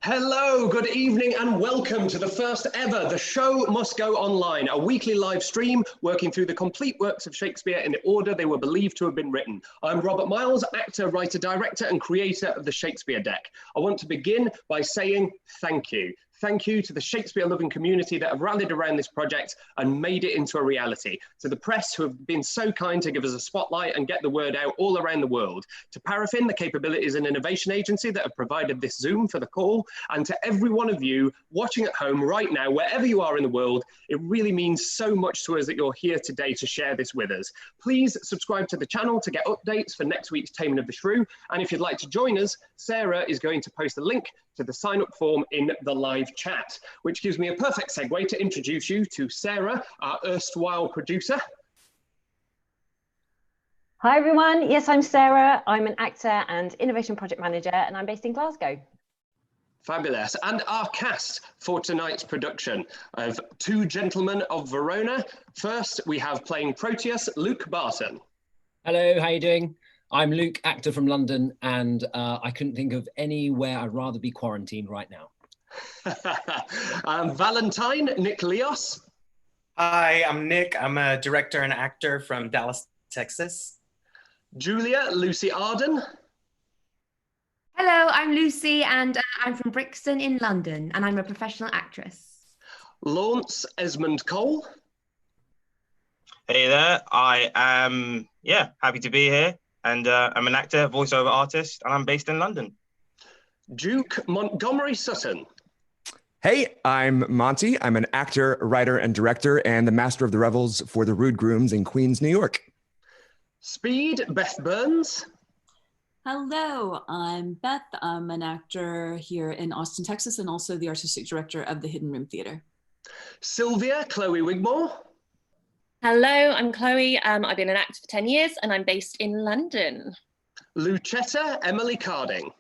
Hello, good evening and welcome to the first ever The Show Must Go Online, a weekly live stream working through the complete works of Shakespeare in the order they were believed to have been written. I'm Robert Myles, actor, writer, director and creator of the Shakespeare Deck. I want to begin by saying thank you. Thank you to the Shakespeare-loving community that have rallied around this project and made it into a reality. To the press who have been so kind to give us a spotlight and get the word out all around the world. To Paraffin, the capabilities and innovation agency that have provided this Zoom for the call. And to every one of you watching at home right now, wherever you are in the world, it really means so much to us that you're here today to share this with us. Please subscribe to the channel to get updates for next week's Taming of the Shrew. And if you'd like to join us, Sarah is going to post a link to the sign-up form in the live chat, which gives me a perfect segue to introduce you to Sarah, our erstwhile producer. Hi everyone, yes, I'm Sarah. I'm an actor and innovation project manager and I'm based in Glasgow. Fabulous. And our cast for tonight's production of Two Gentlemen of Verona. First, we have playing Proteus, Luke Barton. Hello, how you doing? I'm Luke, actor from London, and I couldn't think of anywhere I'd rather be quarantined right now. Valentine, Nick Leos. Hi, I'm Nick. I'm a director and actor from Dallas, Texas. Julia, Lucy Aarden. Hello, I'm Lucy and I'm from Brixton in London and I'm a professional actress. Launce, Esmonde Cole. Hey there, I am, happy to be here. And I'm an actor, voiceover artist, and I'm based in London. Duke Montgomery Sutton. Hey, I'm Monty. I'm an actor, writer, and director, and the master of the revels for the Rude Grooms in Queens, New York. Speed, Beth Burns. Hello, I'm Beth. I'm an actor here in Austin, Texas, and also the artistic director of the Hidden Room Theatre. Silvia, Chloe Wigmore. Hello, I'm Chloe. I've been an actor for 10 years and I'm based in London. Lucetta, Emily Carding.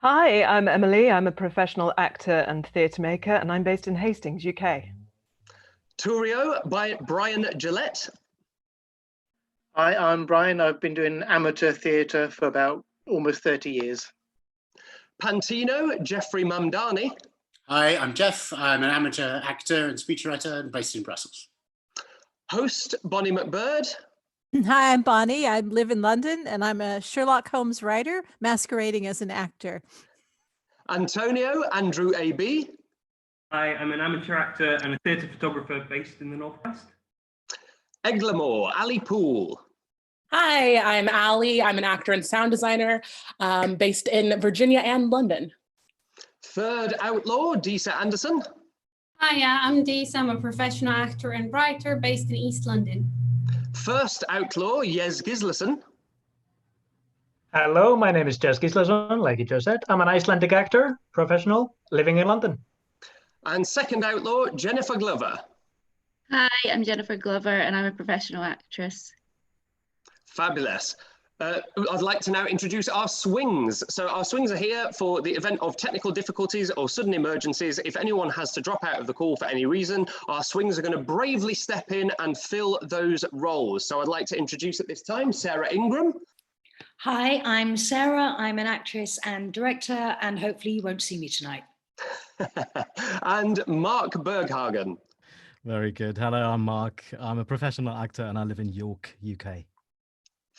Hi, I'm Emily. I'm a professional actor and theatre maker and I'm based in Hastings, UK. Thurio by Brian Gillett. Hi, I'm Brian. I've been doing amateur theatre for about almost 30 years. Panthino, Geoffrey Mamdani. Hi, I'm Jeff. I'm an amateur actor and speechwriter and based in Brussels. Host, Bonnie MacBird. Hi, I'm Bonnie. I live in London and I'm a Sherlock Holmes writer masquerading as an actor. Antonio, Andrew A.B. Hi, I'm an amateur actor and a theatre photographer based in the Northwest. Eglamour, Ali Poole. Hi, I'm Ali. I'm an actor and sound designer based in Virginia and London. Third Outlaw, Disa Andersen. Hiya, I'm Disa. I'm a professional actor and writer based in East London. First Outlaw, Gislason. Hello, my name is Gislason, like you just said. I'm an Icelandic actor, professional, living in London. And second Outlaw, Jennifer Glover. Hi, I'm Jennifer Glover and I'm a professional actress. Fabulous. I'd like to now introduce our swings. So our swings are here for the event of technical difficulties or sudden emergencies. If anyone has to drop out of the call for any reason, our swings are going to bravely step in and fill those roles. So I'd like to introduce at this time, Sarah Ingram. Hi, I'm Sarah. I'm an actress and director, and hopefully you won't see me tonight. And Mark Burghagen. Very good. Hello, I'm Mark. I'm a professional actor and I live in York, UK.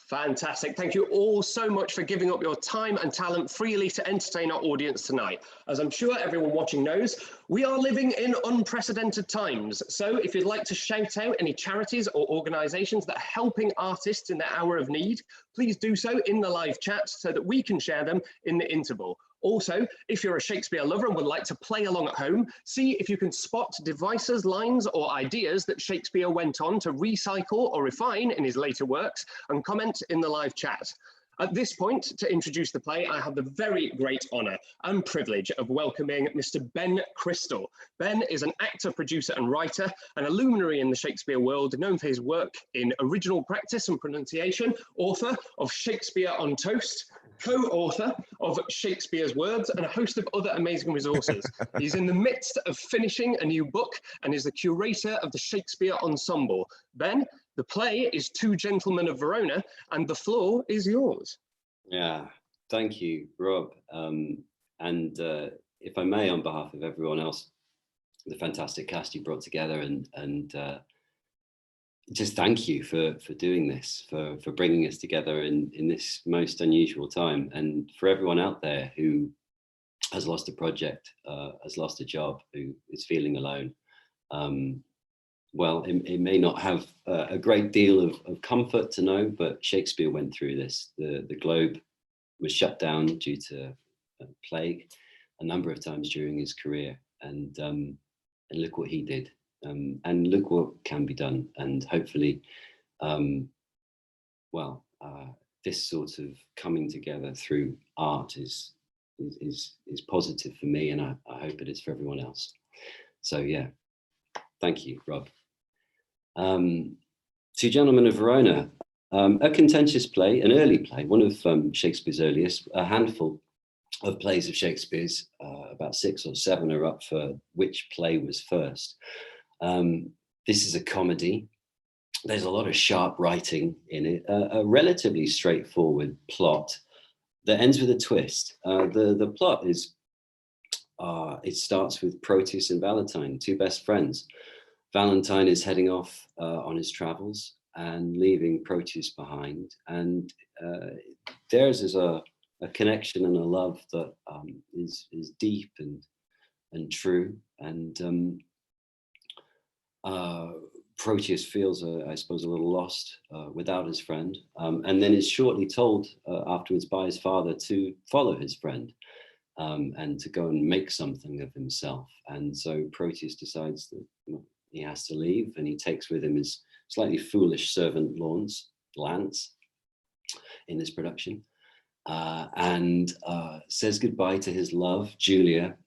Fantastic. Thank you all so much for giving up your time and talent freely to entertain our audience tonight. As I'm sure everyone watching knows, we are living in unprecedented times. So if you'd like to shout out any charities or organisations that are helping artists in their hour of need, please do so in the live chat so that we can share them in the interval. Also, if you're a Shakespeare lover and would like to play along at home, see if you can spot devices, lines or ideas that Shakespeare went on to recycle or refine in his later works and comment in the live chat. At this point, to introduce the play, I have the very great honour and privilege of welcoming Mr. Ben Crystal. Ben is an actor, producer and writer, and a luminary in the Shakespeare world, known for his work in original practice and pronunciation, author of Shakespeare on Toast, co-author of Shakespeare's Words, and a host of other amazing resources. He's in the midst of finishing a new book and is the curator of the Shakespeare Ensemble. Ben, the play is Two Gentlemen of Verona, and the floor is yours. Yeah, thank you, Rob. if I may, on behalf of everyone else, the fantastic cast you brought together, and just thank you for doing this, for bringing us together in this most unusual time, and for everyone out there who has lost a project, has lost a job, who is feeling alone. Well, it may not have a great deal of comfort to know, but Shakespeare went through this. The globe was shut down due to plague a number of times during his career, and look what he did, and look what can be done. And hopefully, this sort of coming together through art is positive for me, and I hope it is for everyone else. So yeah, thank you, Rob. Two Gentlemen of Verona, a contentious play, an early play, one of Shakespeare's earliest, a handful of plays of Shakespeare's, about 6 or 7 are up for which play was first. This is a comedy. There's a lot of sharp writing in it, a relatively straightforward plot that ends with a twist. The plot is, it starts with Proteus and Valentine, 2 best friends. Valentine is heading off on his travels and leaving Proteus behind. And theirs is a connection and a love that is deep and true. And Proteus feels, I suppose, a little lost without his friend, and then is shortly told afterwards by his father to follow his friend and to go and make something of himself. And so Proteus decides that he has to leave, and he takes with him his slightly foolish servant Launce in this production, and says goodbye to his love, Julia.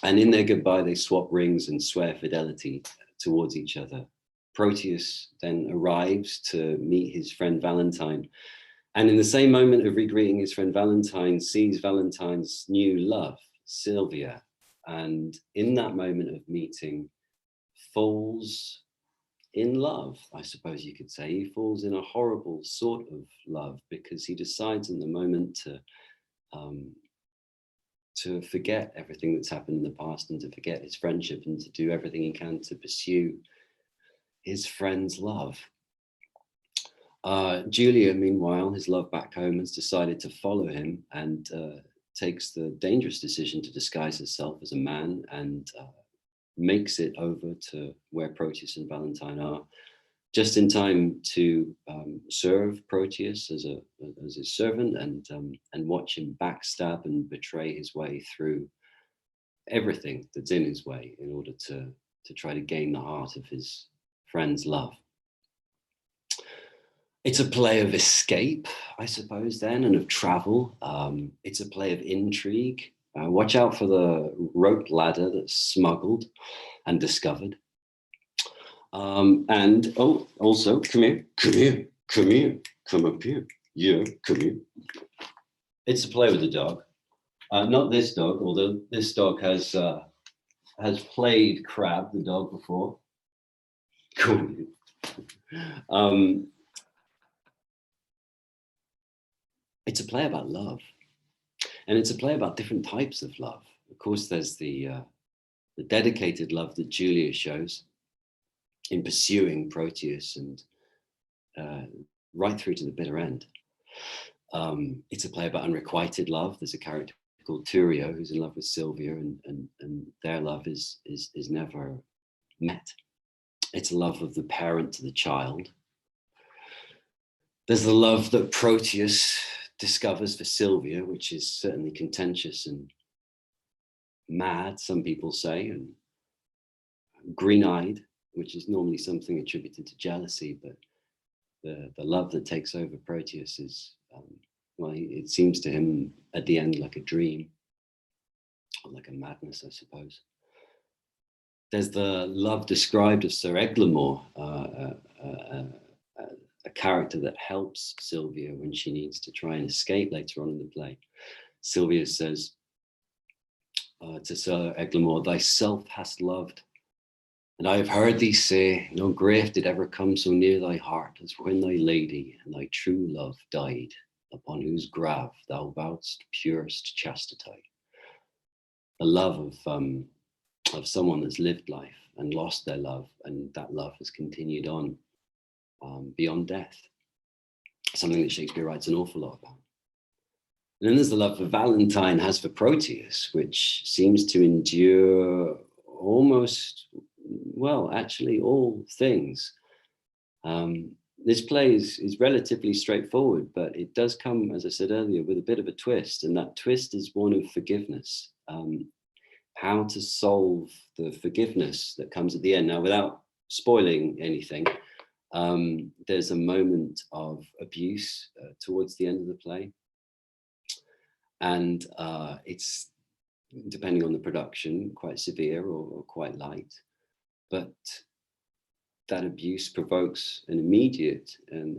And in their goodbye, they swap rings and swear fidelity towards each other. Proteus then arrives to meet his friend Valentine, and in the same moment of re-greeting his friend Valentine, sees Valentine's new love, Silvia, and in that moment of meeting, falls in love, I suppose you could say. He falls in a horrible sort of love, because he decides in the moment to forget everything that's happened in the past, and to forget his friendship, and to do everything he can to pursue his friend's love. Julia, meanwhile, his love back home, has decided to follow him, and takes the dangerous decision to disguise herself as a man, and makes it over to where Proteus and Valentine are, just in time to serve Proteus as his servant, and watch him backstab and betray his way through everything that's in his way in order to try to gain the heart of his friend's love. It's a play of escape, I suppose, then, and of travel. It's a play of intrigue. Watch out for the rope ladder that's smuggled and discovered. And also, come up here. Yeah, come here. It's a play with a dog. Not this dog, although this dog has played Crab, the dog, before. It's a play about love. And it's a play about different types of love. Of course, there's the dedicated love that Julia shows in pursuing Proteus, and right through to the bitter end. It's a play about unrequited love. There's a character called Thurio who's in love with Silvia, and their love is never met. It's a love of the parent to the child. There's the love that Proteus discovers for Silvia, which is certainly contentious and mad, some people say, and green-eyed, which is normally something attributed to jealousy, but the love that takes over Proteus is, well, it seems to him at the end like a dream, or like a madness, I suppose. There's the love described of Sir Eglamour, a character that helps Silvia when she needs to try and escape later on in the play. Silvia says to Sir Eglamour, "Thyself hast loved, and I have heard thee say, no grave did ever come so near thy heart as when thy lady and thy true love died, upon whose grave thou vowedst purest chastity. love of someone that's lived life and lost their love, and that love has continued on beyond death. Something that Shakespeare writes an awful lot about. And then there's the love that Valentine has for Proteus, which seems to endure almost, well, actually all things. This play is relatively straightforward, but it does come, as I said earlier, with a bit of a twist, and that twist is one of forgiveness. How to solve the forgiveness that comes at the end. Now, without spoiling anything, there's a moment of abuse towards the end of the play. And it's, depending on the production, quite severe or quite light. But that abuse provokes an immediate and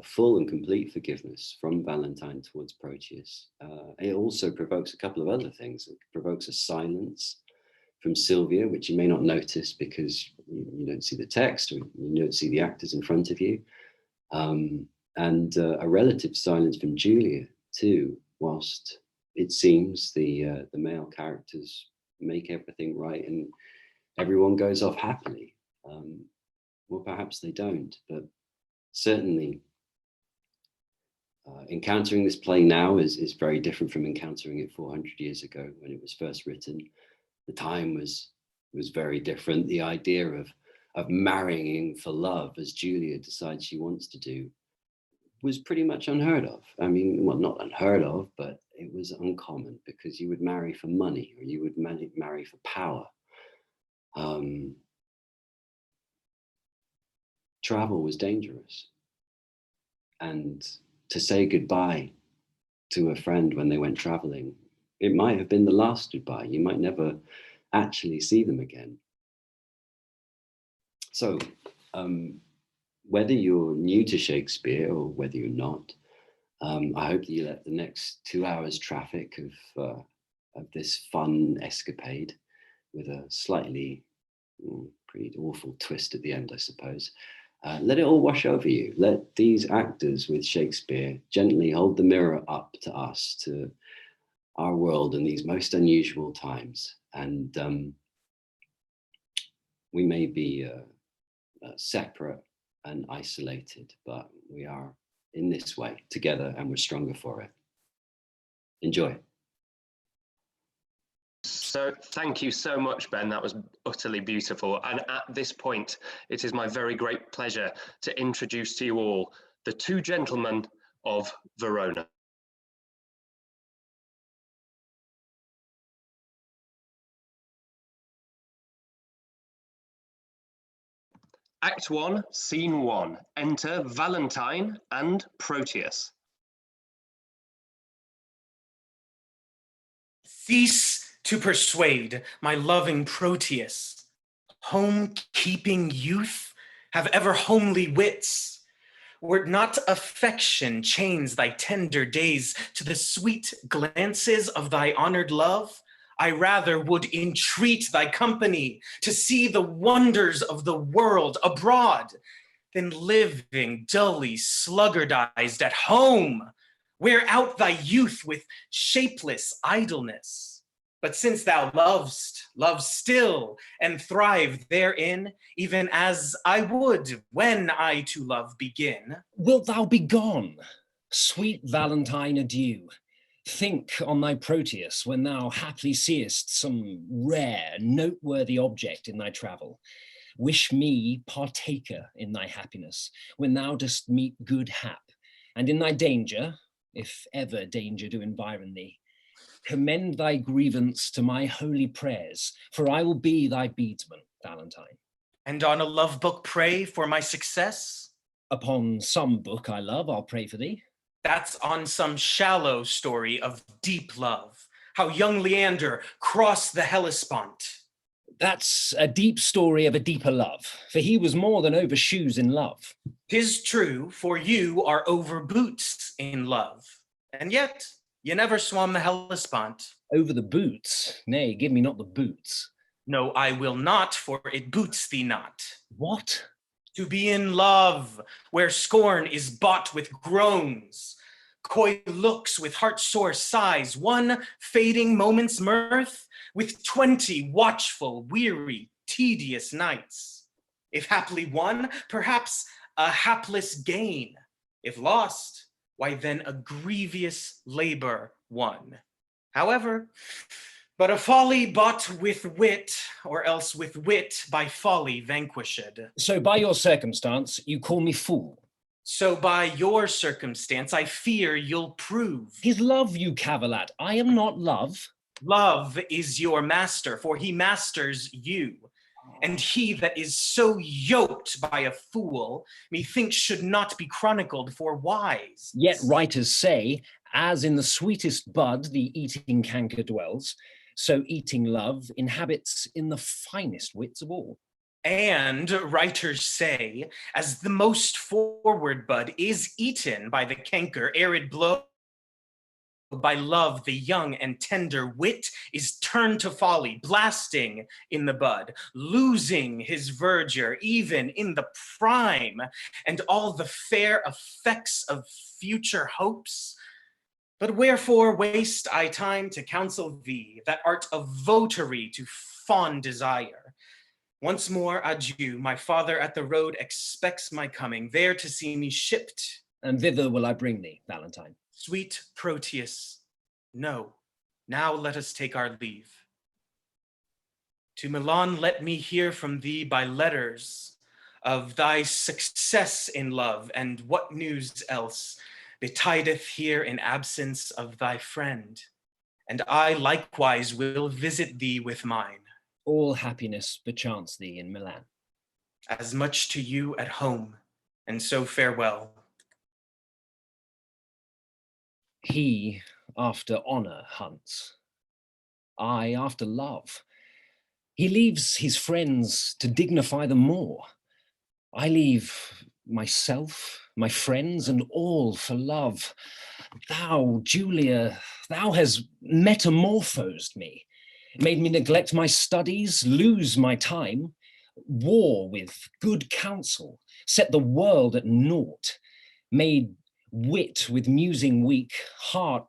full and complete forgiveness from Valentine towards Proteus. It also provokes a couple of other things. It provokes a silence from Silvia, which you may not notice because you don't see the text or you don't see the actors in front of you. And a relative silence from Julia too, whilst it seems the male characters make everything right and everyone goes off happily. Well, perhaps they don't, but certainly encountering this play now is very different from encountering it 400 years ago when it was first written. The time was very different. The idea of marrying for love, as Julia decides she wants to do, was pretty much unheard of. I mean, well, not unheard of, but it was uncommon because you would marry for money or you would marry for power. Travel was dangerous. And to say goodbye to a friend when they went traveling, it might have been the last goodbye. You might never actually see them again. So whether you're new to Shakespeare or whether you're not, I hope that you let the next 2 hours traffic of this fun escapade with a slightly pretty awful twist at the end, I suppose. Let it all wash over you. Let these actors with Shakespeare gently hold the mirror up to us, to our world in these most unusual times. And we may be separate and isolated, but we are in this way together and we're stronger for it. Enjoy. So thank you so much, Ben. That was utterly beautiful. And at this point, it is my very great pleasure to introduce to you all the two gentlemen of Verona. Act 1, Scene 1. Enter Valentine and Proteus. Cease to persuade, my loving Proteus. Home-keeping youth have ever homely wits. Were't not affection chains thy tender days to the sweet glances of thy honored love, I rather would entreat thy company to see the wonders of the world abroad than living dully sluggardized at home. Wear out thy youth with shapeless idleness. But since thou lovest, love still, and thrive therein, even as I would when I to love begin. Wilt thou be gone? Sweet Valentine, adieu. Think on thy Proteus when thou haply seest some rare, noteworthy object in thy travel. Wish me partaker in thy happiness when thou dost meet good hap, and in thy danger, if ever danger do environ thee, commend thy grievance to my holy prayers, for I will be thy beadsman, Valentine. And on a love book pray for my success? Upon some book I love, I'll pray for thee. That's on some shallow story of deep love, how young Leander crossed the Hellespont. That's a deep story of a deeper love, for he was more than over shoes in love. 'Tis true, for you are over boots in love, and yet you never swam the Hellespont. Over the boots? Nay, give me not the boots. No, I will not, for it boots thee not. What? To be in love, where scorn is bought with groans, coy looks with heart-sore sighs, one fading moment's mirth, with 20 watchful, weary, tedious nights. If haply won, perhaps a hapless gain. If lost, why then a grievous labor won. However, but a folly bought with wit, or else with wit by folly vanquished. So by your circumstance, you call me fool. So by your circumstance, I fear you'll prove. His love you cavil at, I am not love. Love is your master, for he masters you. And he that is so yoked by a fool, methinks should not be chronicled for wise. Yet writers say, as in the sweetest bud the eating canker dwells, so eating love inhabits in the finest wits of all. And writers say, as the most forward bud is eaten by the canker arid blow, by love the young and tender wit is turned to folly, blasting in the bud, losing his verdure even in the prime, and all the fair effects of future hopes. But wherefore waste I time to counsel thee, that art a votary to fond desire? Once more adieu, my father at the road expects my coming, there to see me shipped. And thither will I bring thee, Valentine. Sweet Proteus, no, now let us take our leave. To Milan let me hear from thee by letters of thy success in love, and what news else betideth here in absence of thy friend. And I likewise will visit thee with mine. All happiness bechance thee in Milan. As much to you at home, and so farewell. He after honor hunts, I after love. He leaves his friends to dignify them more. I leave myself, my friends, and all for love. Thou, Julia, thou hast metamorphosed me, made me neglect my studies, lose my time, war with good counsel, set the world at naught, made wit with musing weak, heart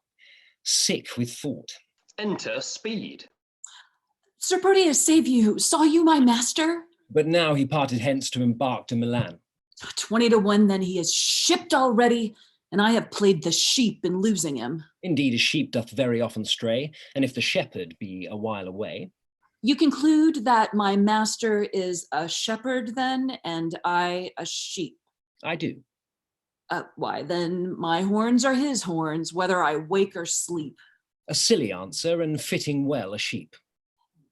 sick with thought. Enter Speed. Sir Proteus, save you. Saw you my master? But now he parted hence to embark to Milan. 20 to 1, then he is shipped already, and I have played the sheep in losing him. Indeed, a sheep doth very often stray, and if the shepherd be a while away. You conclude that my master is a shepherd then, and I a sheep? I do. Why, then my horns are his horns, whether I wake or sleep. A silly answer, and fitting well a sheep.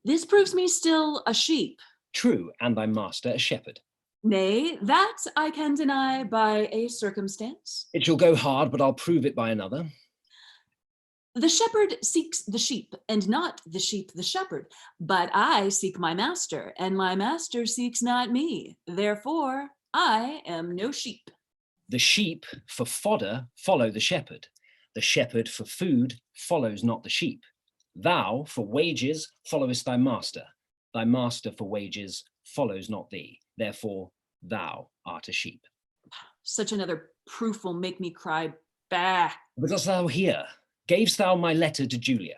This proves me still a sheep. True, and thy master a shepherd. Nay, that I can deny by a circumstance. It shall go hard, but I'll prove it by another. The shepherd seeks the sheep, and not the sheep the shepherd. But I seek my master, and my master seeks not me. Therefore, I am no sheep. The sheep for fodder follow the shepherd. The shepherd for food follows not the sheep. Thou for wages followest thy master. Thy master for wages follows not thee. Therefore, thou art a sheep. Such another proof will make me cry, bah. But dost thou hear? Gavest thou my letter to Julia?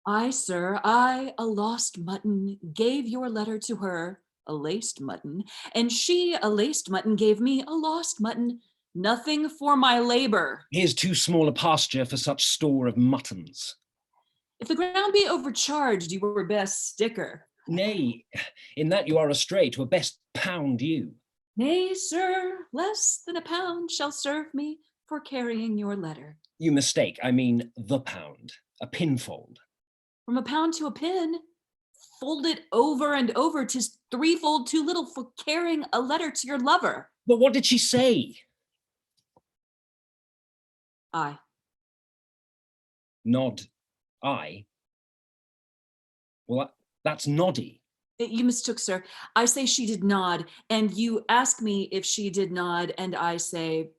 I, sir, I, a lost mutton, gave your letter to her, a laced mutton, and she, a laced mutton, gave me a lost mutton. Nothing for my labor. Here's too small a pasture for such store of muttons. If the ground be overcharged, you were best sticker. Nay, in that you are astray, 'twere best pound you. Nay, sir, less than a pound shall serve me for carrying your letter. You mistake, I mean the pound, a pinfold. From a pound to a pin, fold it over and over, 'tis threefold too little for carrying a letter to your lover. But what did she say? I. Nod, I. Well, that's noddy. You mistook, sir. I say she did nod, and you ask me if she did nod, and I say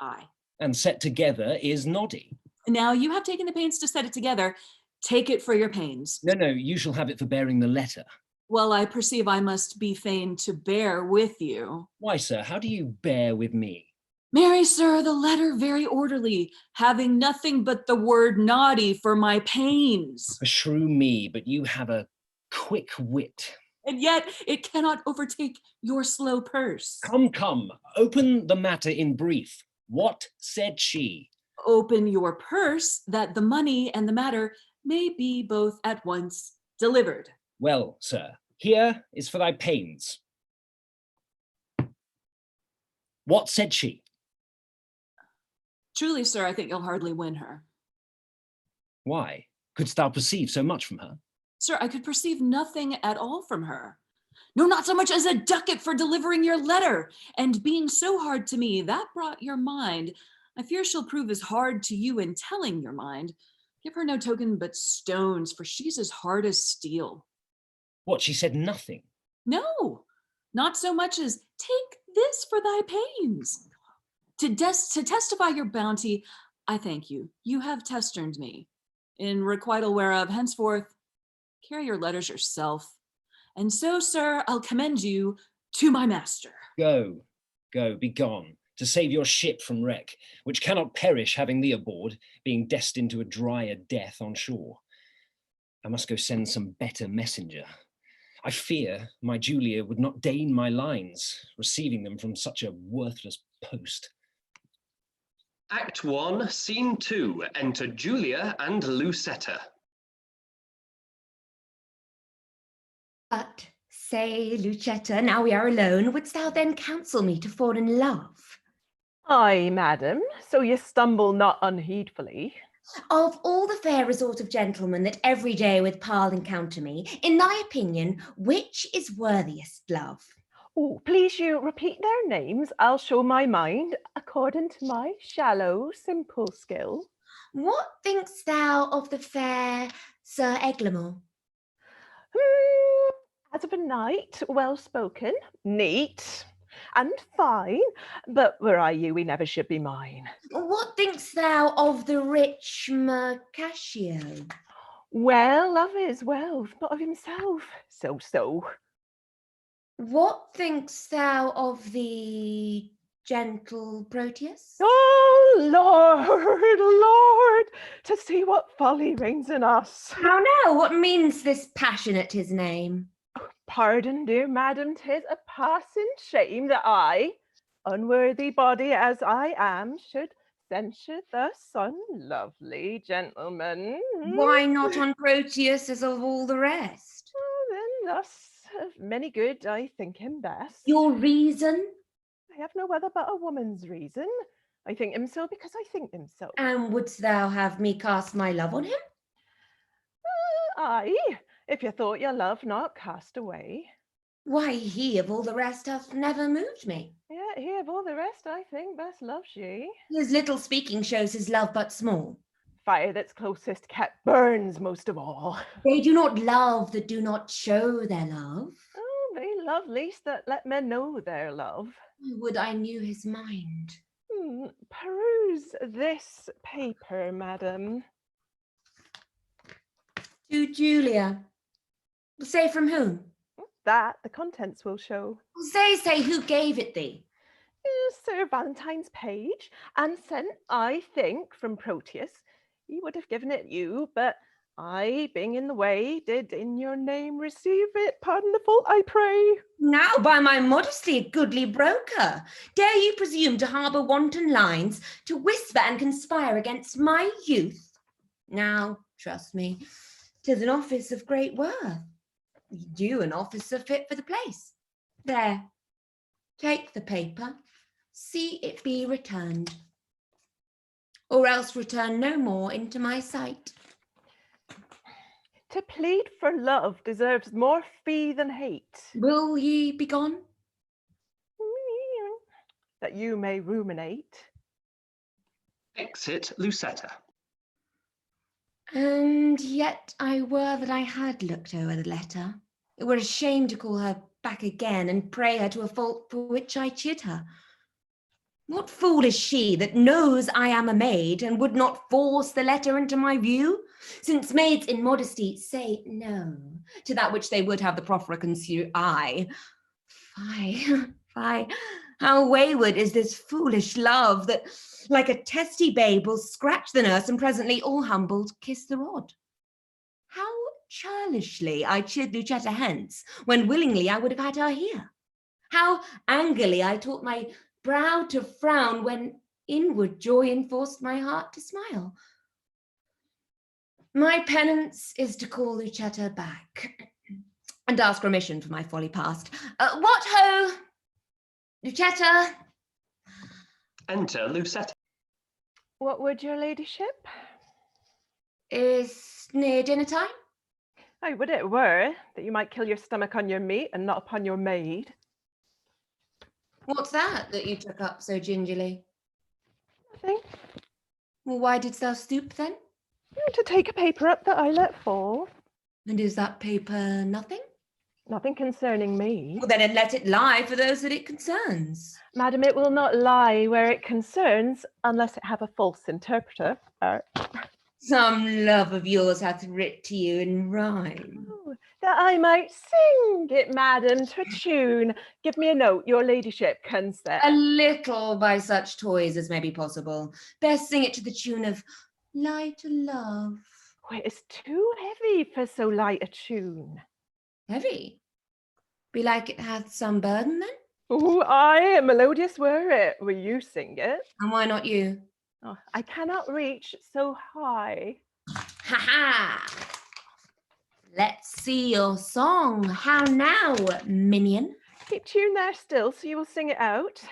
I. And set together is noddy. Now you have taken the pains to set it together. Take it for your pains. No, you shall have it for bearing the letter. Well, I perceive I must be fain to bear with you. Why, sir, how do you bear with me? Marry, sir, the letter very orderly, having nothing but the word naughty for my pains. Beshrew me, but you have a quick wit. And yet it cannot overtake your slow purse. Come, open the matter in brief. What said she? Open your purse, that the money and the matter may be both at once delivered. Well, sir, here is for thy pains. What said she? Truly, sir, I think you'll hardly win her. Why? Couldst thou perceive so much from her? Sir, I could perceive nothing at all from her. No, not so much as a ducat for delivering your letter. And being so hard to me, that brought your mind. I fear she'll prove as hard to you in telling your mind. Give her no token but stones, for she's as hard as steel. What, she said nothing? No, not so much as take this for thy pains. To testify your bounty, I thank you. You have testerned me. In requital whereof, henceforth, carry your letters yourself. And so, sir, I'll commend you to my master. Go, be gone, to save your ship from wreck, which cannot perish having thee aboard, being destined to a drier death on shore. I must go send some better messenger. I fear my Julia would not deign my lines, receiving them from such a worthless post. Act 1, Scene 2, enter Julia and Lucetta. But, say, Lucetta, now we are alone, wouldst thou then counsel me to fall in love? Aye, madam, so ye stumble not unheedfully. Of all the fair resort of gentlemen that every day with Poole encounter me, in thy opinion, which is worthiest love? Oh, please you repeat their names. I'll show my mind according to my shallow, simple skill. What thinkst thou of the fair Sir Eglamour? As of a knight, well spoken, neat, and fine, but were I you, he never should be mine. What thinkst thou of the rich Mercatio? Well of his wealth, but of himself, so. What thinkst thou of the gentle Proteus? Oh, Lord, to see what folly reigns in us. How now, what means this passion at his name? Pardon, dear madam, 'tis a passing shame that I, unworthy body as I am, should censure thus unlovely gentleman. Why not on Proteus as of all the rest? Then thus of many good I think him best. Your reason? I have no other but a woman's reason. I think him so because I think him so. And wouldst thou have me cast my love on him? Aye, if you thought your love not cast away. Why, he of all the rest hath never moved me. Yet he of all the rest I think best loves ye. His little speaking shows his love but small. Fire that's closest kept burns most of all. They do not love that do not show their love. Oh, they love least that let men know their love. Would I knew his mind. Peruse this paper, madam. To Julia. Say from whom? That the contents will show. Say who gave it thee? Sir Valentine's page, and sent, I think, from Proteus. He would have given it you, but I, being in the way, did in your name receive it. Pardon the fault, I pray. Now, by my modesty, a goodly broker, dare you presume to harbour wanton lines, to whisper and conspire against my youth? Now, trust me, 'tis an office of great worth. You an officer fit for the place. There, take the paper, see it be returned, or else return no more into my sight. To plead for love deserves more fee than hate. Will ye be gone? That you may ruminate. Exit Lucetta. And yet I were that I had looked over the letter. It were a shame to call her back again and pray her to a fault for which I chid her. What fool is she that knows I am a maid and would not force the letter into my view? Since maids in modesty say no to that which they would have the profferer consider aye. Fie, how wayward is this foolish love that, like a testy babe, will scratch the nurse and presently, all humbled, kiss the rod. How churlishly I chid Lucetta hence, when willingly I would have had her here. How angrily I taught my brow to frown, when inward joy enforced my heart to smile. My penance is to call Lucetta back, and ask remission for my folly past. What ho! Lucetta! Enter Lucetta. What would your ladyship? Is near dinner time? I would it were, that you might kill your stomach on your meat and not upon your maid. What's that you took up so gingerly? Nothing. Well, why didst thou stoop then? To take a paper up that I let fall. And is that paper nothing? Nothing concerning me. Well, then let it lie for those that it concerns. Madam, it will not lie where it concerns, unless it have a false interpreter. Some love of yours hath writ to you in rhyme. Oh, that I might sing it, madam, to a tune. Give me a note, your ladyship consent. A little by such toys as may be possible. Best sing it to the tune of Light o' Love. Oh, it is too heavy for so light a tune. Heavy? Belike it hath some burden then? Oh, aye, melodious were it. Will you sing it? And why not you? Oh, I cannot reach so high. Ha ha! Let's see your song. How now, minion? Keep tune there still, so you will sing it out.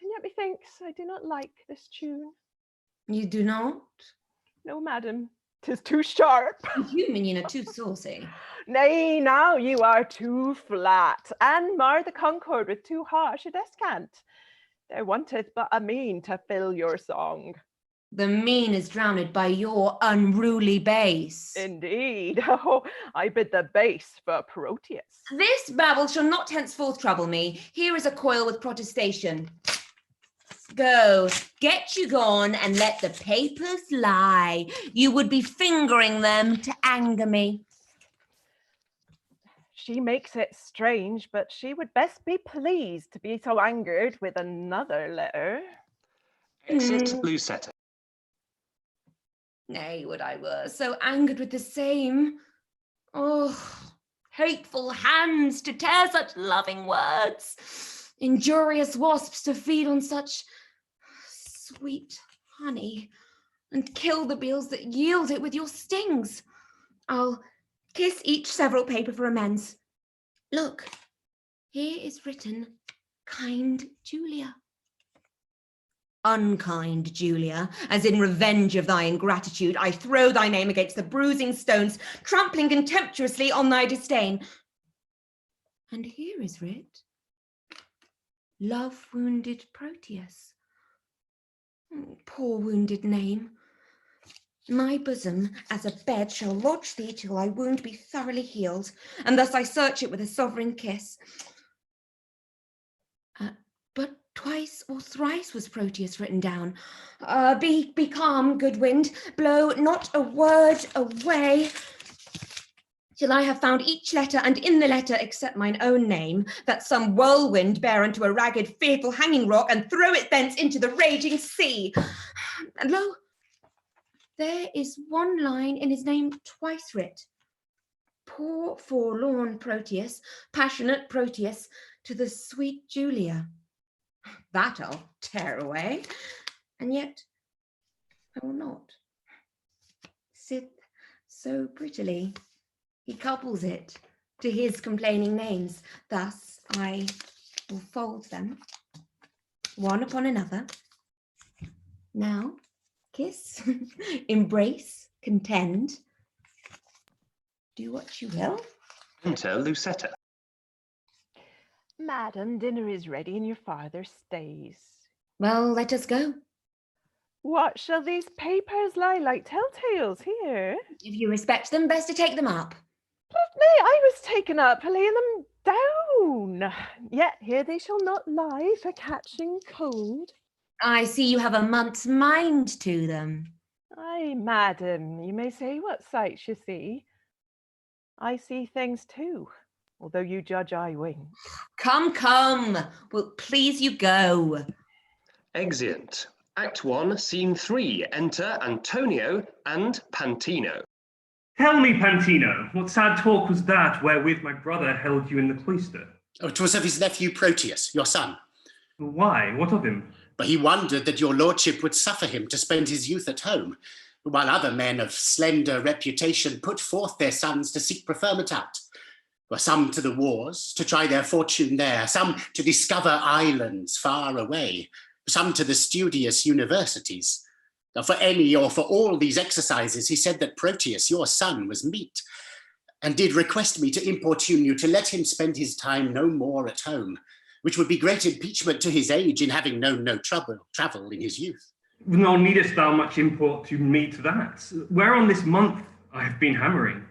And yet methinks I do not like this tune. You do not? No, madam, 'tis too sharp. You, minion, are too saucy. Nay, now you are too flat, and mar the concord with too harsh a descant. There wanteth but a mean to fill your song. The mean is drowned by your unruly bass. Indeed. Oh, I bid the bass for Proteus. This babble shall not henceforth trouble me. Here is a coil with protestation. Go, get you gone, and let the papers lie. You would be fingering them to anger me. She makes it strange, but she would best be pleased to be so angered with another letter. Exit Lucetta. Nay, would I were so angered with the same. Oh, hateful hands to tear such loving words, injurious wasps to feed on such sweet honey, and kill the bees that yield it with your stings. I'll kiss each several paper for amends. Look, here is written, kind Julia. Unkind Julia, as in revenge of thy ingratitude, I throw thy name against the bruising stones, trampling contemptuously on thy disdain. And here is writ, love-wounded Proteus. Poor wounded name. My bosom, as a bed, shall lodge thee till thy wound be thoroughly healed, and thus I search it with a sovereign kiss. But twice or thrice was Proteus written down. Be calm, good wind, blow not a word away, till I have found each letter, and in the letter, except mine own name, that some whirlwind bear unto a ragged, fearful hanging rock, and throw it thence into the raging sea. And lo, there is one line in his name twice writ. Poor forlorn Proteus, passionate Proteus, to the sweet Julia. That I'll tear away, and yet I will not. Sith so prettily he couples it to his complaining names. Thus I will fold them, one upon another. Now, kiss, embrace, contend. Do what you will. Enter Lucetta. Madam, dinner is ready and your father stays. Well, let us go. What shall these papers lie like telltales here? If you respect them, best to take them up. But nay, I was taken up, laying them down. Yet here they shall not lie for catching cold. I see you have a month's mind to them. Aye, madam, you may say what sights you see. I see things too, although you judge I wink. Come, come, wilt please you go. Exeunt. Act 1, Scene 3. Enter Antonio and Panthino. Tell me, Panthino, what sad talk was that wherewith my brother held you in the cloister? Oh, it was of his nephew Proteus, your son. Why? What of him? But he wondered that your lordship would suffer him to spend his youth at home, while other men of slender reputation put forth their sons to seek preferment out. Well, some to the wars, to try their fortune there, some to discover islands far away, some to the studious universities. For any or for all these exercises, he said that Proteus, your son, was meet, and did request me to importune you to let him spend his time no more at home, which would be great impeachment to his age in having known no travel in his youth. Nor needest thou much import to meet that, whereon this month I have been hammering.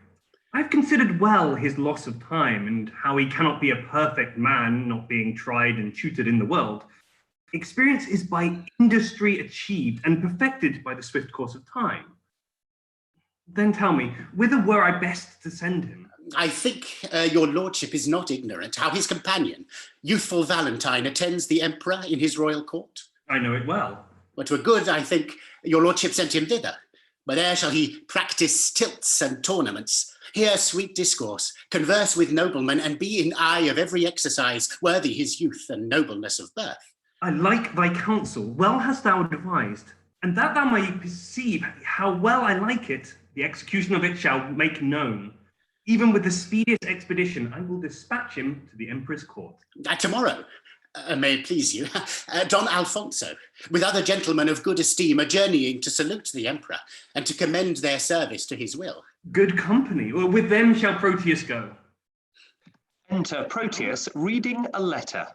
I have considered well his loss of time, and how he cannot be a perfect man, not being tried and tutored in the world. Experience is by industry achieved and perfected by the swift course of time. Then tell me, whither were I best to send him? I think your lordship is not ignorant how his companion, youthful Valentine, attends the emperor in his royal court. I know it well. But for good, I think your lordship sent him thither. But there shall he practice tilts and tournaments, hear sweet discourse, converse with noblemen, and be in eye of every exercise worthy his youth and nobleness of birth. I like thy counsel, well hast thou devised, and that thou may perceive how well I like it, the execution of it shall make known. Even with the speediest expedition, I will dispatch him to the emperor's court. Tomorrow, may it please you, Don Alfonso, with other gentlemen of good esteem, are journeying to salute the emperor, and to commend their service to his will. Good company, or with them shall Proteus go. Enter Proteus reading a letter.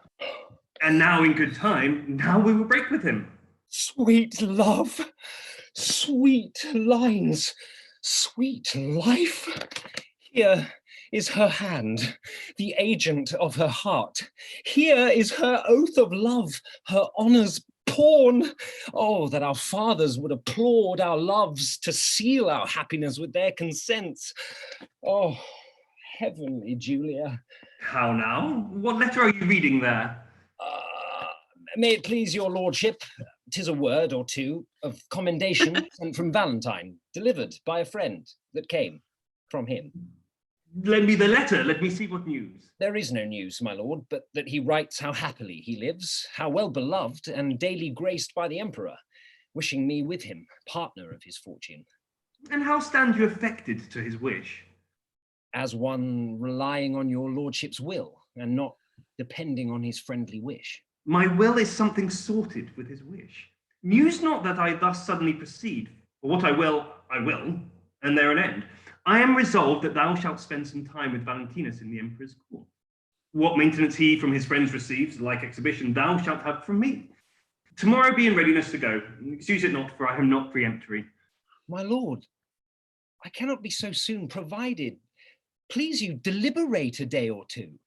And now in good time, now we will break with him. Sweet love, sweet lines, sweet life. Here is her hand, the agent of her heart. Here is her oath of love, her honour's pawn. Oh, that our fathers would applaud our loves to seal our happiness with their consents. Oh, heavenly Julia. How now? What letter are you reading there? May it please your lordship, 'tis a word or two of commendation sent from Valentine, delivered by a friend that came from him. Lend me the letter, let me see what news. There is no news, my lord, but that he writes how happily he lives, how well beloved and daily graced by the emperor, wishing me with him, partner of his fortune. And how stand you affected to his wish? As one relying on your lordship's will, and not depending on his friendly wish. My will is something sorted with his wish. Muse not that I thus suddenly proceed, for what I will, and there an end. I am resolved that thou shalt spend some time with Valentinus in the emperor's court. What maintenance he from his friends receives, like exhibition, thou shalt have from me. Tomorrow be in readiness to go. Excuse it not, for I am not peremptory. My lord, I cannot be so soon provided. Please you, deliberate a day or two.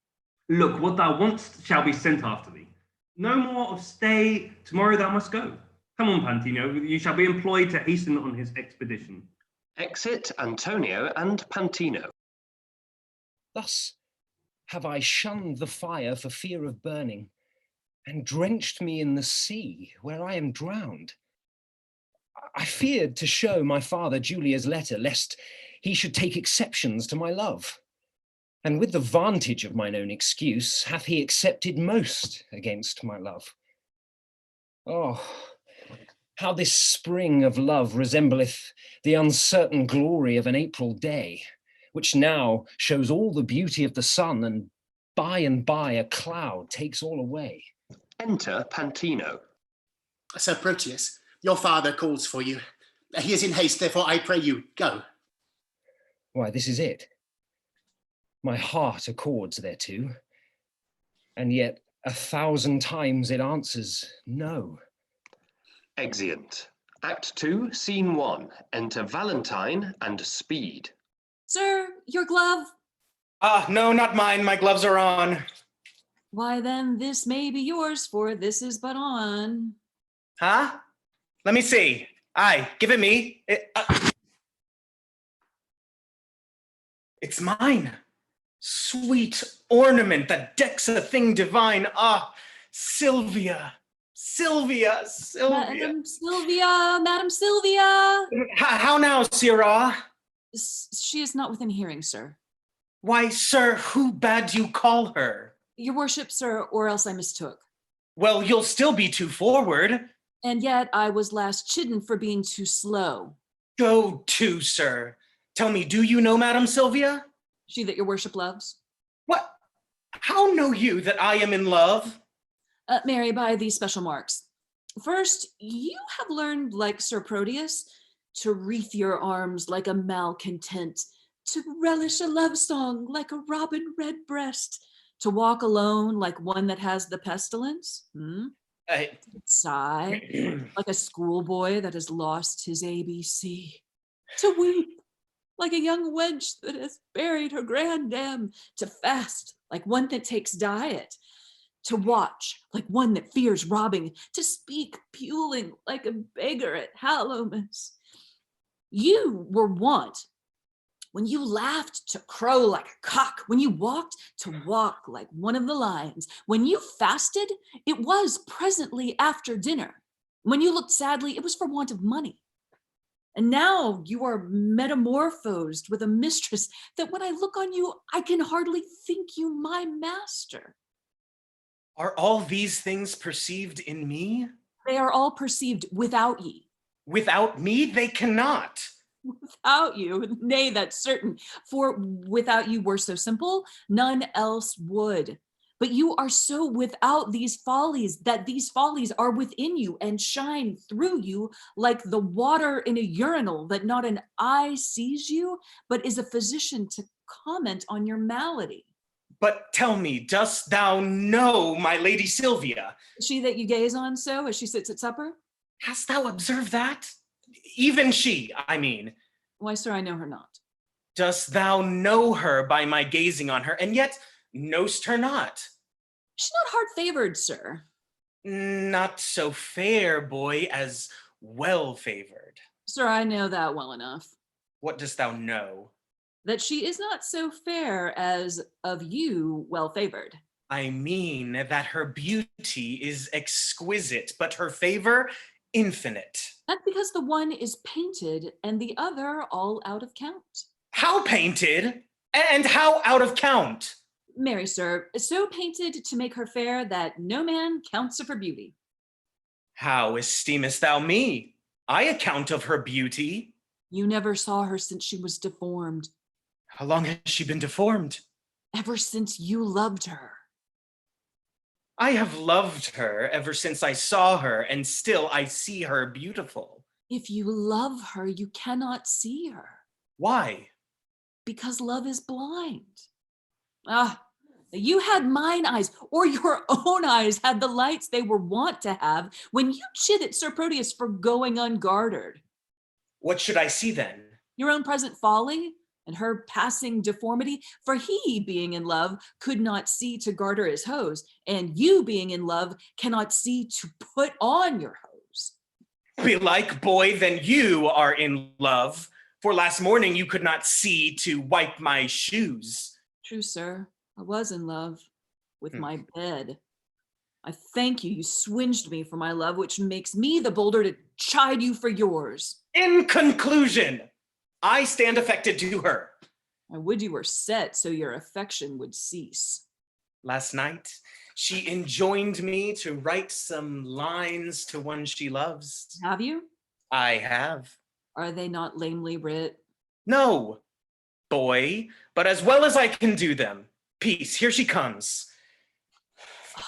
Look, what thou wantst shall be sent after thee. No more of stay, tomorrow thou must go. Come on, Panthino, you shall be employed to hasten on his expedition. Exit Antonio and Panthino. Thus have I shunned the fire for fear of burning, and drenched me in the sea, where I am drowned. I feared to show my father Julia's letter, lest he should take exceptions to my love. And with the vantage of mine own excuse, hath he accepted most against my love. Oh, how this spring of love resembleth the uncertain glory of an April day, which now shows all the beauty of the sun, and by a cloud takes all away. Enter Panthino. Sir Proteus, your father calls for you. He is in haste, therefore I pray you, go. Why, this is it. My heart accords thereto, and yet 1,000 times it answers no. Exeunt. Act 2, Scene 1. Enter Valentine and Speed. Sir, your glove? No, not mine. My gloves are on. Why then, this may be yours, for this is but on. Huh? Let me see. Aye, give it me. It's mine. Sweet ornament that decks a thing divine. Ah, Silvia. Silvia. Madam Silvia. How now, Sirrah? She is not within hearing, sir. Why, sir, who bade you call her? Your worship, sir, or else I mistook. Well, you'll still be too forward. And yet I was last chidden for being too slow. Go to, sir. Tell me, do you know Madam Silvia? She that your worship loves? What? How know you that I am in love? Mary, by these special marks. First, you have learned, like Sir Proteus, to wreath your arms like a malcontent, to relish a love song like a robin redbreast, to walk alone like one that has the pestilence. Sigh like a schoolboy that has lost his ABC, to weep like a young wench that has buried her grandam, to fast like one that takes diet, to watch like one that fears robbing, to speak puling like a beggar at Hallowmas. You were wont, when you laughed, to crow like a cock, when you walked, to walk like one of the lions. When you fasted, it was presently after dinner. When you looked sadly, it was for want of money. And now you are metamorphosed with a mistress that when I look on you, I can hardly think you my master. Are all these things perceived in me? They are all perceived without ye. Without me, they cannot. Without you, nay, that's certain. For without you were so simple, none else would. But you are so without these follies that these follies are within you and shine through you like the water in a urinal, that not an eye sees you, but is a physician to comment on your malady. But tell me, dost thou know my lady Silvia? She that you gaze on so as she sits at supper? Hast thou observed that? Even she, I mean. Why, sir, I know her not. Dost thou know her by my gazing on her, and yet knowst her not? She's not hard favored, sir. Not so fair, boy, as well favored. Sir, I know that well enough. What dost thou know? That she is not so fair as of you well favored. I mean that her beauty is exquisite, but her favor infinite. That's because the one is painted and the other all out of count. How painted? And how out of count? Marry, sir, so painted to make her fair that no man counts of her beauty. How esteemest thou me? I account of her beauty. You never saw her since she was deformed. How long has she been deformed? Ever since you loved her. I have loved her ever since I saw her, and still I see her beautiful. If you love her, you cannot see her. Why? Because love is blind. You had mine eyes, or your own eyes had the lights they were wont to have when you chid at Sir Proteus for going ungartered. What should I see then? Your own present folly and her passing deformity, for he, being in love, could not see to garter his hose, and you, being in love, cannot see to put on your hose. Belike, boy, then you are in love, for last morning you could not see to wipe my shoes. True, sir, I was in love with my bed. I thank you, you swinged me for my love, which makes me the bolder to chide you for yours. In conclusion, I stand affected to her. I would you were set so your affection would cease. Last night, she enjoined me to write some lines to one she loves. Have you? I have. Are they not lamely writ? No, boy, but as well as I can do them. Peace, here she comes.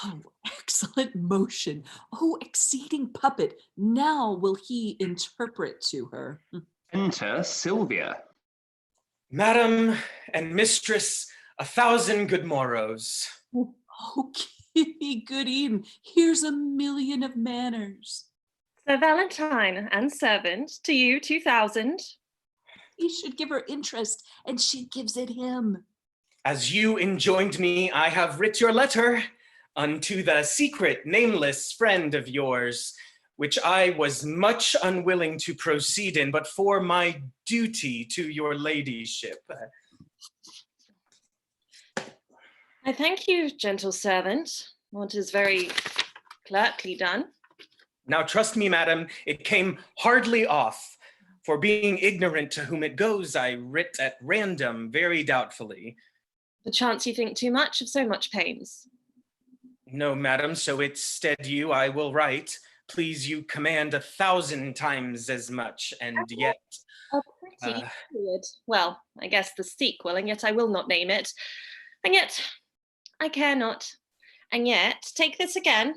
Oh, excellent motion. Oh, exceeding puppet. Now will he interpret to her. Enter Silvia. Madam and mistress, 1,000 good morrows. Oh, give me good e'en. Here's a million of manners. Sir Valentine and servant, to you 2,000. He should give her interest, and she gives it him. As you enjoined me, I have writ your letter unto the secret nameless friend of yours, which I was much unwilling to proceed in, but for my duty to your ladyship. I thank you, gentle servant. What is very clerkly done. Now trust me, madam, it came hardly off, For being ignorant to whom it goes, I writ at random, very doubtfully. Perchance you think too much of so much pains. No, madam, so it stead you, I will write. Please you command 1,000 times as much, and yet... A pretty period. Well, I guess the sequel, and yet I will not name it. And yet, I care not. And yet, take this again.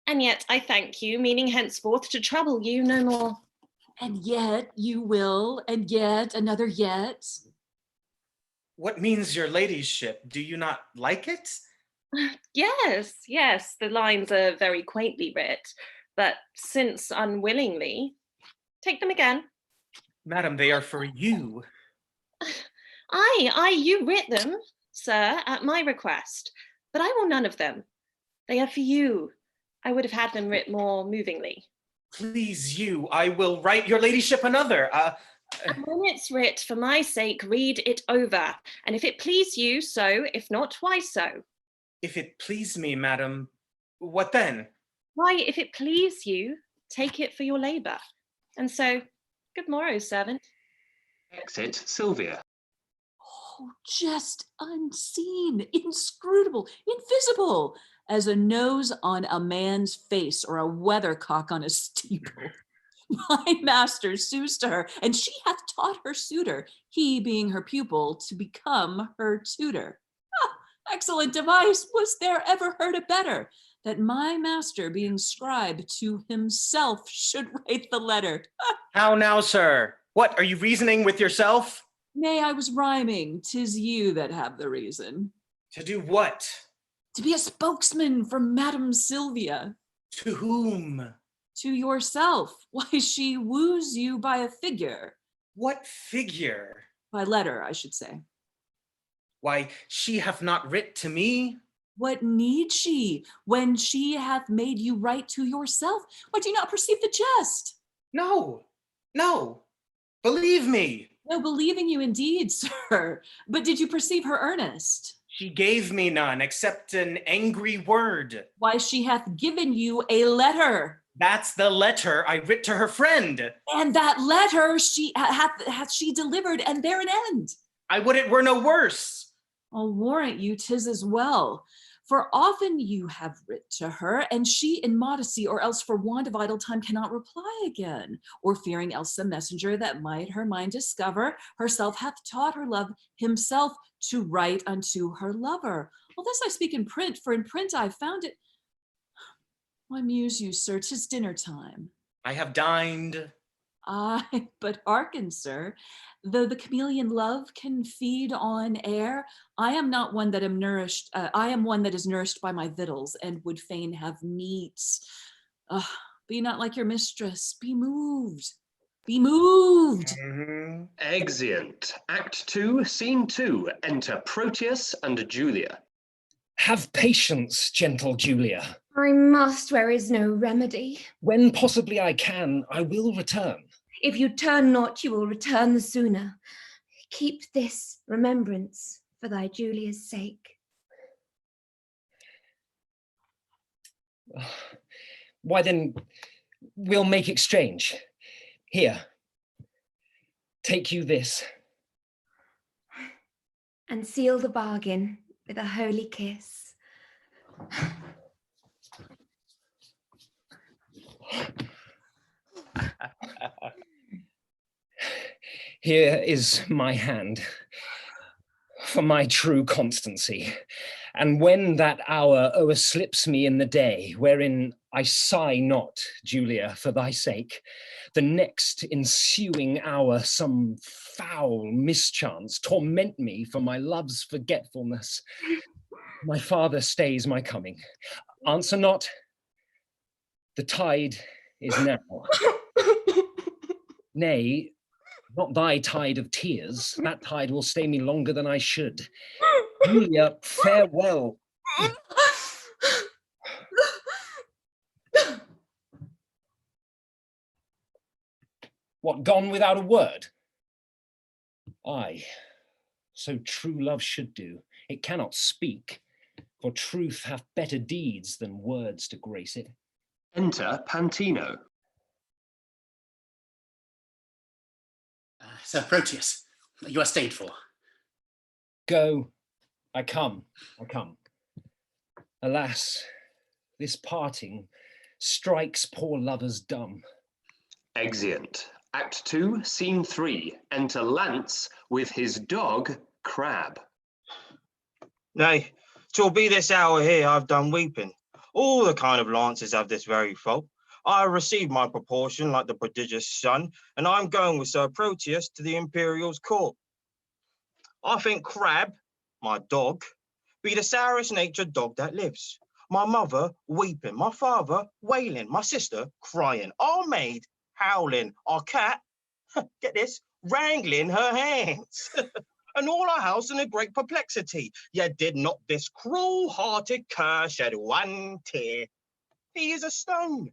And yet, I thank you, meaning henceforth to trouble you no more. And yet you will, and yet another yet. What means your ladyship? Do you not like it? Yes, yes, the lines are very quaintly writ, but since unwillingly, take them again. Madam, they are for you. Aye, you writ them, sir, at my request, but I will none of them. They are for you. I would have had them writ more movingly. Please you, I will write your ladyship another. And when it's writ for my sake, read it over. And if it please you, so. If not, why so? If it please me, madam, what then? Why, if it please you, take it for your labour. And so, good morrow, servant. Exit Silvia. Oh, just unseen, inscrutable, invisible, as a nose on a man's face or a weathercock on a steeple. My master sues to her, and she hath taught her suitor, he being her pupil, to become her tutor. Ah, excellent device, was there ever heard a better? That my master, being scribe, to himself should write the letter. How now, sir? What, are you reasoning with yourself? Nay, I was rhyming. 'Tis you that have the reason. To do what? To be a spokesman for Madam Silvia. To whom? To yourself. Why, she woos you by a figure. What figure? By letter, I should say. Why, she hath not writ to me. What need she, when she hath made you write to yourself? Why, do you not perceive the jest? No, believe me. No, believing you indeed, sir. But did you perceive her earnest? She gave me none, except an angry word. Why, she hath given you a letter. That's the letter I writ to her friend. And that letter hath she delivered, and there an end. I would it were no worse. I'll warrant you 'tis as well. For often you have writ to her, and she in modesty, or else for want of idle time, cannot reply again, or fearing else some messenger that might her mind discover, herself hath taught her love himself to write unto her lover. Well, this I speak in print, for in print I found it. I muse you, sir, 'tis dinner time. I have dined. Aye, but hearken, sir, though the chameleon love can feed on air, I am not one that am nourished, I am one that is nourished by my victuals, and would fain have meats. Be not like your mistress, be moved, be moved. Exeunt. Act 2, Scene 2. Enter Proteus and Julia. Have patience, gentle Julia. I must where is no remedy. When possibly I can, I will return. If you turn not, you will return the sooner. Keep this remembrance for thy Julia's sake. Why then, we'll make exchange. Here, take you this. And seal the bargain with a holy kiss. Here is my hand for my true constancy. And when that hour o'erslips me in the day, wherein I sigh not, Julia, for thy sake, the next ensuing hour some foul mischance torment me for my love's forgetfulness. My father stays my coming. Answer not. The tide is now. Nay, not thy tide of tears. That tide will stay me longer than I should. Julia, farewell. What, gone without a word? Aye, so true love should do. It cannot speak, for truth hath better deeds than words to grace it. Enter Panthino. Sir Proteus, you are stayed for. Go, I come. Alas, this parting strikes poor lovers dumb. Exeunt. Act 2, Scene 3. Enter Launce with his dog, Crab. Nay, 'twill be this hour here I've done weeping. All the kind of Lances have this very fault. I received my proportion like the prodigious sun, and I'm going with Sir Proteus to the Imperial's court. I think Crab, my dog, be the sourest natured dog that lives. My mother weeping, my father wailing, my sister crying, our maid howling, our cat, get this, wrangling her hands. And all our house in a great perplexity. Yet did not this cruel-hearted cur shed one tear. He is a stone.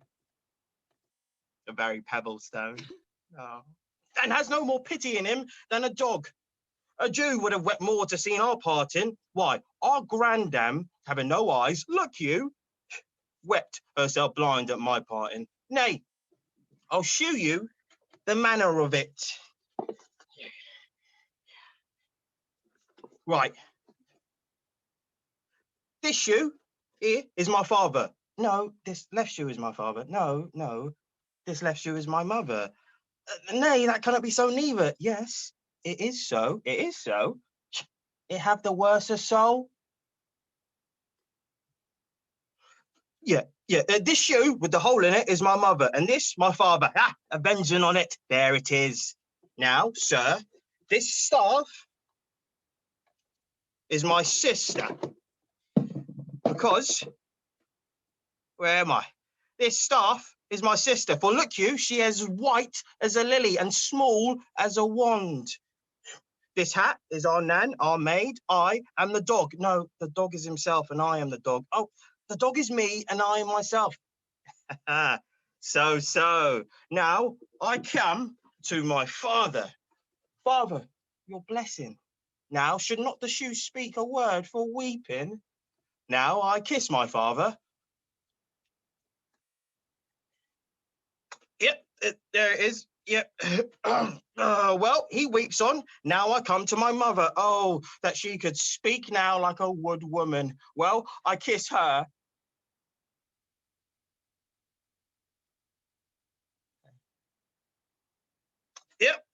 A very pebble stone. Oh. And has no more pity in him than a dog. A Jew would have wept more to see our parting. Why, our grandam, having no eyes, look you, wept herself blind at my parting. Nay, I'll shew you the manner of it. Right. This shoe here is my father. No, this left shoe is my father. No, this left shoe is my mother. Nay, that cannot be so neither. Yes, it is so. It have the worser soul. Yeah. This shoe with the hole in it is my mother, and this my father. Ah, avenging on it. There it is. Now, sir, this staff is my sister. Because, where am I? This staff is my sister, for look you, she is white as a lily and small as a wand. This hat is our nan, our maid, I am the dog. No, the dog is himself and I am the dog. Oh, the dog is me and I am myself. So. Now, I come to my father. Father, your blessing. Now, should not the shoe speak a word for weeping? Now, I kiss my father. Yep, there it is. Yep. Well, he weeps on. Now I come to my mother. Oh, that she could speak now like a wood woman. Well, I kiss her. Yep.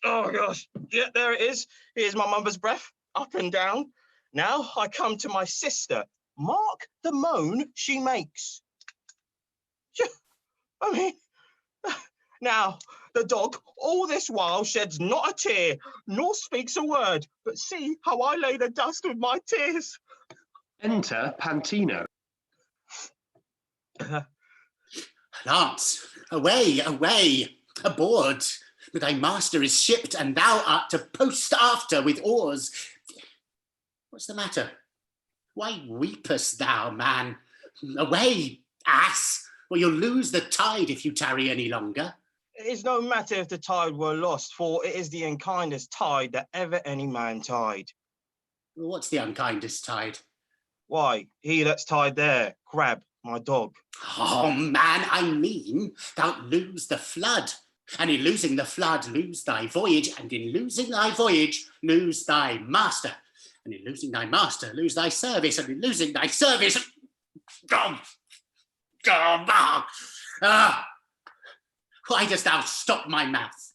Oh, gosh. Yeah, there it is. Here's my mother's breath, up and down. Now I come to my sister. Mark the moan she makes. I mean, now the dog all this while sheds not a tear, nor speaks a word, but see how I lay the dust with my tears. Enter Panthino. Launce, away, aboard. Thy master is shipped, and thou art to post after with oars. What's the matter? Why weepest thou, man? Away, ass, or you'll lose the tide if you tarry any longer. It is no matter if the tide were lost, for it is the unkindest tide that ever any man tied. What's the unkindest tide? Why, he that's tied there, Crab, my dog. Oh, man, I mean, thou'lt lose the flood. And in losing the flood, lose thy voyage, and in losing thy voyage, lose thy master. And in losing thy master, lose thy service, and in losing thy service... Why dost thou stop my mouth?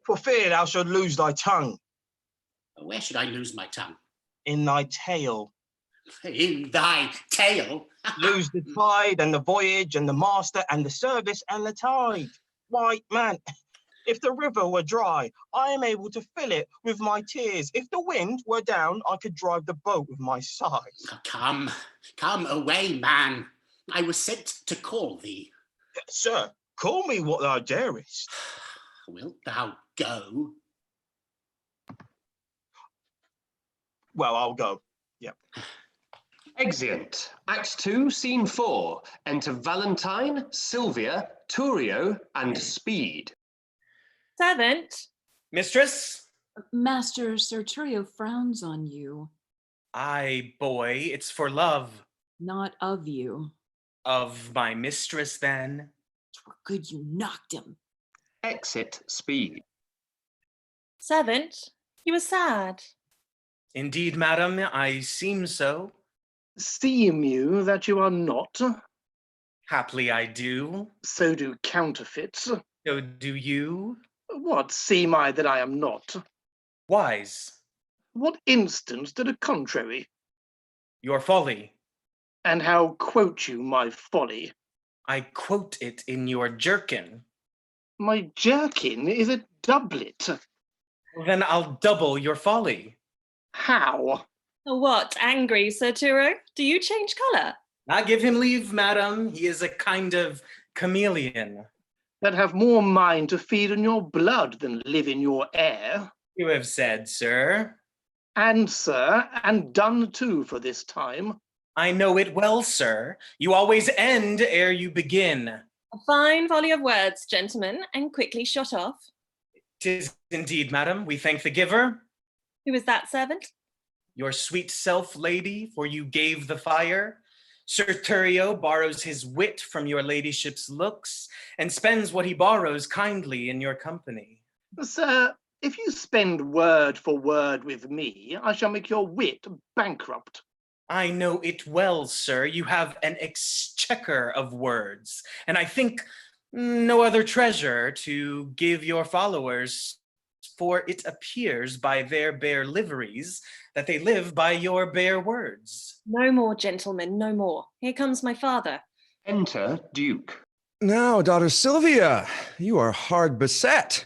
For fear thou should lose thy tongue. Where should I lose my tongue? In thy tail. In thy tail? Lose the tide, and the voyage, and the master, and the service, and the tide. Why, man, if the river were dry, I am able to fill it with my tears. If the wind were down, I could drive the boat with my sighs. Come away, man. I was sent to call thee. Sir, call me what thou darest. Wilt thou go? Well, I'll go. Yep. Exeunt. Act 2, Scene 4. Enter Valentine, Silvia, Thurio, and Speed. Servant. Mistress? Master, Sir Thurio frowns on you. Aye, boy, it's for love. Not of you. Of my mistress, then? 'Twere good you knocked him. Exit Speed. Servant, you are sad. Indeed, madam, I seem so. Seem you that you are not? Haply I do. So do counterfeits. So do you. What seem I that I am not? Wise. What instance to the contrary? Your folly. And how quote you my folly? I quote it in your jerkin. My jerkin is a doublet. Then I'll double your folly. How? What, angry, Sir Thurio? Do you change colour? I give him leave, madam. He is a kind of chameleon. That have more mind to feed on your blood than live in your air. You have said, sir. And, sir, and done too for this time. I know it well, sir. You always end ere you begin. A fine volley of words, gentlemen, and quickly shot off. 'Tis indeed, madam. We thank the giver. Who is that, servant? Your sweet self, lady, for you gave the fire. Sir Thurio borrows his wit from your ladyship's looks, and spends what he borrows kindly in your company. Sir, if you spend word for word with me, I shall make your wit bankrupt. I know it well, sir. You have an exchequer of words, and I think no other treasure to give your followers, for it appears by their bare liveries that they live by your bare words. No more, gentlemen, no more. Here comes my father. Enter Duke. Now, daughter Silvia, you are hard beset.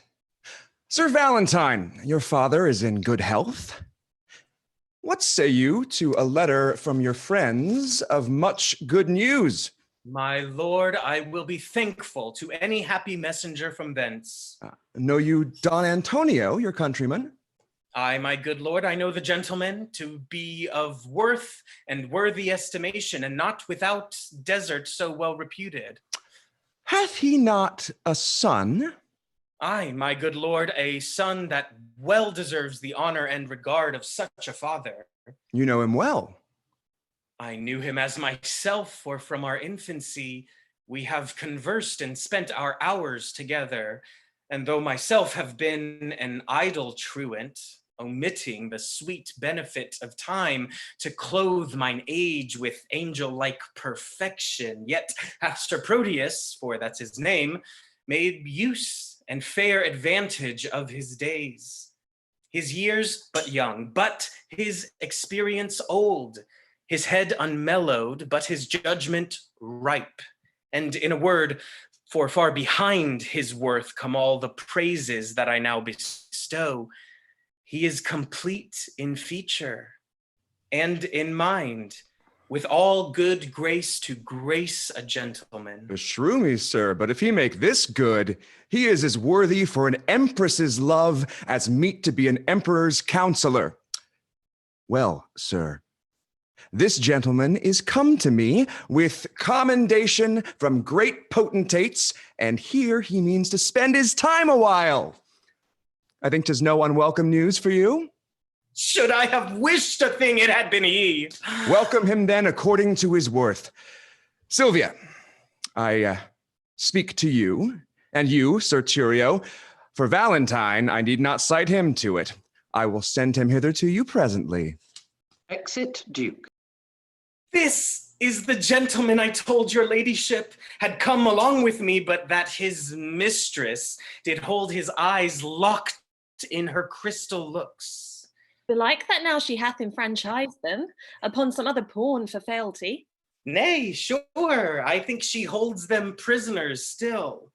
Sir Valentine, your father is in good health. What say you to a letter from your friends of much good news? My lord, I will be thankful to any happy messenger from thence. Know you Don Antonio, your countryman? Aye, my good lord, I know the gentleman to be of worth and worthy estimation, and not without desert so well reputed. Hath he not a son? Aye, my good lord, a son that well deserves the honor and regard of such a father. You know him well. I knew him as myself, for from our infancy we have conversed and spent our hours together. And though myself have been an idle truant, omitting the sweet benefit of time to clothe mine age with angel-like perfection, yet hath Sir Proteus, for that's his name, made use and fair advantage of his days. His years but young, but his experience old, his head unmellowed, but his judgment ripe. And in a word, for far behind his worth come all the praises that I now bestow. He is complete in feature and in mind, with all good grace to grace a gentleman. Beshrew me, sir, but if he make this good, he is as worthy for an empress's love as meet to be an emperor's counselor. Well, sir, this gentleman is come to me with commendation from great potentates, and here he means to spend his time a while. I think 'tis no unwelcome news for you. Should I have wished a thing, it had been he. Welcome him then according to his worth. Silvia, I speak to you, and you, Sir Thurio. For Valentine, I need not cite him to it. I will send him hither to you presently. Exit Duke. This is the gentleman I told your ladyship had come along with me, but that his mistress did hold his eyes locked in her crystal looks. Belike that now she hath enfranchised them upon some other pawn for fealty. Nay, sure, I think she holds them prisoners still.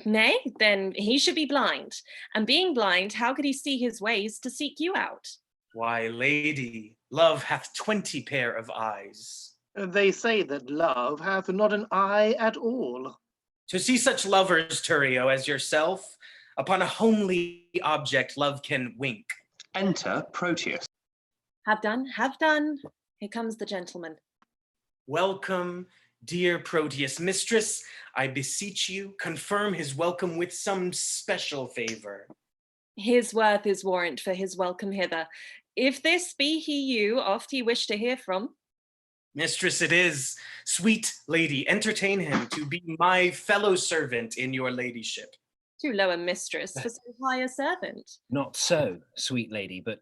Nay, then he should be blind. And being blind, how could he see his ways to seek you out? Why, lady, love hath 20 pair of eyes. They say that love hath not an eye at all. To see such lovers, Thurio, as yourself, upon a homely object love can wink. Enter Proteus. Have done, have done. Here comes the gentleman. Welcome, dear Proteus. Mistress, I beseech you, confirm his welcome with some special favor. His worth is warrant for his welcome hither. If this be he you oft ye wish to hear from. Mistress, it is. Sweet lady, entertain him to be my fellow servant in your ladyship. Too low a mistress for so high a servant. Not so, sweet lady, but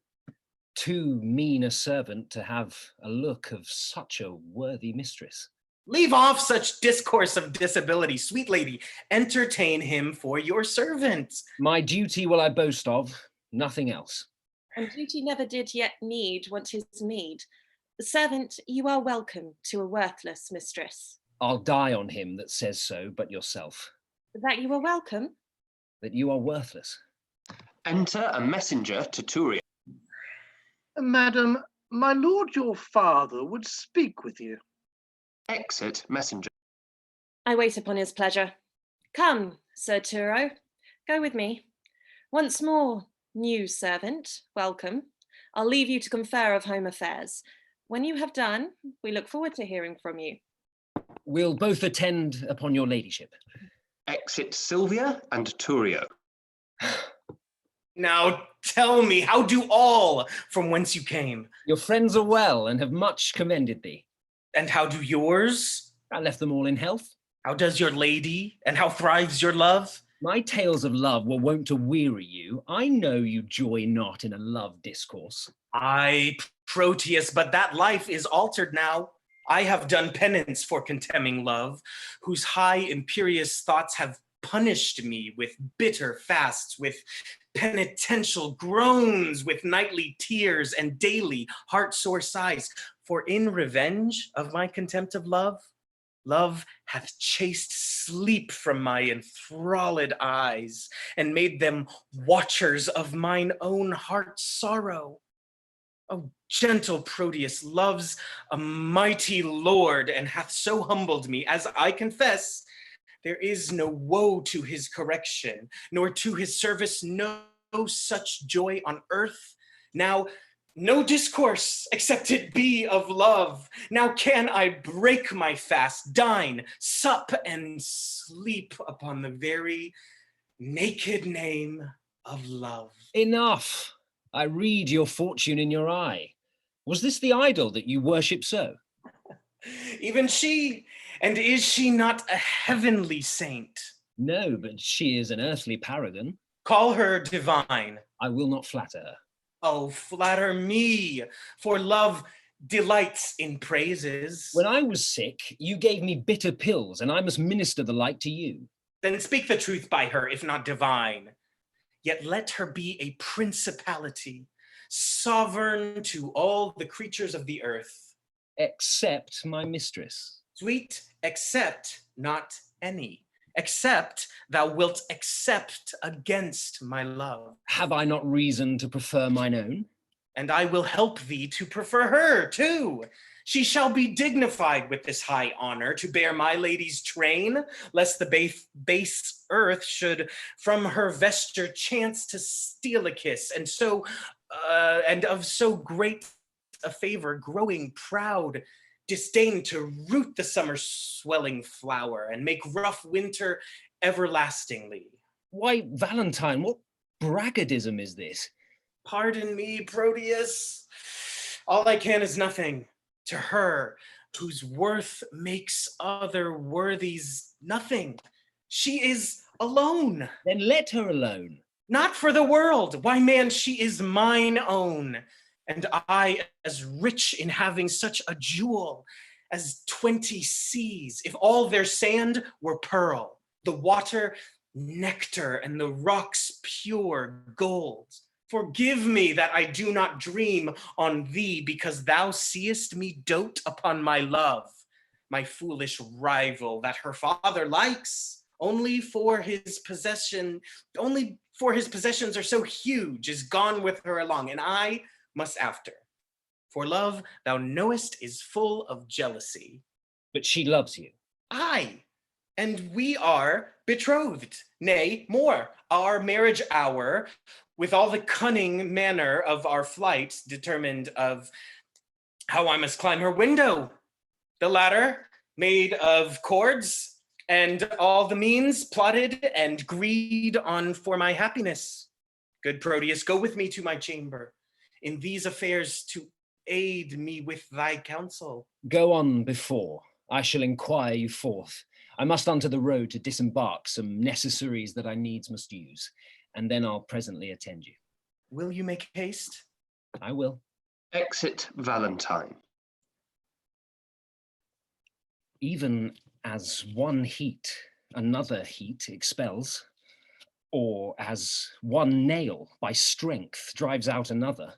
too mean a servant to have a look of such a worthy mistress. Leave off such discourse of disability, sweet lady. Entertain him for your servant. My duty will I boast of, nothing else. And duty never did yet need what is meed. Servant, you are welcome to a worthless mistress. I'll die on him that says so, but yourself. That you are welcome? That you are worthless. Enter a messenger to Thurio. Madam, my lord your father would speak with you. Exit messenger. I wait upon his pleasure. Come, Sir Thurio, go with me. Once more, new servant, welcome. I'll leave you to confer of home affairs. When you have done, we look forward to hearing from you. We'll both attend upon your ladyship. Exit Silvia and Thurio. Now tell me, how do all from whence you came? Your friends are well and have much commended thee. And how do yours? I left them all in health. How does your lady, and how thrives your love? My tales of love were wont to weary you. I know you joy not in a love discourse. Ay, Proteus, but that life is altered now. I have done penance for contemning love, whose high imperious thoughts have punished me with bitter fasts, with penitential groans, with nightly tears and daily heart-sore sighs. For in revenge of my contempt of love, love hath chased sleep from my enthralled eyes, and made them watchers of mine own heart's sorrow. O gentle Proteus loves a mighty lord, and hath so humbled me, as I confess, there is no woe to his correction, nor to his service no such joy on earth. Now, no discourse, except it be of love. Now can I break my fast, dine, sup, and sleep upon the very naked name of love. Enough! I read your fortune in your eye. Was this the idol that you worship so? Even she, and is she not a heavenly saint? No, but she is an earthly paragon. Call her divine. I will not flatter her. Oh, flatter me, for love delights in praises. When I was sick, you gave me bitter pills, and I must minister the like to you. Then speak the truth by her, if not divine. Yet let her be a principality, sovereign to all the creatures of the earth. Except my mistress. Sweet, except not any. Except thou wilt accept against my love. Have I not reason to prefer mine own? And I will help thee to prefer her too. She shall be dignified with this high honor to bear my lady's train, lest the base earth should from her vesture chance to steal a kiss, and so and of so great a favor growing proud, disdain to root the summer swelling flower and make rough winter everlastingly. Why, Valentine, what braggadism is this? Pardon me, Proteus. All I can is nothing. To her, whose worth makes other worthies nothing. She is alone. Then let her alone. Not for the world. Why, man, she is mine own. And I as rich in having such a jewel as 20 seas, if all their sand were pearl, the water nectar, and the rocks pure gold. Forgive me that I do not dream on thee, because thou seest me dote upon my love, my foolish rival that her father likes, only for his possessions are so huge, is gone with her along, and I must after. For love, thou knowest, is full of jealousy. But she loves you. Aye, and we are betrothed, nay, more, our marriage hour, with all the cunning manner of our flight, determined of how I must climb her window, the ladder made of cords, and all the means plotted and agreed on for my happiness. Good Proteus, go with me to my chamber, in these affairs to aid me with thy counsel. Go on before, I shall inquire you forth. I must unto the road to disembark some necessaries that I needs must use, and then I'll presently attend you. Will you make haste? I will. Exit Valentine. Even as one heat another heat expels, or as one nail by strength drives out another,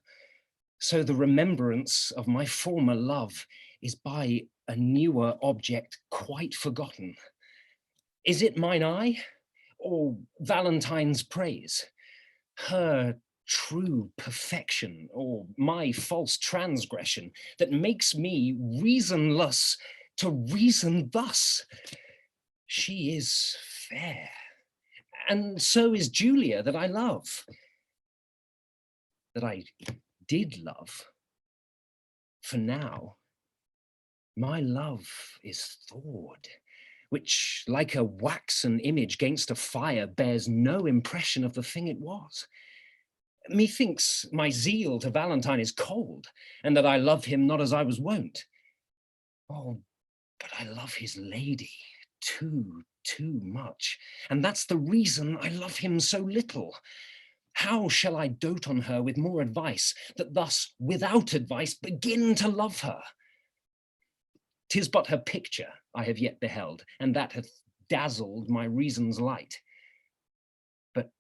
so the remembrance of my former love is by a newer object quite forgotten. Is it mine eye, or Valentine's praise, her true perfection, or my false transgression that makes me reasonless to reason thus? She is fair, and so is Julia that I love, that I did love. For now, my love is thawed, which like a waxen image gainst a fire bears no impression of the thing it was. Methinks my zeal to Valentine is cold, and that I love him not as I was wont. Oh, but I love his lady too much, and that's the reason I love him so little. How shall I dote on her with more advice, that thus without advice begin to love her? 'Tis but her picture I have yet beheld, and that hath dazzled my reason's light. But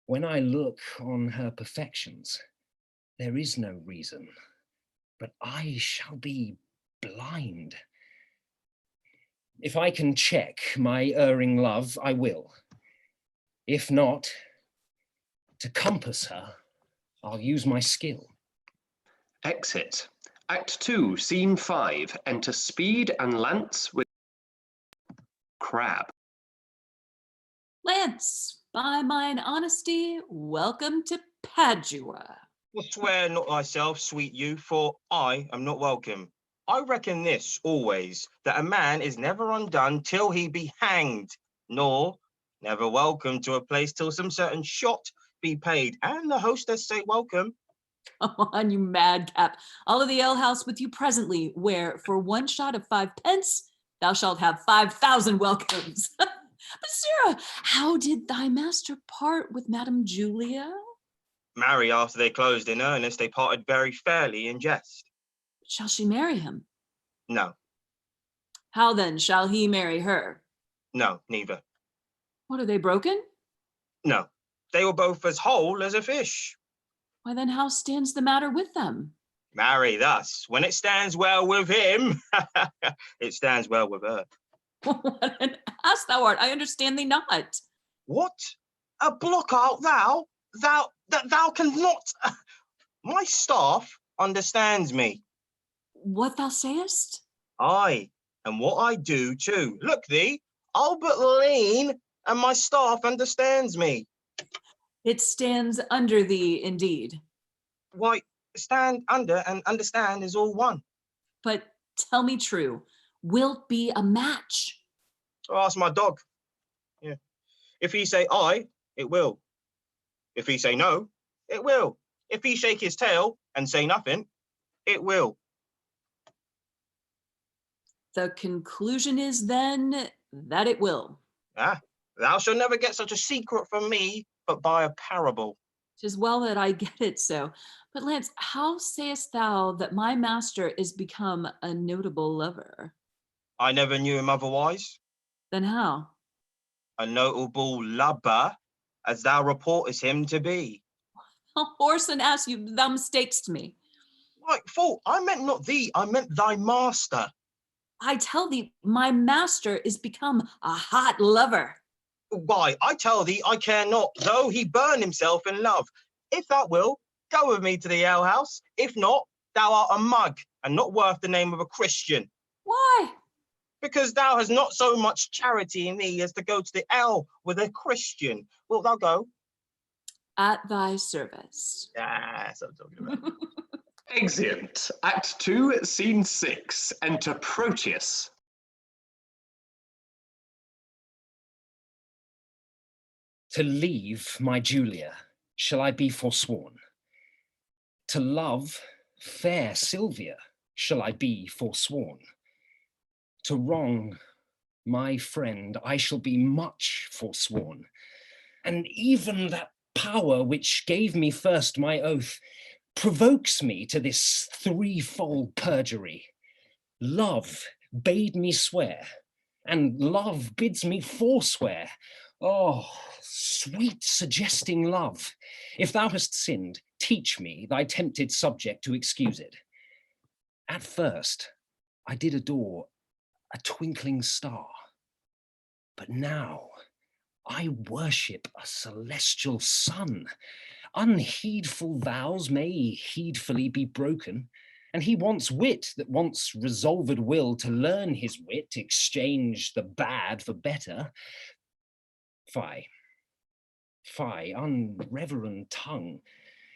when I look on her perfections, there is no reason, but I shall be blind. If I can check my erring love, I will. If not, to compass her, I'll use my skill. Exit. Act 2, Scene 5. Enter Speed and Launce with Crab. Launce, by mine honesty, welcome to Padua. Swear not thyself, sweet youth, for I am not welcome. I reckon this always, that a man is never undone till he be hanged, nor never welcome to a place till some certain shot be paid, and the hostess say welcome. Come on, you madcap. I'll to the alehouse with you presently, where for one shot of 5 pence, thou shalt have 5,000 welcomes. But Sarah, how did thy master part with Madam Julia? Marry, after they closed in earnest, they parted very fairly in jest. Shall she marry him? No. How then shall he marry her? No, neither. What, are they broken? No, they were both as whole as a fish. Why then how stands the matter with them? Marry, thus, when it stands well with him, it stands well with her. What an ass thou art, I understand thee not. What? A block art thou? Thou cannot. My staff understands me. What thou sayest? Aye, and what I do too. Look thee, I'll but lean, and my staff understands me. It stands under thee, indeed. Why, stand under and understand is all one. But tell me true, wilt be a match? Ask my dog. Yeah. If he say aye, it will. If he say no, it will. If he shake his tail and say nothing, it will. The conclusion is then that it will. Ah, thou shalt never get such a secret from me, but by a parable. 'Tis well that I get it so. But Launce, how sayest thou that my master is become a notable lover? I never knew him otherwise. Then how? A notable lubber, as thou reportest him to be. A horse and ass, thou mistakest me. Right, fool, I meant not thee, I meant thy master. I tell thee, my master is become a hot lover. Why, I tell thee, I care not, though he burn himself in love. If thou will, go with me to the alehouse. If not, thou art a mug, and not worth the name of a Christian. Why? Because thou hast not so much charity in thee as to go to the ale with a Christian. Wilt thou go? At thy service. That's what I'm talking about. Exeunt. Act 2, Scene 6. Enter Proteus. To leave my Julia shall I be forsworn. To love fair Silvia shall I be forsworn. To wrong my friend, I shall be much forsworn. And even that power which gave me first my oath provokes me to this threefold perjury. Love bade me swear, and love bids me forswear. Oh, sweet suggesting love, if thou hast sinned, teach me, thy tempted subject, to excuse it. At first, I did adore a twinkling star, but now I worship a celestial sun. Unheedful vows may heedfully be broken, and he wants wit that wants resolved will to learn his wit, exchange the bad for better. Fie, unreverend tongue,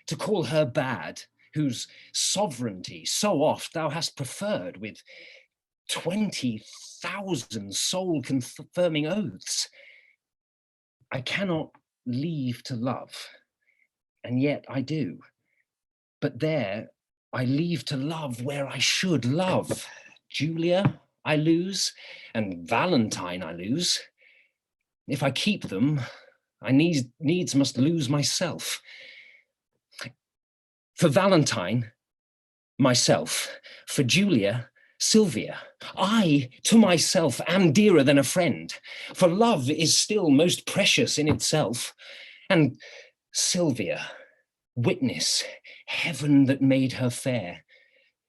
to call her bad, whose sovereignty so oft thou hast preferred with 20,000 soul-confirming oaths. I cannot leave to love, and yet I do. But there I leave to love where I should love. Julia I lose, and Valentine I lose. If I keep them, I needs must lose myself. For Valentine, myself. For Julia, Silvia. I to myself am dearer than a friend, for love is still most precious in itself. And Silvia, witness, heaven that made her fair,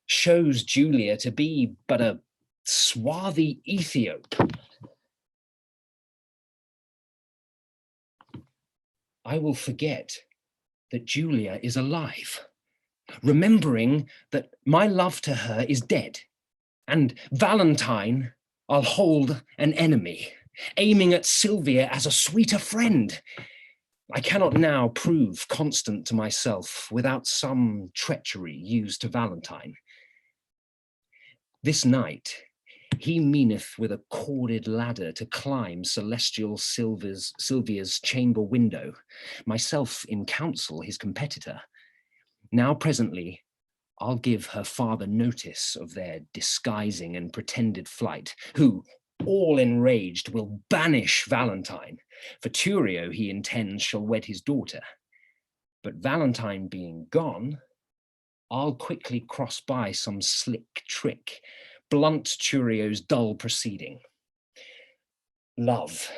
shows Julia to be but a swarthy Ethiop. I will forget that Julia is alive, remembering that my love to her is dead, and Valentine I'll hold an enemy, aiming at Silvia as a sweeter friend. I cannot now prove constant to myself without some treachery used to Valentine. This night, he meaneth with a corded ladder to climb celestial Silvia's chamber window, myself in counsel his competitor. Now presently, I'll give her father notice of their disguising and pretended flight, who, all enraged, will banish Valentine, for Thurio he intends shall wed his daughter. But Valentine being gone, I'll quickly cross by some slick trick, blunt Thurio's dull proceeding. Love,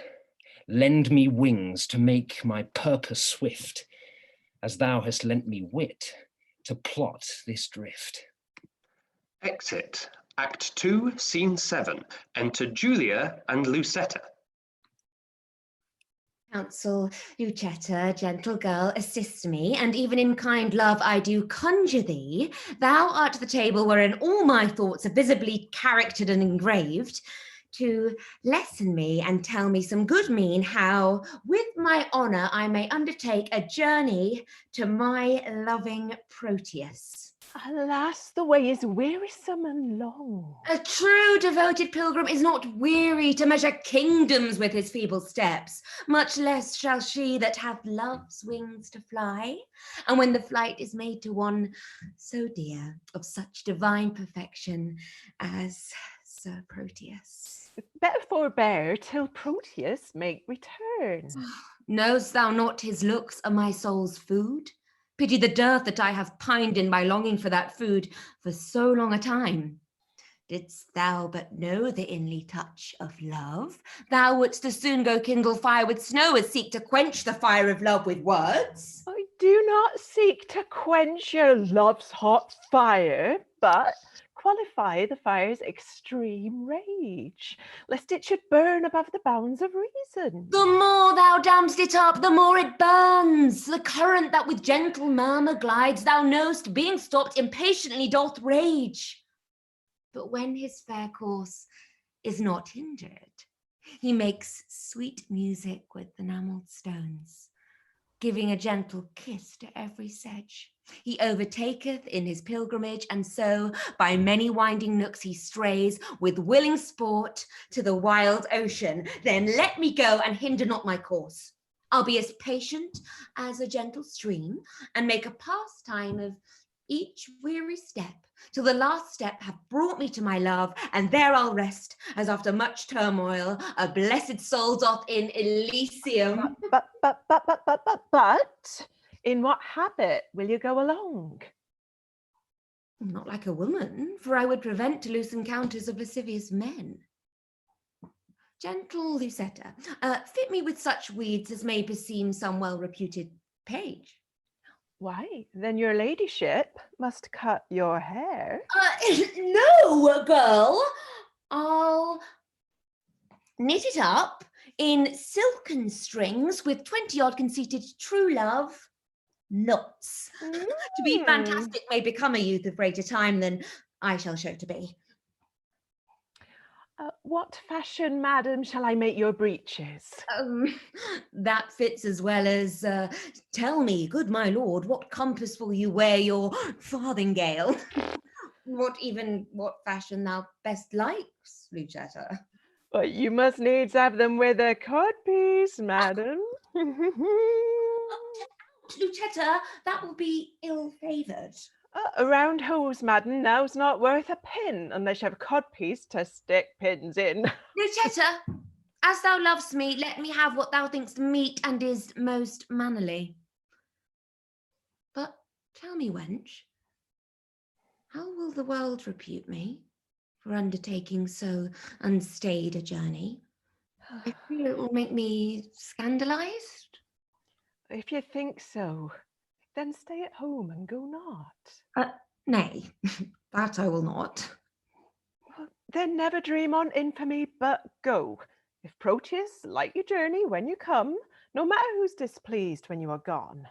lend me wings to make my purpose swift, as thou hast lent me wit to plot this drift. Exit. Act 2, Scene 7. Enter Julia and Lucetta. Counsel, Lucetta, gentle girl, assist me, and even in kind love I do conjure thee. Thou art the table wherein all my thoughts are visibly charactered and engraved, to lesson me and tell me some good mean how, with my honour, I may undertake a journey to my loving Proteus. Alas, the way is wearisome and long. A true devoted pilgrim is not weary to measure kingdoms with his feeble steps, much less shall she that hath love's wings to fly. And when the flight is made to one so dear, of such divine perfection as Sir Proteus. Better forbear till Proteus make return. Knowst thou not his looks are my soul's food? Pity the dearth that I have pined in by longing for that food for so long a time. Didst thou but know the inly touch of love, thou wouldst as soon go kindle fire with snow as seek to quench the fire of love with words. I do not seek to quench your love's hot fire, but qualify the fire's extreme rage, lest it should burn above the bounds of reason. The more thou damn'st it up, the more it burns. The current that with gentle murmur glides, thou knowst, being stopped, impatiently doth rage. But when his fair course is not hindered, he makes sweet music with enamelled stones, giving a gentle kiss to every sedge. He overtaketh in his pilgrimage, and so by many winding nooks he strays with willing sport to the wild ocean. Then let me go and hinder not my course. I'll be as patient as a gentle stream, and make a pastime of each weary step, till the last step have brought me to my love, and there I'll rest, as after much turmoil, a blessed soul doth in Elysium. But, in what habit will you go along? Not like a woman, for I would prevent loose encounters of lascivious men. Gentle Lucetta, fit me with such weeds as may beseem some well-reputed page. Why, then your ladyship must cut your hair. No, girl. I'll knit it up in silken strings with 20-odd conceited true love knots. To be fantastic may become a youth of greater time than I shall show to be. What fashion, madam, shall I make your breeches? That fits as well as, tell me, good my lord, what compass will you wear your farthingale? What fashion thou best likes, Lucetta? But you must needs have them with a codpiece, madam. Lucetta, that will be ill-favoured. Around hose, madam, now's not worth a pin unless you have a codpiece to stick pins in. Lucetta, as thou lovest me, let me have what thou thinkst meet and is most mannerly. But tell me, wench, how will the world repute me for undertaking so unstaid a journey? I fear it will make me scandalised. If you think so, then stay at home and go not. Nay, that I will not. Then never dream on infamy, but go. If Proteus like your journey when you come, no matter who's displeased when you are gone.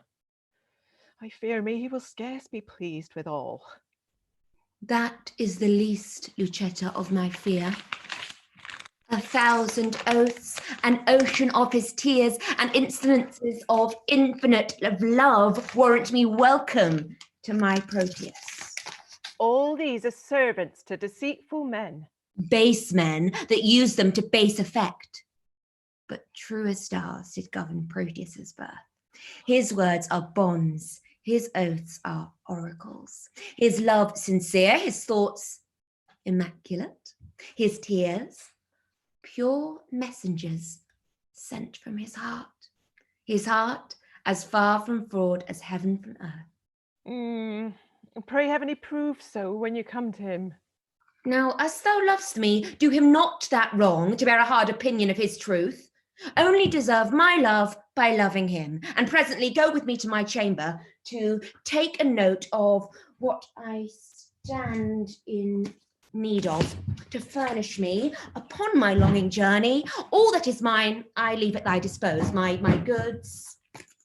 I fear me he will scarce be pleased with all. That is the least, Lucetta, of my fear. 1,000 oaths, an ocean of his tears, and instances of infinite love warrant me welcome to my Proteus. All these are servants to deceitful men. Base men that use them to base effect. But truer stars did govern Proteus's birth. His words are bonds, his oaths are oracles. His love sincere, his thoughts immaculate, his tears pure messengers sent from his heart as far from fraud as heaven from earth. Pray have any proof so when you come to him? Now, as thou lovest me, do him not that wrong to bear a hard opinion of his truth. Only deserve my love by loving him, and presently go with me to my chamber to take a note of what I stand in need of, to furnish me upon my longing journey. All that is mine I leave at thy dispose, my goods,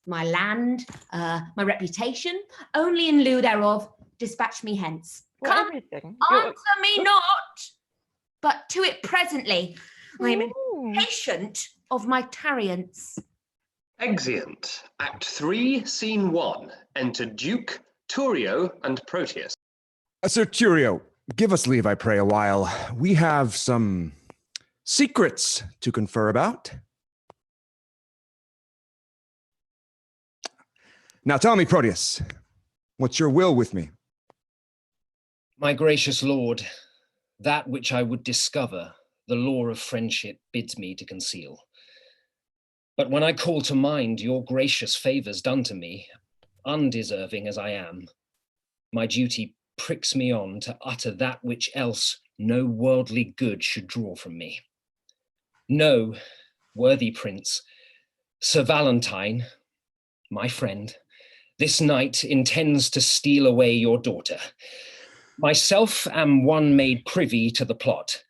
my land, my reputation. Only in lieu thereof dispatch me hence. Come, answer me not, but to it presently. I am impatient of my tarriance. Exeunt. Act 3, Scene 1. Enter Duke, Thurio, and Proteus. Sir Thurio, give us leave, I pray, a while. We have some secrets to confer about. Now tell me, Proteus, what's your will with me? My gracious lord, that which I would discover, the law of friendship bids me to conceal. But when I call to mind your gracious favours done to me, undeserving as I am, my duty pricks me on to utter that which else no worldly good should draw from me. Know, worthy prince, Sir Valentine, my friend, this night intends to steal away your daughter. Myself am one made privy to the plot.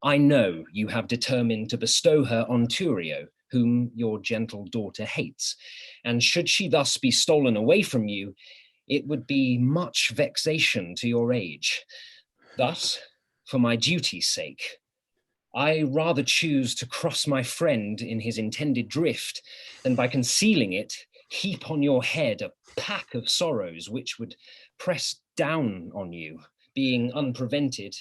I know you have determined to bestow her on Thurio, whom your gentle daughter hates, and should she thus be stolen away from you, it would be much vexation to your age. Thus, for my duty's sake, I rather choose to cross my friend in his intended drift than by concealing it, heap on your head a pack of sorrows which would press down on you, being unprevented,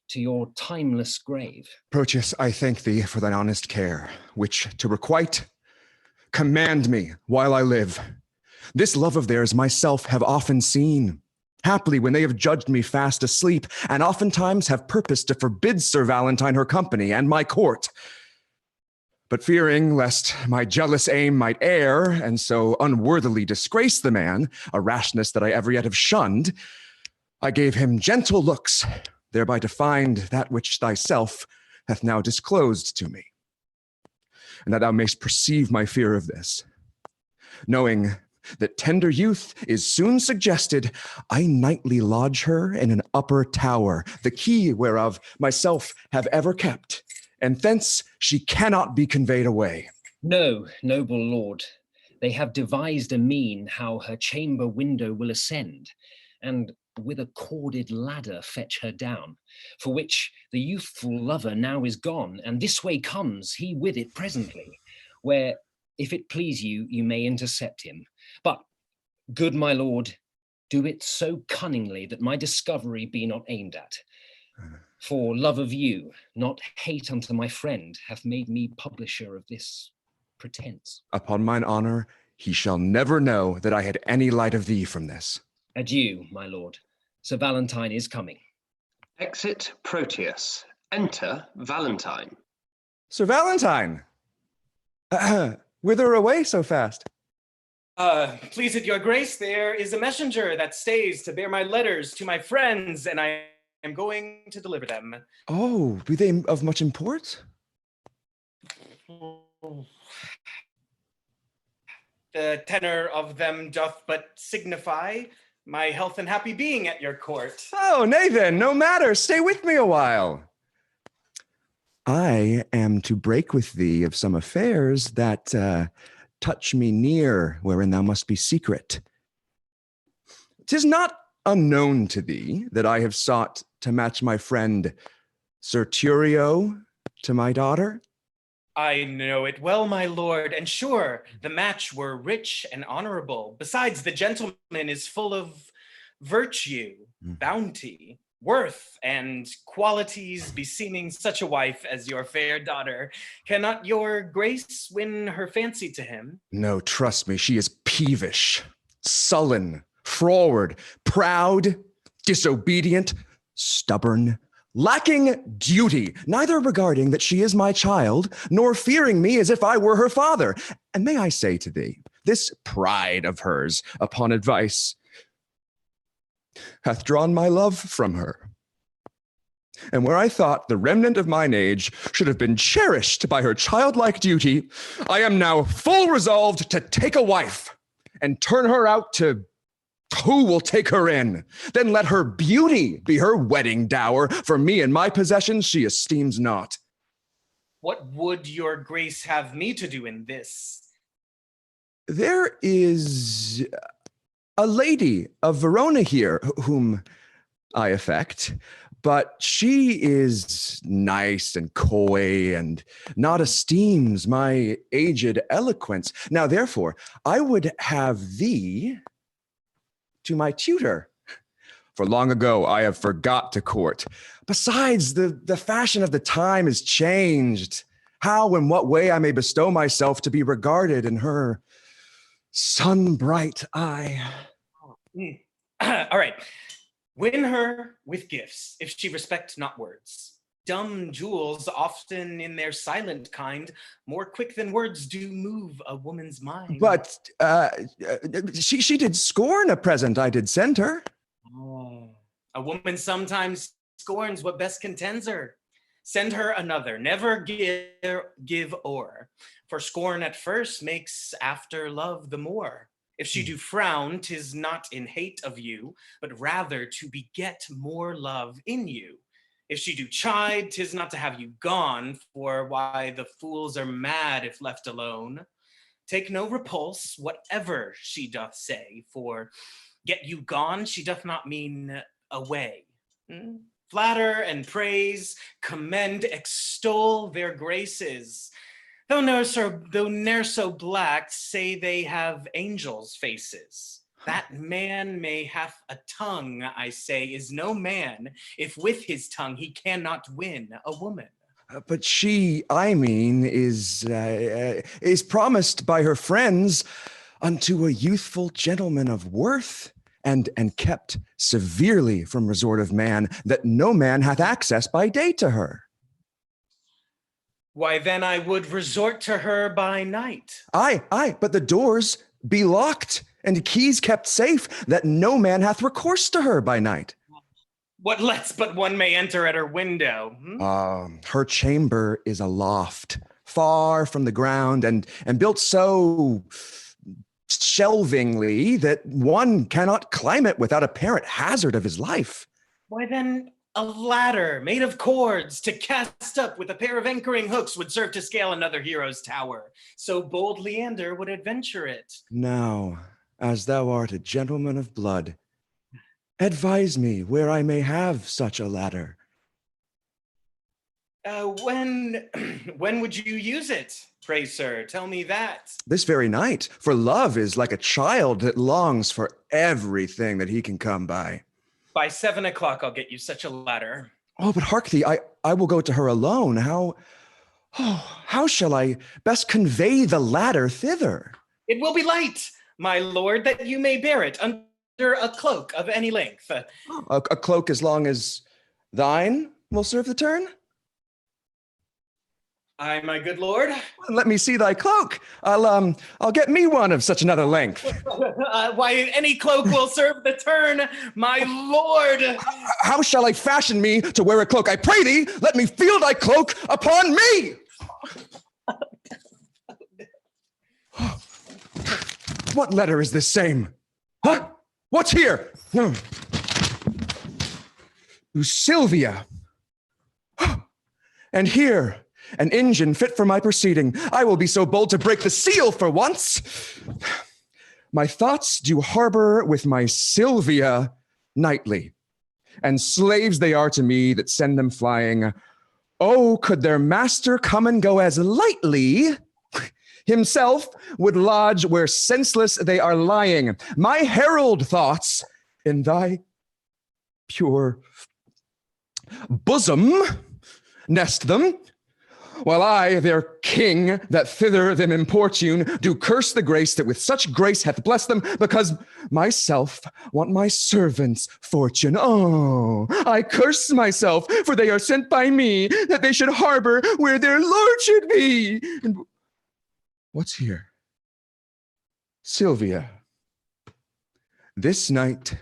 to your timeless grave. Proteus, I thank thee for thine honest care, which to requite, command me while I live. This love of theirs myself have often seen, haply when they have judged me fast asleep, and oftentimes have purposed to forbid Sir Valentine her company and my court. But fearing lest my jealous aim might err, and so unworthily disgrace the man, a rashness that I ever yet have shunned, I gave him gentle looks, thereby to find that which thyself hath now disclosed to me. And that thou mayst perceive my fear of this, knowing that tender youth is soon suggested, I nightly lodge her in an upper tower, the key whereof myself have ever kept, and thence she cannot be conveyed away. No, noble lord, they have devised a mean how her chamber window will ascend, and with a corded ladder fetch her down, for which the youthful lover now is gone, and this way comes he with it presently, where, if it please you, you may intercept him. But, good my lord, do it so cunningly that my discovery be not aimed at. For love of you, not hate unto my friend, hath made me publisher of this pretense. Upon mine honor, he shall never know that I had any light of thee from this. Adieu, my lord. Sir Valentine is coming. Exit Proteus. Enter Valentine. Sir Valentine! Whither away so fast? Please it your grace, there is a messenger that stays to bear my letters to my friends, and I am going to deliver them. Oh, be they of much import? The tenor of them doth but signify my health and happy being at your court. Oh, nay then, no matter, stay with me a while. I am to break with thee of some affairs that touch me near, wherein thou must be secret. 'Tis not unknown to thee that I have sought to match my friend Sir Thurio to my daughter. I know it well, my lord, and sure, the match were rich and honorable. Besides, the gentleman is full of virtue, bounty, worth, and qualities beseeming such a wife as your fair daughter. Cannot your grace win her fancy to him? No, trust me, she is peevish, sullen, froward, proud, disobedient, stubborn, lacking duty, neither regarding that she is my child, nor fearing me as if I were her father. And may I say to thee, this pride of hers, upon advice, hath drawn my love from her. And where I thought the remnant of mine age should have been cherished by her childlike duty, I am now full resolved to take a wife and turn her out to who will take her in. Then let her beauty be her wedding dower, for me and my possessions she esteems not. What would your grace have me to do in this? There is a lady of Verona here whom I affect, but she is nice and coy and not esteems my aged eloquence. Now, therefore, I would have thee to my tutor. For long ago I have forgot to court. Besides, the fashion of the time is changed. How and what way I may bestow myself to be regarded in her sun-bright eye. All right. Win her with gifts, if she respect not words. Dumb jewels, often in their silent kind, more quick than words do move a woman's mind. But she did scorn a present I did send her. Oh, a woman sometimes scorns what best contends her. Send her another, never give o'er. For scorn at first makes after love the more. If she do frown, 'tis not in hate of you, but rather to beget more love in you. If she do chide, 'tis not to have you gone, for why the fools are mad if left alone. Take no repulse, whatever she doth say, for get you gone, she doth not mean away. Flatter and praise, commend, extol their graces. Though ne'er so black, say they have angels' faces. That man may have a tongue, I say, is no man, if with his tongue he cannot win a woman. But she, I mean, is promised by her friends unto a youthful gentleman of worth and kept severely from resort of man, that no man hath access by day to her. Why then I would resort to her by night. Aye, but the doors be locked, and keys kept safe, that no man hath recourse to her by night. What lets but one may enter at her window? Her chamber is a loft, far from the ground, and built so shelvingly that one cannot climb it without apparent hazard of his life. Why then a ladder made of cords to cast up with a pair of anchoring hooks would serve to scale another hero's tower. So bold Leander would adventure it. Now, as thou art a gentleman of blood, advise me where I may have such a ladder. When would you use it? Pray, sir, tell me that. This very night, for love is like a child that longs for everything that he can come by. By 7 o'clock, I'll get you such a ladder. Oh, but hark thee, I will go to her alone. How shall I best convey the ladder thither? It will be light, my lord, that you may bear it under a cloak of any length. A cloak as long as thine will serve the turn? Aye, my good lord. Let me see thy cloak. I'll get me one of such another length. Why, any cloak will serve the turn, my lord. How shall I fashion me to wear a cloak? I pray thee, let me feel thy cloak upon me. What letter is this same? Huh? What's here? Silvia. And here, an engine fit for my proceeding. I will be so bold to break the seal for once. My thoughts do harbor with my Silvia nightly, and slaves they are to me that send them flying. Oh, could their master come and go as lightly, himself would lodge where senseless they are lying. My herald thoughts in thy pure bosom nest them, while I, their king, that thither them importune, do curse the grace that with such grace hath blessed them, because myself want my servants' fortune. Oh, I curse myself, for they are sent by me, that they should harbor where their lord should be. And what's here? Silvia, this night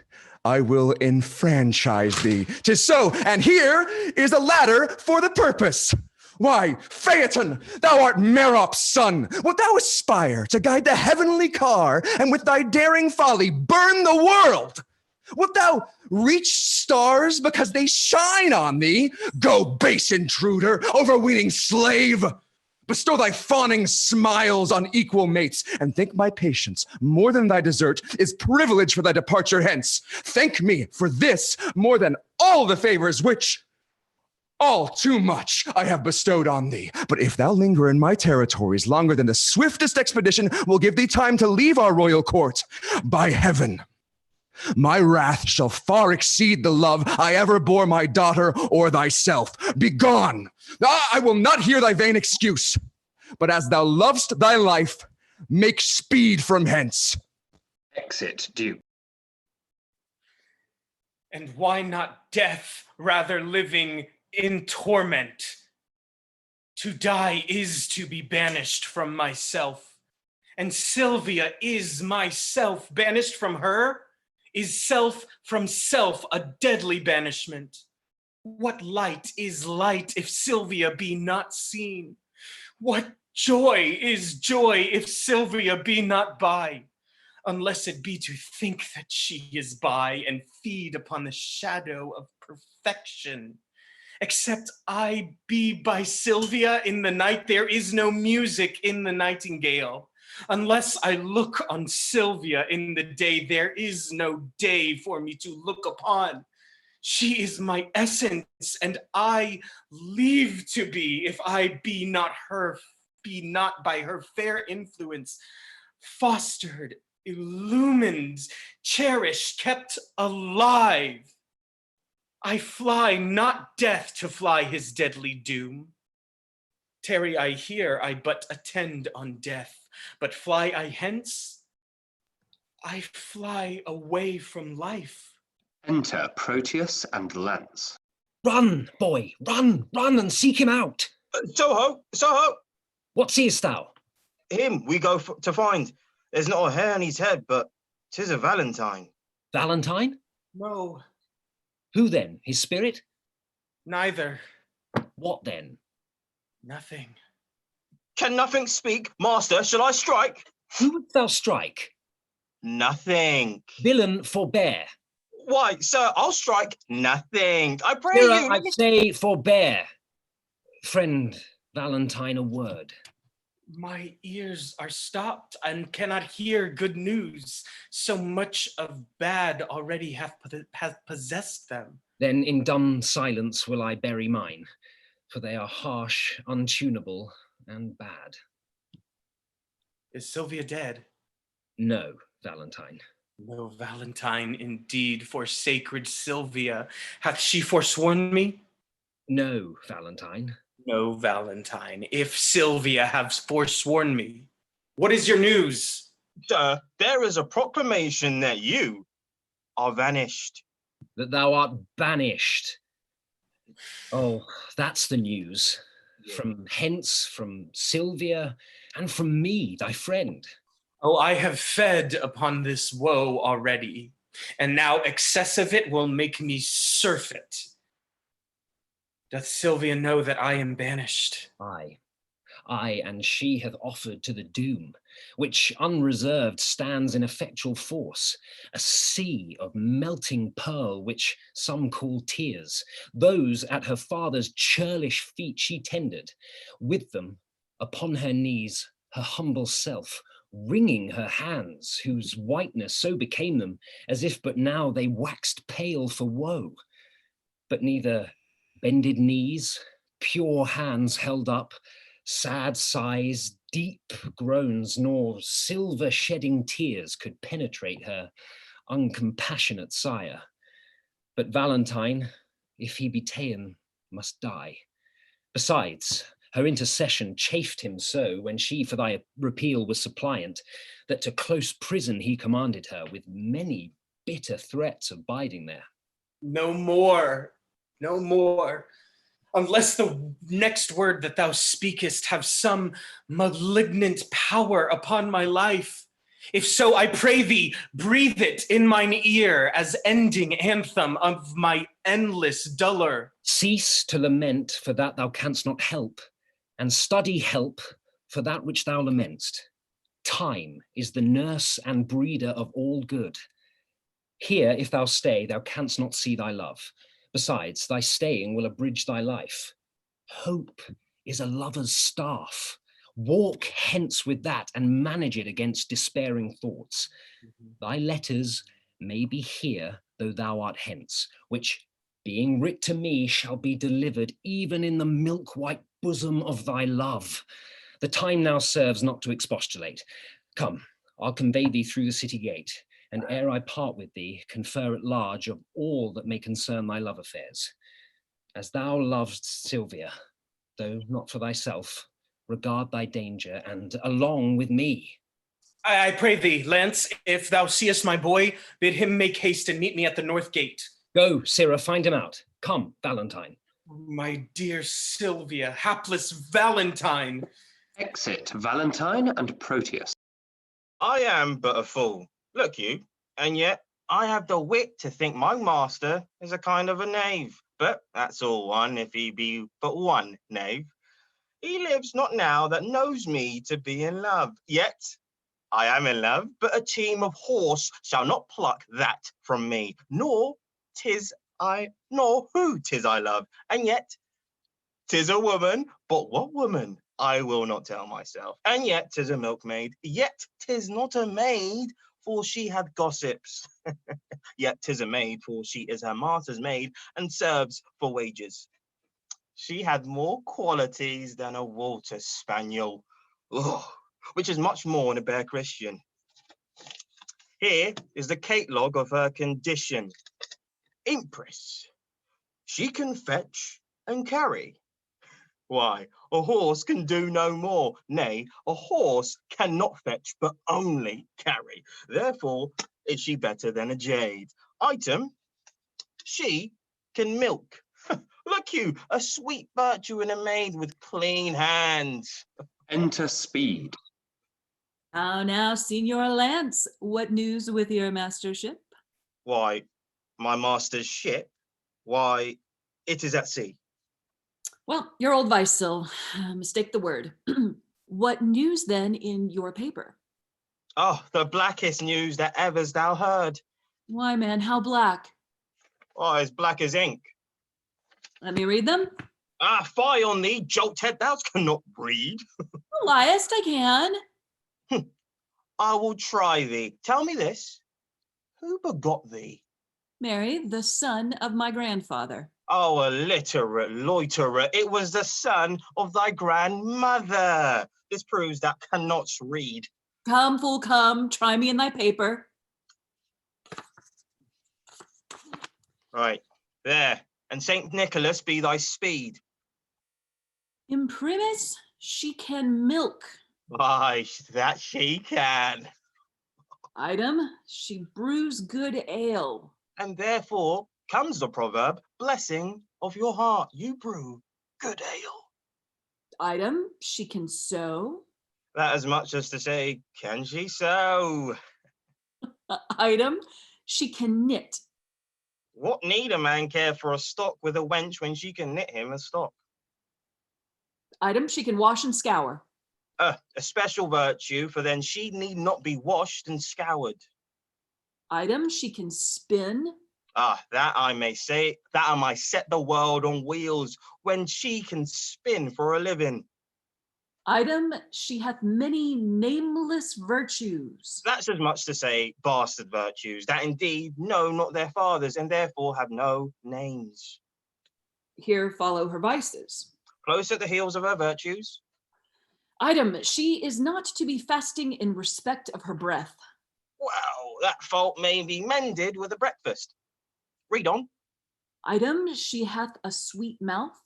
I will enfranchise thee. 'Tis so, and here is a ladder for the purpose. Why, Phaeton, thou art Merop's son. Wilt thou aspire to guide the heavenly car, and with thy daring folly burn the world? Wilt thou reach stars because they shine on thee? Go, base intruder, overweening slave. Bestow thy fawning smiles on equal mates, and think my patience more than thy desert is privilege for thy departure hence. Thank me for this more than all the favors which, all too much, I have bestowed on thee. But if thou linger in my territories longer than the swiftest expedition will give thee time to leave our royal court, by heaven, my wrath shall far exceed the love I ever bore my daughter or thyself. Begone! I will not hear thy vain excuse, but as thou lovest thy life, make speed from hence. Exit, Duke. And why not death, rather living in torment? To die is to be banished from myself, and Silvia is myself. Banished from her is self from self, a deadly banishment. What light is light if Silvia be not seen? What joy is joy if Silvia be not by? Unless it be to think that she is by and feed upon the shadow of perfection. Except I be by Silvia in the night, there is no music in the nightingale. Unless I look on Silvia in the day, there is no day for me to look upon. She is my essence, and I leave to be if I be not her, be not by her fair influence fostered, illumined, cherished, kept alive. I fly not death to fly his deadly doom. Tarry I here, I but attend on death. But fly I hence, I fly away from life. Enter Proteus and Launce. Run, boy, run and seek him out. Soho! What seest thou? Him we go to find. There's not a hair on his head, but 'tis a Valentine. Valentine? No. Who then? His spirit? Neither. What then? Nothing. Can nothing speak? Master, shall I strike? Who wouldst thou strike? Nothing. Villain, forbear. Why, sir, I'll strike nothing. I pray Sirrah, you. I say forbear. Friend Valentine, a word. My ears are stopped and cannot hear good news. So much of bad already hath possessed them. Then in dumb silence will I bury mine, for they are harsh, untunable, and bad. Is Silvia dead? No, Valentine. No, Valentine, indeed, for sacred Silvia. Hath she forsworn me? No, Valentine. No, Valentine, if Silvia has forsworn me. What is your news? Sir, there is a proclamation that you are vanished. That thou art banished. Oh, that's the news. From hence, from Silvia, and from me, thy friend. Oh, I have fed upon this woe already, and now excess of it will make me surfeit. Doth Silvia know that I am banished? Aye, and she hath offered to the doom, which unreserved stands in effectual force, a sea of melting pearl, which some call tears. Those at her father's churlish feet she tended, with them upon her knees, her humble self, wringing her hands, whose whiteness so became them, as if but now they waxed pale for woe. But neither bended knees, pure hands held up, sad sighs, deep groans, nor silver-shedding tears could penetrate her uncompassionate sire. But Valentine, if he be ta'en, must die. Besides, her intercession chafed him so, when she for thy repeal was suppliant, that to close prison he commanded her, with many bitter threats of biding there. No more, no more, unless the next word that thou speakest have some malignant power upon my life. If so, I pray thee, breathe it in mine ear as ending anthem of my endless dolour. Cease to lament for that thou canst not help, and study help for that which thou lamentst. Time is the nurse and breeder of all good. Here, if thou stay, thou canst not see thy love. Besides, thy staying will abridge thy life. Hope is a lover's staff. Walk hence with that and manage it against despairing thoughts. Thy letters may be here, though thou art hence, which, being writ to me, shall be delivered even in the milk-white bosom of thy love. The time now serves not to expostulate. Come, I'll convey thee through the city gate, and ere I part with thee, confer at large of all that may concern thy love affairs. As thou lovest Silvia, though not for thyself, regard thy danger, and along with me. I pray thee, Launce, if thou seest my boy, bid him make haste and meet me at the north gate. Go, Sirrah, find him out. Come, Valentine. My dear Silvia, hapless Valentine. Exit Valentine and Proteus. I am but a fool, look you, and yet I have the wit to think my master is a kind of a knave. But that's all one if he be but one knave. He lives not now that knows me to be in love. Yet I am in love, but a team of horse shall not pluck that from me, nor who 'tis I love. And yet 'tis a woman, but what woman? I will not tell myself. And yet 'tis a milkmaid, yet 'tis not a maid, for she hath gossips. Yet 'tis a maid, for she is her master's maid, and serves for wages. She had more qualities than a water spaniel, which is much more in a bare Christian. Here is the catalogue of her condition. Empress, she can fetch and carry. Why, a horse can do no more. Nay, a horse cannot fetch, but only carry. Therefore, is she better than a jade? Item, she can milk. Look you, a sweet virtue in a maid with clean hands. Enter Speed. Now, Signor Launce, what news with your mastership? Why, my master's ship? Why, it is at sea. Well, your old vice, Sil. Mistake the word. What news then in your paper? Oh, the blackest news that ever's thou heard. Why, man, how black? Oh, as black as ink. Let me read them. Ah, fie on thee, jolthead, thou cannot read. Liest, I can. I will try thee. Tell me this, who begot thee? Mary, the son of my grandfather. Oh, illiterate loiterer, it was the son of thy grandmother. This proves thou cannot read. Come, fool, come, try me in thy paper. Right, there. And Saint Nicholas be thy speed. Imprimis, she can milk. Why, that she can. Item, she brews good ale. And therefore comes the proverb, blessing of your heart, you brew good ale. Item, she can sew. That as much as to say, can she sew? Item, she can knit. What need a man care for a stock with a wench when she can knit him a stock? Item, she can wash and scour. A special virtue, for then she need not be washed and scoured. Item, she can spin. Ah, that I may say, that I might set the world on wheels, when she can spin for a living. Item, she hath many nameless virtues. That's as much to say bastard virtues, that indeed know not their fathers, and therefore have no names. Here follow her vices. Close at the heels of her virtues. Item, she is not to be fasting in respect of her breath. Well, that fault may be mended with a breakfast. Read on. Item, she hath a sweet mouth.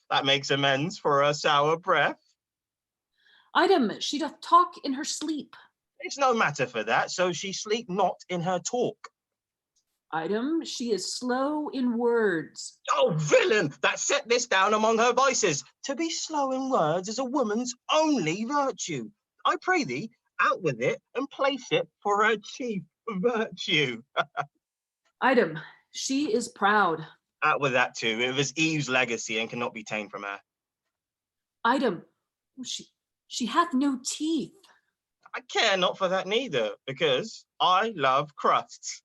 That makes amends for a sour breath. Item, she doth talk in her sleep. It's no matter for that, so she sleep not in her talk. Item, she is slow in words. Oh, villain, that set this down among her vices. To be slow in words is a woman's only virtue. I pray thee, out with it and place it for her chief virtue. Item, she is proud. Out with that too. It was Eve's legacy and cannot be tamed from her. Item, she hath no teeth. I care not for that neither, because I love crusts.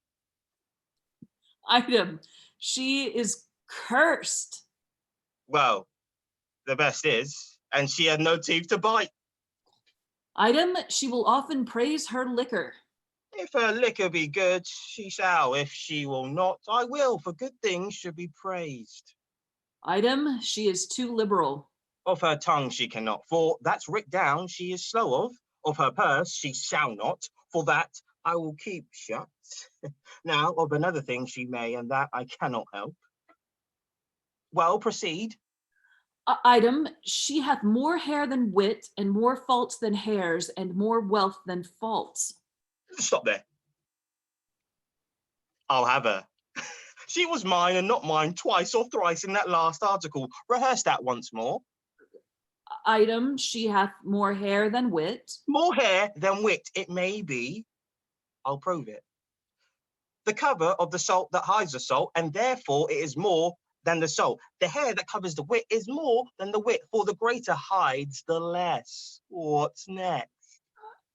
Item, she is cursed. Well, the best is, and she had no teeth to bite. Item, she will often praise her liquor. If her liquor be good, she shall. If she will not, I will, for good things should be praised. Item, she is too liberal. Of her tongue she cannot, for that's writ down she is slow of. Of her purse she shall not, for that I will keep shut. Now, of another thing she may, and that I cannot help. Well, proceed. Item, she hath more hair than wit, and more faults than hairs, and more wealth than faults. Stop there. I'll have her. She was mine and not mine twice or thrice in that last article. Rehearse that once more. Item, she hath more hair than wit. More hair than wit, it may be. I'll prove it. The cover of the salt that hides the salt, and therefore it is more than the salt. The hair that covers the wit is more than the wit, for the greater hides the less. What's next?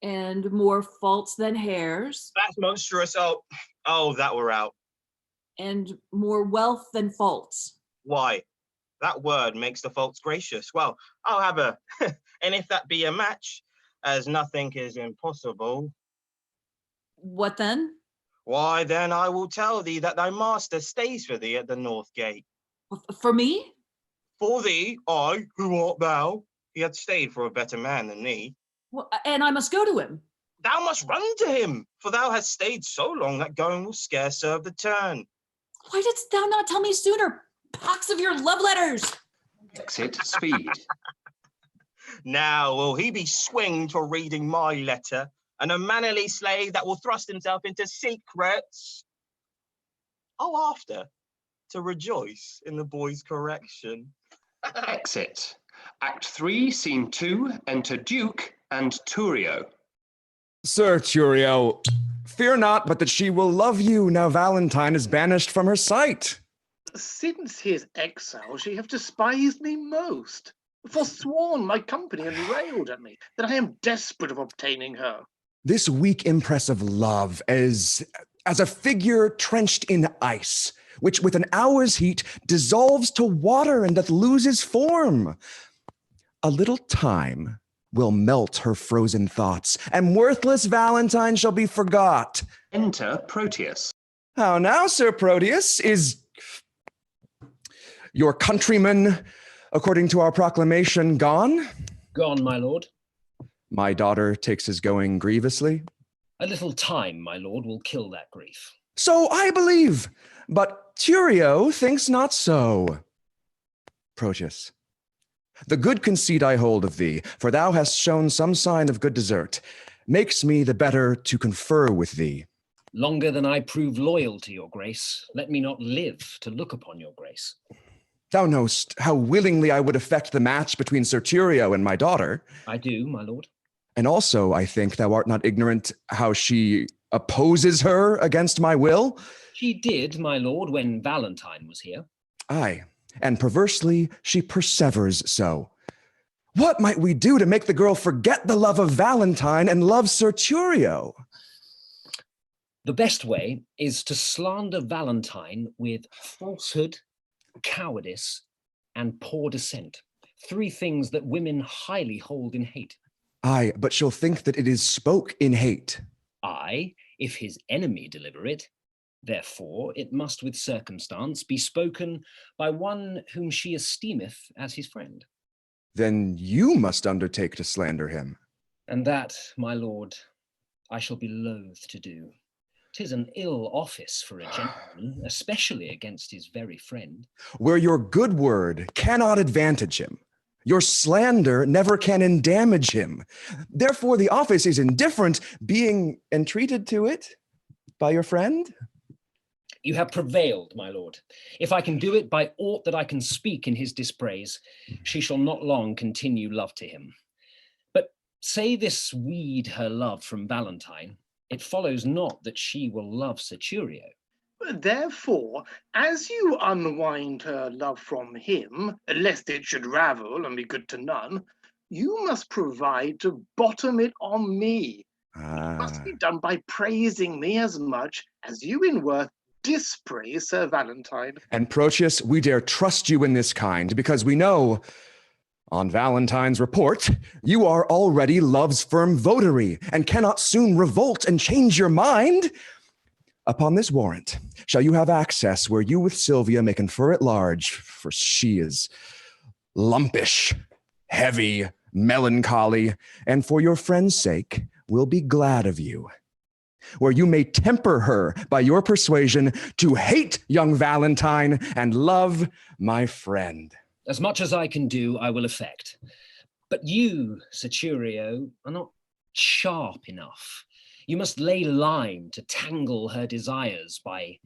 And more faults than hairs. That's monstrous. Oh, that we're out. And more wealth than faults. Why? That word makes the faults gracious. Well, I'll have her. And if that be a match, as nothing is impossible. What then? Why, then I will tell thee that thy master stays for thee at the north gate. For me? For thee, I, who art thou? He had stayed for a better man than thee. Well, and I must go to him. Thou must run to him, for thou hast stayed so long that going will scarce serve the turn. Why didst thou not tell me sooner? Pox of your love letters! Exit speed. Now will he be swinged for reading my letter, and a mannerly slave that will thrust himself into secrets? Oh, after, to rejoice in the boy's correction. Exit. Act 3, Scene 2, enter Duke and Thurio. Sir Thurio, fear not but that she will love you now Valentine is banished from her sight. Since his exile, she hath despised me most, forsworn my company and railed at me, that I am desperate of obtaining her. This weak impress of love is as a figure trenched in ice, which with an hour's heat dissolves to water and doth lose his form. A little time will melt her frozen thoughts, and worthless Valentine shall be forgot. Enter Proteus. How now, Sir Proteus, is your countryman, according to our proclamation, gone? Gone, my lord. My daughter takes his going grievously. A little time, my lord, will kill that grief. So I believe, but Thurio thinks not so. Proteus, the good conceit I hold of thee, for thou hast shown some sign of good desert, makes me the better to confer with thee. Longer than I prove loyal to your grace, let me not live to look upon your grace. Thou knowst how willingly I would effect the match between Sir Thurio and my daughter. I do, my lord. And also, I think thou art not ignorant how she opposes her against my will. She did, my lord, when Valentine was here. Aye, and perversely she perseveres so. What might we do to make the girl forget the love of Valentine and love Sir Thurio? The best way is to slander Valentine with falsehood, cowardice, and poor descent. 3 things that women highly hold in hate. Aye, but she'll think that it is spoke in hate. Aye, if his enemy deliver it. Therefore, it must with circumstance be spoken by one whom she esteemeth as his friend. Then you must undertake to slander him. And that, my lord, I shall be loath to do. 'Tis an ill office for a gentleman, especially against his very friend. Where your good word cannot advantage him, your slander never can endamage him. Therefore the office is indifferent, being entreated to it by your friend. You have prevailed, my lord. If I can do it by aught that I can speak in his dispraise, she shall not long continue love to him. But say this weed her love from Valentine, it follows not that she will love Sir Thurio. Therefore, as you unwind her love from him, lest it should ravel and be good to none, you must provide to bottom it on me. It must be done by praising me as much as you in worth dispraise Sir Valentine. And Proteus, we dare trust you in this kind, because we know, on Valentine's report, you are already love's firm votary, and cannot soon revolt and change your mind. Upon this warrant, shall you have access where you with Silvia may confer at large, for she is lumpish, heavy, melancholy, and for your friend's sake will be glad of you. Where you may temper her by your persuasion to hate young Valentine and love my friend. As much as I can do, I will effect. But you, Sir Thurio, are not sharp enough. You must lay lime to tangle her desires by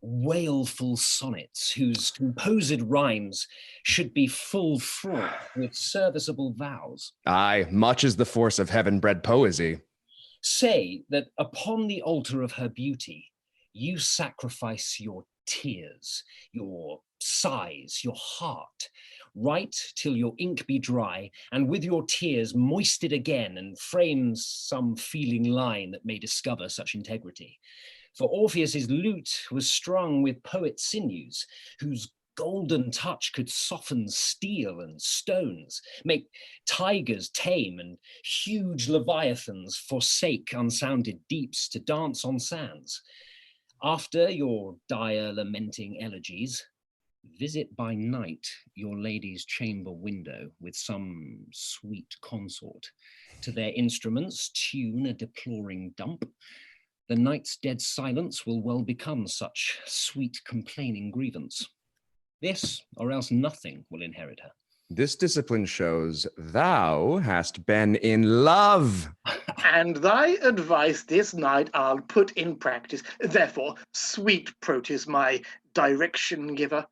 wailful sonnets whose composed rhymes should be full fraught with serviceable vows. Aye, much is the force of heaven-bred poesy. Say that upon the altar of her beauty, you sacrifice your tears, your sighs, your heart. Write till your ink be dry, and with your tears moist it again, and frame some feeling line that may discover such integrity. For Orpheus's lute was strung with poet sinews, whose golden touch could soften steel and stones, make tigers tame and huge leviathans forsake unsounded deeps to dance on sands. After your dire lamenting elegies, visit by night your lady's chamber window with some sweet consort. To their instruments tune a deploring dump. The night's dead silence will well become such sweet complaining grievance. This, or else nothing, will inherit her. This discipline shows thou hast been in love. And thy advice this night I'll put in practice. Therefore, sweet Proteus, my direction giver,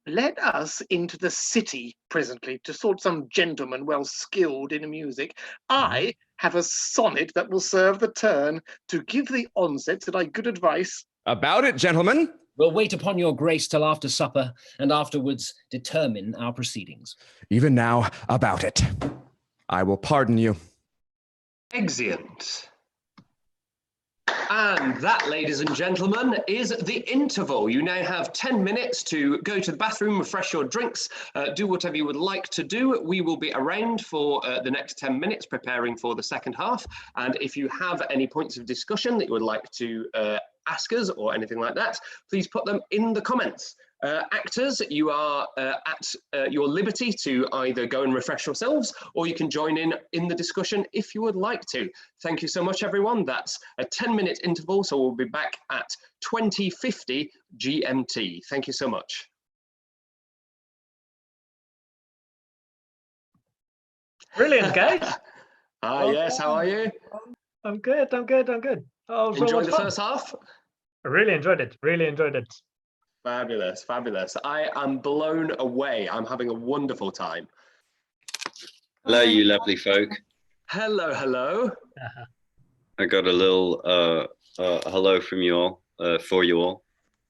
let us into the city presently to sort some gentleman well skilled in music. I have a sonnet that will serve the turn to give the onset to thy good advice. About it, gentlemen. We'll wait upon your grace till after supper, and afterwards determine our proceedings. Even now, about it. I will pardon you. Exeunt. And that, ladies and gentlemen, is the interval. You now have 10 minutes to go to the bathroom, refresh your drinks, do whatever you would like to do. We will be around for the next 10 minutes preparing for the second half. And if you have any points of discussion that you would like to ask us or anything like that, please put them in the comments. Actors, you are at your liberty to either go and refresh yourselves, or you can join in the discussion if you would like to. Thank you so much, everyone. That's a 10-minute interval, so we'll be back at 20:50 GMT. Thank you so much. Brilliant, guys. Yes, how are you? I'm good. Oh, so enjoyed much the fun. first half? I really enjoyed it. Fabulous, fabulous. I am blown away. I'm having a wonderful time. Hello, you lovely folk. Hello, hello. I got a little hello from you all, for you all.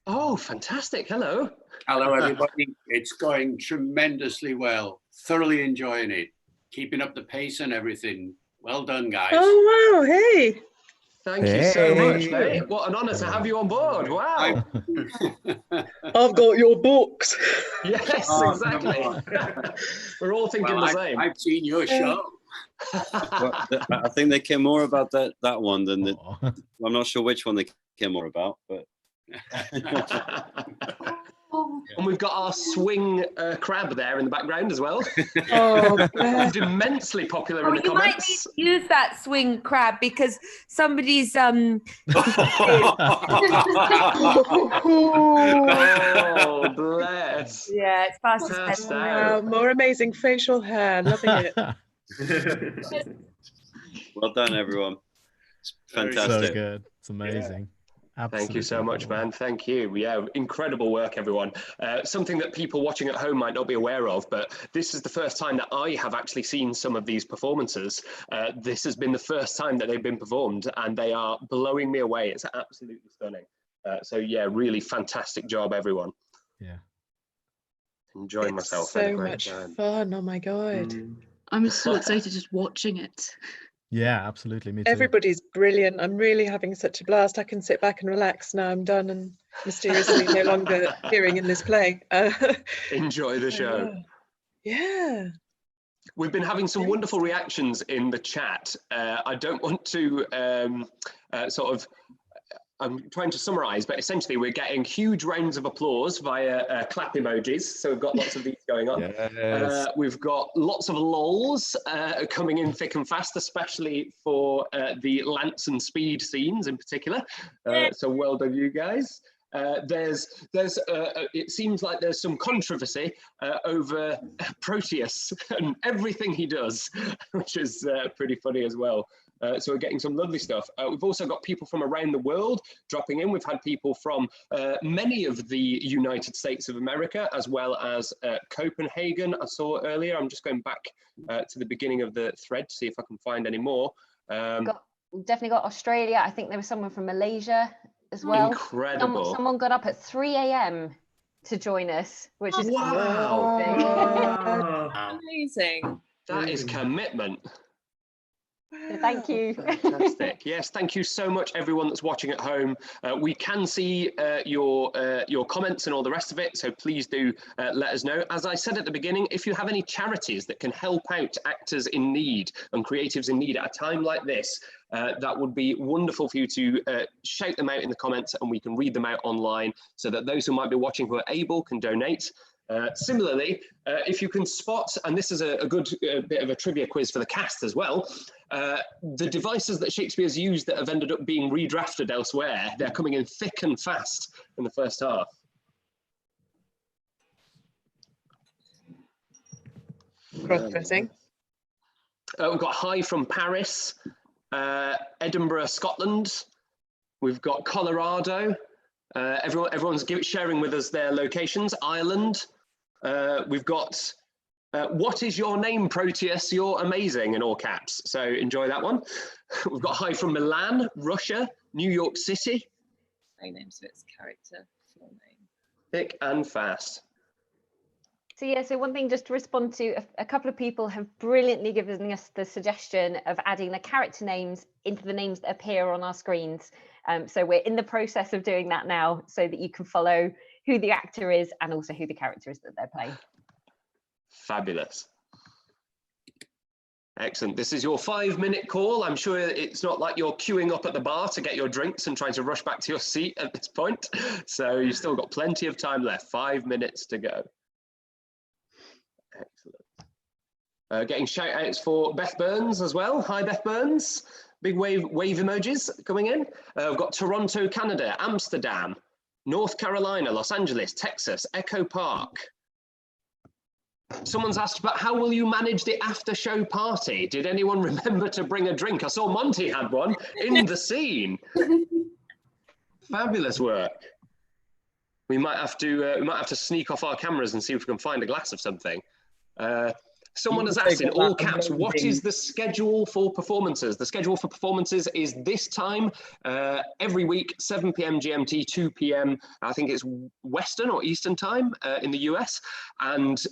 Oh, fantastic. Hello. Hello, everybody. It's going tremendously well. Thoroughly enjoying it. Keeping up the pace and everything. Well done, guys. Oh, wow. Hey. Thank you so much, mate. What an honour to have you on board. Wow. I've got your books. Yes, exactly. We're all thinking the same. I've seen your show. Well, I think they care more about that one than the. I'm not sure which one they care more about, but. And we've got our swing crab there in the background as well. Oh, it's immensely popular in the you might comments. need to use that swing crab because somebody's Oh, bless. Yeah, it's past his Passed bedtime. out. wow, more amazing facial hair. Loving it. Well done, everyone. It's fantastic. So good. It's amazing. Thank you so much, man. Thank you. Yeah, incredible work, everyone. Something that people watching at home might not be aware of, but this is the first time that I have actually seen some of these performances. This has been the first time that they've been performed, and they are blowing me away. It's absolutely stunning. So yeah, really fantastic job, everyone. Yeah. Enjoying myself. So much fun. Oh my God. I'm so excited just watching it. Yeah, absolutely. Me too. Everybody's brilliant. I'm really having such a blast. I can sit back and relax now. I'm done and mysteriously no longer appearing in this play. Enjoy the show. Yeah. We've been having some wonderful reactions in the chat. I don't want to I'm trying to summarize, but essentially we're getting huge rounds of applause via clap emojis. So we've got lots of these going on. Yes. We've got lots of lols coming in thick and fast, especially for the Lance and Speed scenes in particular. So well done, you guys. It seems like there's some controversy over Proteus and everything he does, which is pretty funny as well. So we're getting some lovely stuff. We've also got people from around the world dropping in. We've had people from many of the United States of America, as well as Copenhagen, I saw earlier. I'm just going back to the beginning of the thread to see if I can find any more. We've definitely got Australia. I think there was someone from Malaysia as well. Incredible. Someone got up at 3 a.m. to join us, which is Amazing. That is commitment. Thank you. Fantastic. Yes, thank you so much, everyone that's watching at home. We can see your comments and all the rest of it, so please do let us know. As I said at the beginning, if you have any charities that can help out actors in need and creatives in need at a time like this, that would be wonderful for you to shout them out in the comments, and we can read them out online so that those who might be watching who are able can donate. Similarly, if you can spot, and this is a good bit of a trivia quiz for the cast as well, the devices that Shakespeare's used that have ended up being redrafted elsewhere, they're coming in thick and fast in the first half. Cross-dressing. We've got Hi from Paris, Edinburgh, Scotland. We've got Colorado. Everyone's sharing with us their locations. Ireland. We've got what is your name, Proteus? You're amazing, in all caps. So enjoy that one. We've got Hi from Milan, Russia, New York City. My name, so it's character, full name. Thick and fast. So yeah, so one thing just to respond to, a couple of people have brilliantly given us the suggestion of adding the character names into the names that appear on our screens. So we're in the process of doing that now so that you can follow who the actor is and also who the character is that they're playing. Fabulous. Excellent. This is your 5-minute call. I'm sure it's not like you're queuing up at the bar to get your drinks and trying to rush back to your seat at this point. So you've still got plenty of time left. 5 minutes to go. Excellent. Getting shout outs for Beth Burns as well. Hi, Beth Burns. Big wave emojis coming in. We've got Toronto, Canada, Amsterdam, North Carolina, Los Angeles, Texas, Echo Park. Someone's asked, but how will you manage the after show party? Did anyone remember to bring a drink? I saw Monty had one in the scene. Fabulous work. We might have to sneak off our cameras and see if we can find a glass of something. Someone has asked in all caps, what is the schedule for performances? The schedule for performances is this time every week, 7 p.m. GMT, 2 p.m. I think it's Western or Eastern time in the US. And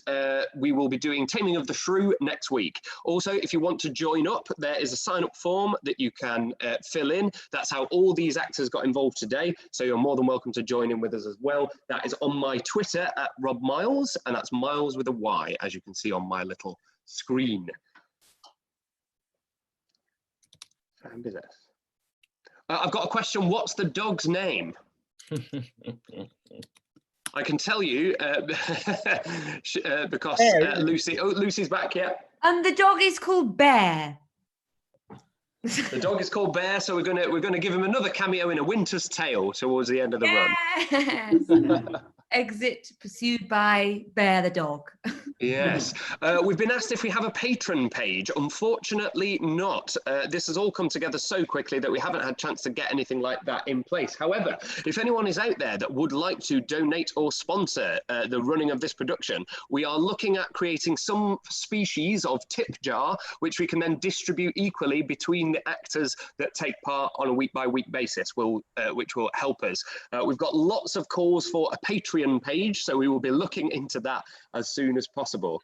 we will be doing Taming of the Shrew next week. Also, if you want to join up, there is a sign-up form that you can fill in. That's how all these actors got involved today. So you're more than welcome to join in with us as well. That is on my Twitter at Rob Myles, and that's Myles with a Y, as you can see on my little screen. Fabulous. I've got a question. What's the dog's name? I can tell you because Lucy. Oh, Lucy's back. Yeah. And the dog is called Bear. The dog is called Bear, so we're gonna give him another cameo in A Winter's Tale towards the end of the run. Exit pursued by Bear the dog. Yes. We've been asked if we have a patron page. Unfortunately not. This has all come together so quickly that we haven't had a chance to get anything like that in place. However, if anyone is out there that would like to donate or sponsor the running of this production, we are looking at creating some species of tip jar, which we can then distribute equally between the actors that take part on a week-by-week basis, which will help us. We've got lots of calls for a Patreon page, so we will be looking into that as soon as possible.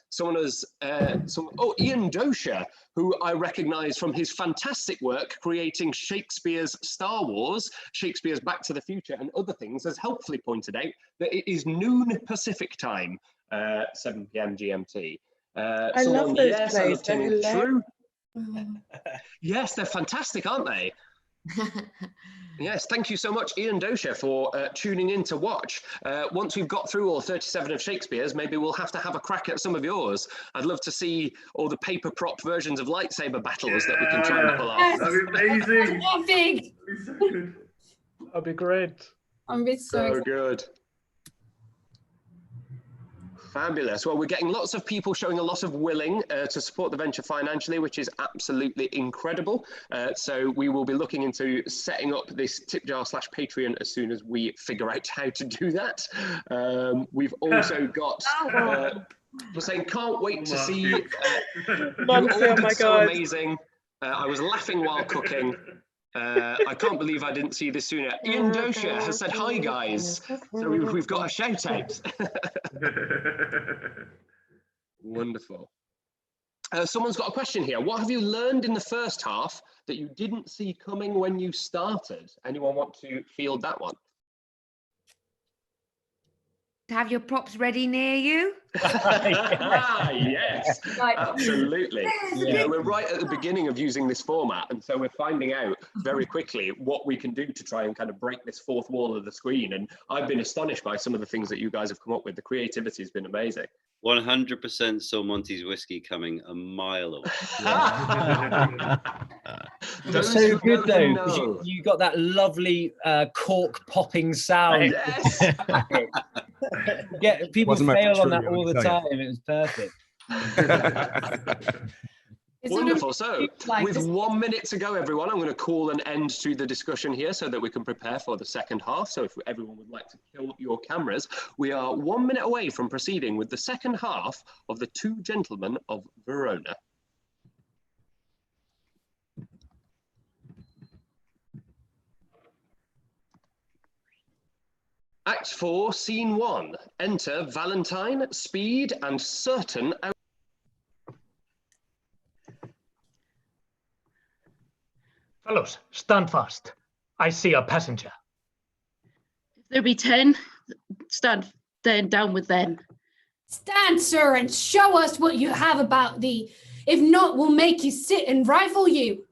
Someone has, Ian Dosha, who I recognise from his fantastic work creating Shakespeare's Star Wars, Shakespeare's Back to the Future and other things, has helpfully pointed out that it is noon Pacific time, 7 p.m. GMT. I love those plays, they're hilarious. Yes, they're fantastic, aren't they? Yes, thank you so much, Ian Dosha, for tuning in to watch. Once we've got through all 37 of Shakespeare's, maybe we'll have to have a crack at some of yours. I'd love to see all the paper prop versions of lightsaber battles that we can try and pull off. That'd be amazing. That'd be great. I'm so good. Fabulous. Well, we're getting lots of people showing a lot of willing to support the venture financially, which is absolutely incredible. So we will be looking into setting up this tip jar / Patreon as soon as we figure out how to do that. We've also got, we're saying, can't wait to see. Oh my God. Amazing. I was laughing while cooking. I can't believe I didn't see this sooner. Ian Dosha has said, hi guys. So we've got a shout out. Wonderful. Someone's got a question here. What have you learned in the first half that you didn't see coming when you started? Anyone want to field that one? To have your props ready near you? Yes, absolutely. You know, we're right at the beginning of using this format, and so we're finding out very quickly what we can do to try and kind of break this fourth wall of the screen. And I've been astonished by some of the things that you guys have come up with. The creativity has been amazing. 100% saw Monty's whiskey coming a mile away. That's so good though, because you got that lovely cork popping sound. Yes. People fail on that all the time. It was perfect. Wonderful. So, with 1 minute to go, everyone, I'm going to call an end to the discussion here so that we can prepare for the second half. So, if everyone would like to kill your cameras, we are 1 minute away from proceeding with the second half of The Two Gentlemen of Verona. Act 4, Scene 1. Enter Valentine, Speed, and Sutton. Fellows, stand fast. I see a passenger. If there be 10, stand then down with them. Stand, sir, and show us what you have about thee. If not, we'll make you sit and rifle you.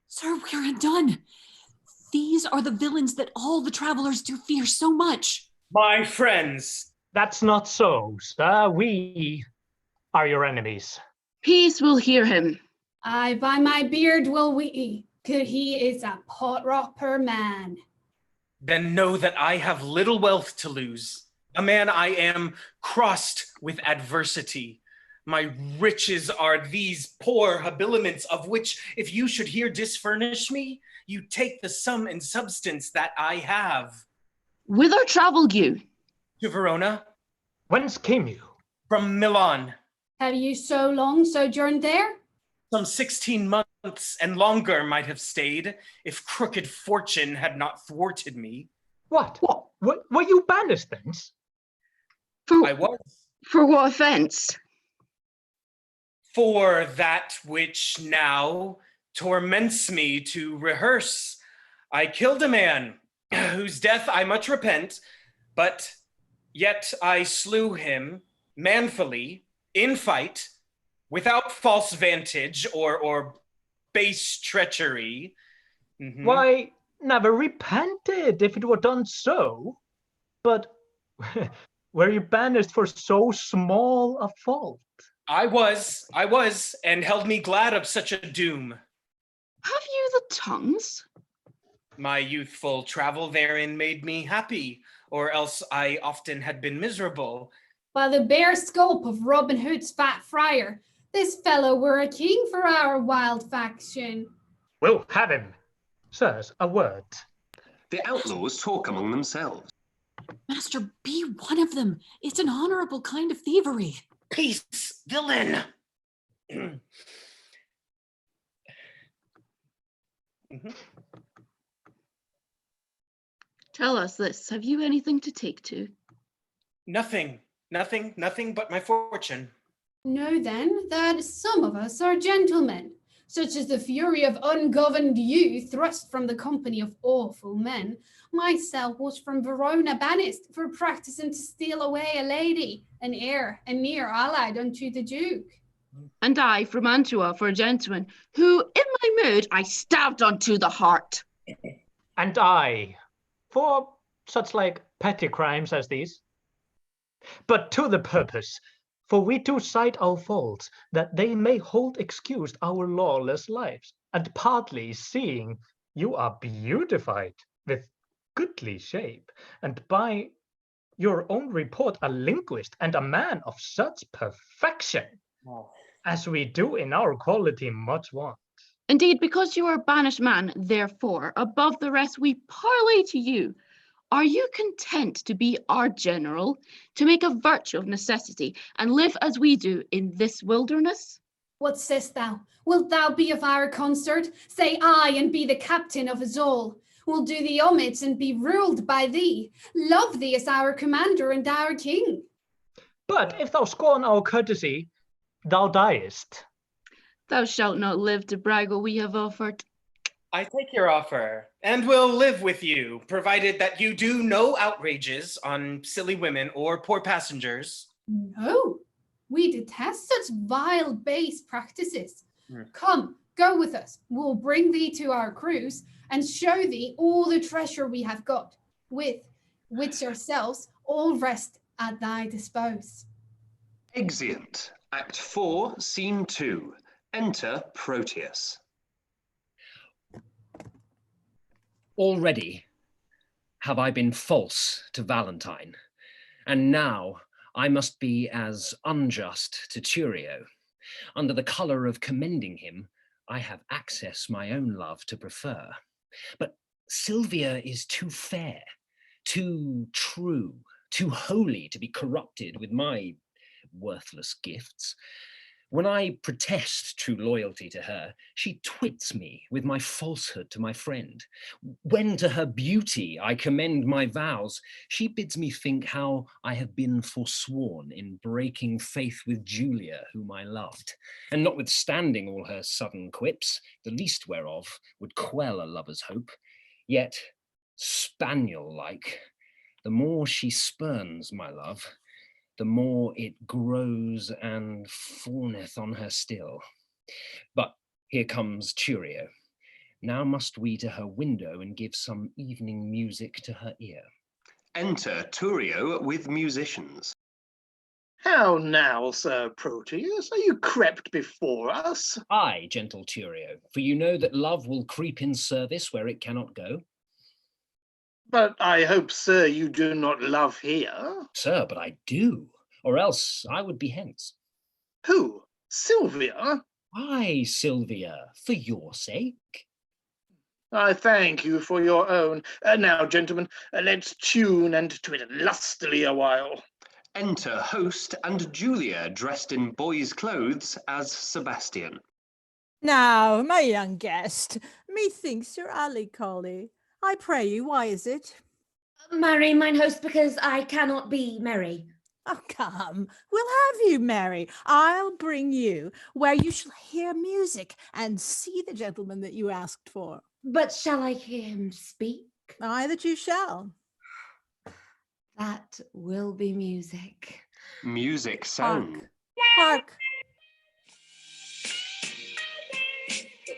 Sir, we're undone. These are the villains that all the travelers do fear so much. My friends. That's not so, sir. We are your enemies. Peace will hear him. Aye, by my beard will we. He is a pot-ropper man. Then know that I have little wealth to lose. A man I am crossed with adversity. My riches are these poor habiliments, of which, if you should here disfurnish me, you take the sum and substance that I have. Whither travelled you? To Verona. Whence came you? From Milan. Have you so long sojourned there? Some 16 months and longer might have stayed, if crooked fortune had not thwarted me. What? Were you banished thence? I was. For what offence? For that which now torments me to rehearse. I killed a man, whose death I much repent, but yet I slew him manfully in fight, without false vantage or base treachery. Mm-hmm. Why, never repented if it were done so. But were you banished for so small a fault? I was, and held me glad of such a doom. Have you the tongues? My youthful travel therein made me happy, or else I often had been miserable. By the bare scope of Robin Hood's fat friar, this fellow were a king for our wild faction. We'll have him. Sirs, a word. The outlaws talk among themselves. Master, be one of them. It's an honorable kind of thievery. Peace, villain! Tell us this. Have you anything to take to? Nothing but my fortune. Know then that some of us are gentlemen, such as the fury of ungoverned youth thrust from the company of awful men. Myself was from Verona banished for practicing to steal away a lady, an heir, and near allied unto the Duke. And I from Mantua for a gentleman, who in my mood I stabbed unto the heart. And I, for such like petty crimes as these. But to the purpose, for we do cite our faults, that they may hold excused our lawless lives, and partly seeing you are beautified with goodly shape, and by your own report a linguist and a man of such perfection, as we do in our quality much want. Indeed, because you are a banished man, therefore, above the rest we parley to you. Are you content to be our general, to make a virtue of necessity, and live as we do in this wilderness? What sayst thou? Wilt thou be of our consort? Say aye, and be the captain of us all. We'll do thee homage and be ruled by thee. Love thee as our commander and our king. But if thou scorn our courtesy, thou diest. Thou shalt not live to brag what we have offered. I take your offer, and will live with you, provided that you do no outrages on silly women or poor passengers. No, we detest such vile, base practices. Come, go with us. We'll bring thee to our cruise and show thee all the treasure we have got, with which ourselves all rest at thy dispose. Exeunt. Act 4, Scene 2. Enter Proteus. Already have I been false to Valentine, and now I must be as unjust to Thurio. Under the colour of commending him, I have access my own love to prefer. But Silvia is too fair, too true, too holy to be corrupted with my worthless gifts. When I protest true loyalty to her, she twits me with my falsehood to my friend. When to her beauty I commend my vows, she bids me think how I have been forsworn in breaking faith with Julia, whom I loved. And notwithstanding all her sudden quips, the least whereof would quell a lover's hope, yet, spaniel-like, the more she spurns my love, the more it grows and fawneth on her still. But here comes Thurio. Now must we to her window and give some evening music to her ear. Enter Thurio with musicians. How now, Sir Proteus? Are you crept before us? Aye, gentle Thurio, for you know that love will creep in service where it cannot go. But I hope, sir, you do not love here? Sir, but I do, or else I would be hence. Who? Silvia? Aye, Silvia, for your sake. I thank you for your own. Now, gentlemen, let's tune and twit lustily a while. Enter host and Julia, dressed in boys' clothes as Sebastian. Now, my young guest, methinks you're melancholy. I pray you, why is it? Marry, mine host, because I cannot be merry. Oh, come, we'll have you merry. I'll bring you where you shall hear music and see the gentleman that you asked for. But shall I hear him speak? Aye, that you shall. That will be music. Music sung. Hark.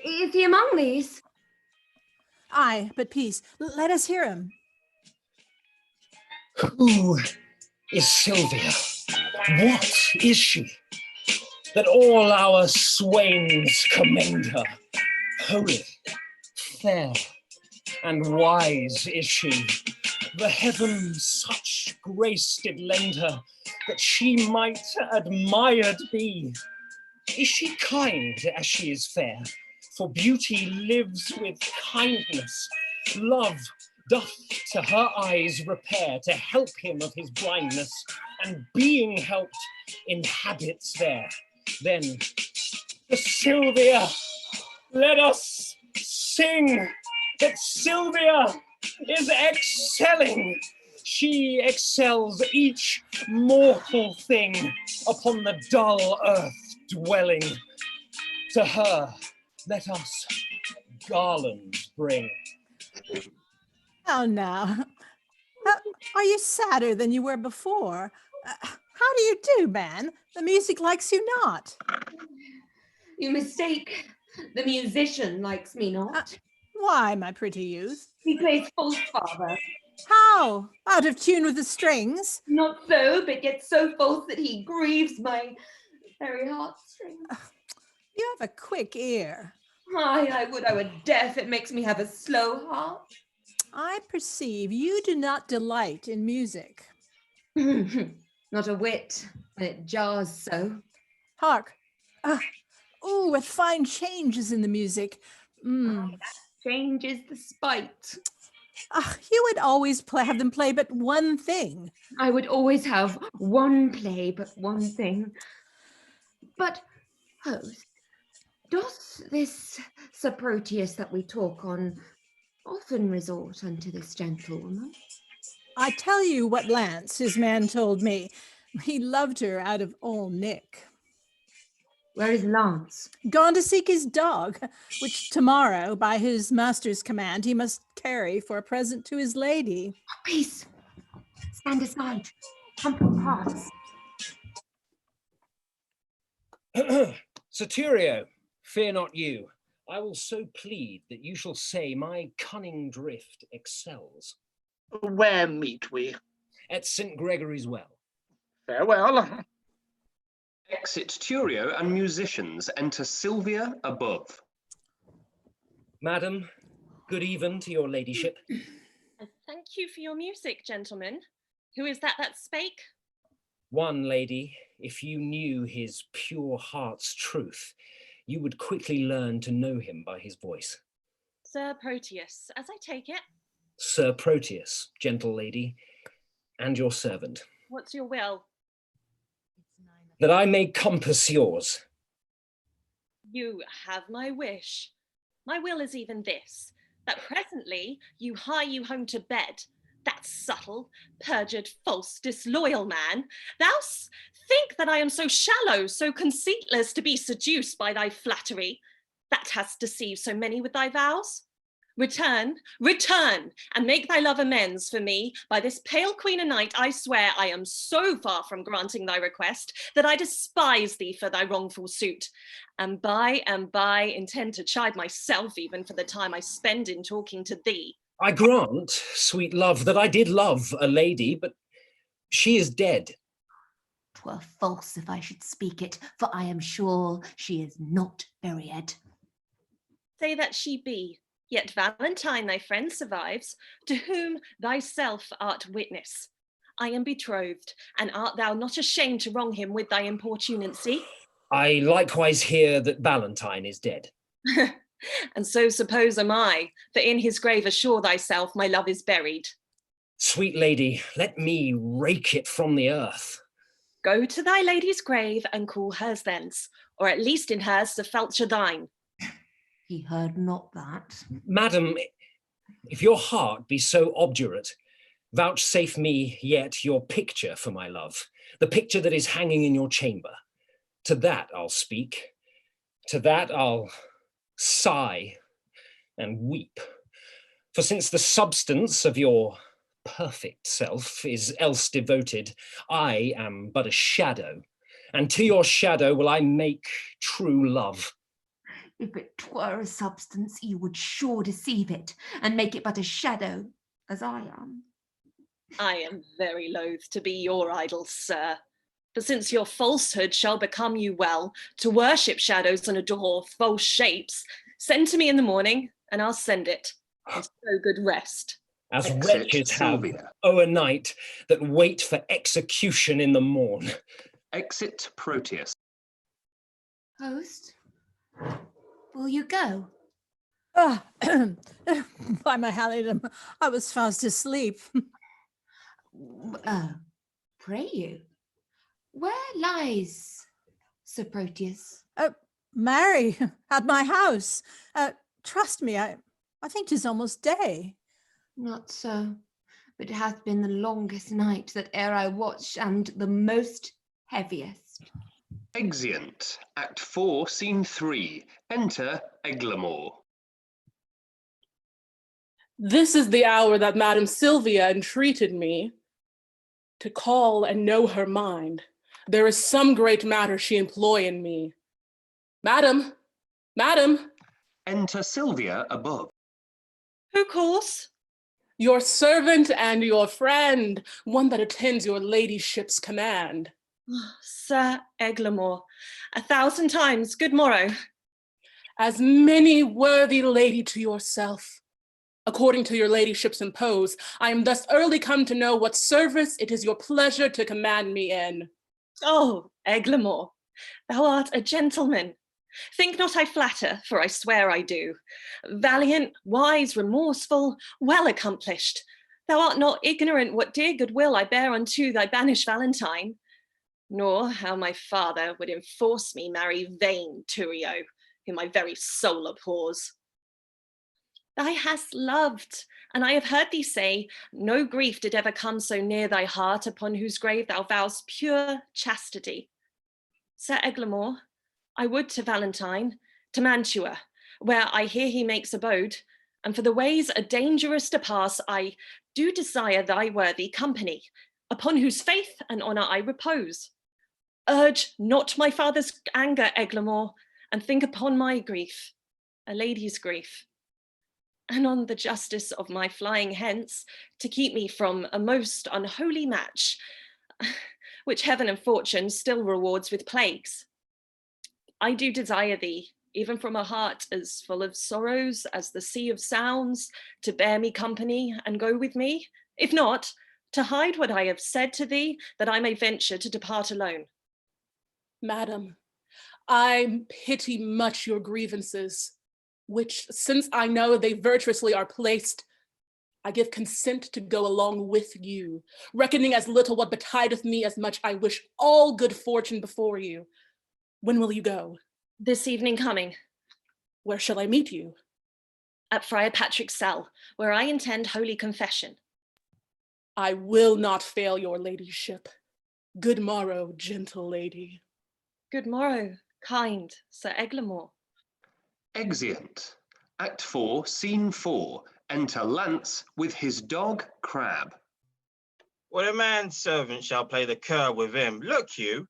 Is he among these? Aye, but peace. Let us hear him. Who is Silvia? What is she? That all our swains commend her. Holy, fair, and wise is she. The heavens such grace did lend her, that she might admired be. Is she kind as she is fair? For beauty lives with kindness. Love doth to her eyes repair, to help him of his blindness, and being helped inhabits there. Then to Silvia let us sing, that Silvia is excelling. She excels each mortal thing upon the dull earth dwelling. To her let us garlands bring. Oh, now. Are you sadder than you were before? How do you do, man? The music likes you not. You mistake. The musician likes me not. Why, my pretty youth? He plays false, father. How? Out of tune with the strings? Not so, but yet so false that he grieves my very heartstrings. You have a quick ear. Aye, I would deaf. It makes me have a slow heart. I perceive you do not delight in music. Not a whit, and it jars so. Hark. Oh, with fine changes in the music. That change is the spite. You would always have them play but one thing. I would always have one play but one thing. But, host, doth this Sir Proteus that we talk on often resort unto this gentlewoman? I tell you what Launce, his man, told me. He loved her out of all nick. Where is Launce? Gone to seek his dog, which tomorrow, by his master's command, he must carry for a present to his lady. Peace! Stand aside. Humble pass. Sir Thurio, fear not you. I will so plead that you shall say my cunning drift excels. Where meet we? At St. Gregory's Well. Farewell. Exit Thurio and musicians. Enter Silvia above. Madam, good even to your ladyship. And thank you for your music, gentlemen. Who is that spake? One, lady, if you knew his pure heart's truth, you would quickly learn to know him by his voice. Sir Proteus, as I take it. Sir Proteus, gentle lady, and your servant. What's your will? That I may compass yours. You have my wish. My will is even this, that presently you hie you home to bed, that subtle, perjured, false, disloyal man. Thou think that I am so shallow, so conceitless to be seduced by thy flattery, that hast deceived so many with thy vows? Return, return, and make thy love amends for me. By this pale queen a night, I swear I am so far from granting thy request that I despise thee for thy wrongful suit, and by intend to chide myself even for the time I spend in talking to thee. I grant, sweet love, that I did love a lady, but she is dead. 'Twere false if I should speak it, for I am sure she is not buried. Say that she be. Yet Valentine, thy friend, survives, to whom thyself art witness. I am betrothed, and art thou not ashamed to wrong him with thy importunancy? I likewise hear that Valentine is dead. And so suppose am I, for in his grave assure thyself my love is buried. Sweet lady, let me rake it from the earth. Go to thy lady's grave and call hers thence, or at least in hers to felcher thine. He heard not that. Madam, if your heart be so obdurate, vouchsafe me yet your picture for my love, the picture that is hanging in your chamber. To that I'll speak, to that I'll sigh and weep. For since the substance of your perfect self is else devoted, I am but a shadow, and to your shadow will I make true love. If it were a substance, you would sure deceive it, and make it but a shadow, as I am. I am very loath to be your idol, sir. For since your falsehood shall become you well, to worship shadows and adore false shapes, send to me in the morning, and I'll send it. And so good rest. As Exit wretches have Silvia. o'ernight that wait for execution in the morn. Exit Proteus. Host, will you go? Ah, by my halidom, I was fast asleep. Pray you, where lies Sir Proteus? Mary, at my house. Trust me, I think 'tis almost day. Not so, but it hath been the longest night that e'er I watched, and the most heaviest. Exeunt. Act 4, Scene 3. Enter Eglamour. This is the hour that Madam Silvia entreated me to call and know her mind. There is some great matter she employ in me. Madam, madam. Enter Silvia above. Who calls? Your servant and your friend, one that attends your ladyship's command. Sir Eglamour, 1,000 times good morrow. As many worthy lady to yourself. According to your ladyship's impose, I am thus early come to know what service it is your pleasure to command me in. Oh, Eglamour, thou art a gentleman. Think not I flatter, for I swear I do. Valiant, wise, remorseful, well accomplished. Thou art not ignorant what dear goodwill I bear unto thy banished Valentine, nor how my father would enforce me marry vain Thurio, whom my very soul abhors. Thou hast loved, and I have heard thee say, no grief did ever come so near thy heart, upon whose grave thou vowest pure chastity. Sir Eglamour, I would to Valentine, to Mantua, where I hear he makes abode, and for the ways are dangerous to pass, I do desire thy worthy company, upon whose faith and honour I repose. Urge not my father's anger, Eglamour, and think upon my grief, a lady's grief, and on the justice of my flying hence, to keep me from a most unholy match, which heaven and fortune still rewards with plagues. I do desire thee, even from a heart as full of sorrows as the sea of sounds, to bear me company and go with me. If not, to hide what I have said to thee, that I may venture to depart alone. Madam, I pity much your grievances, which, since I know they virtuously are placed, I give consent to go along with you, reckoning as little what betideth me as much I wish all good fortune before you. When will you go? This evening coming. Where shall I meet you? At Friar Patrick's cell, where I intend holy confession. I will not fail your ladyship. Good morrow, gentle lady. Good morrow, kind Sir Eglamour. Exeunt. Act 4, Scene 4. Enter Launce with his dog Crab. When a manservant shall play the cur with him, look you,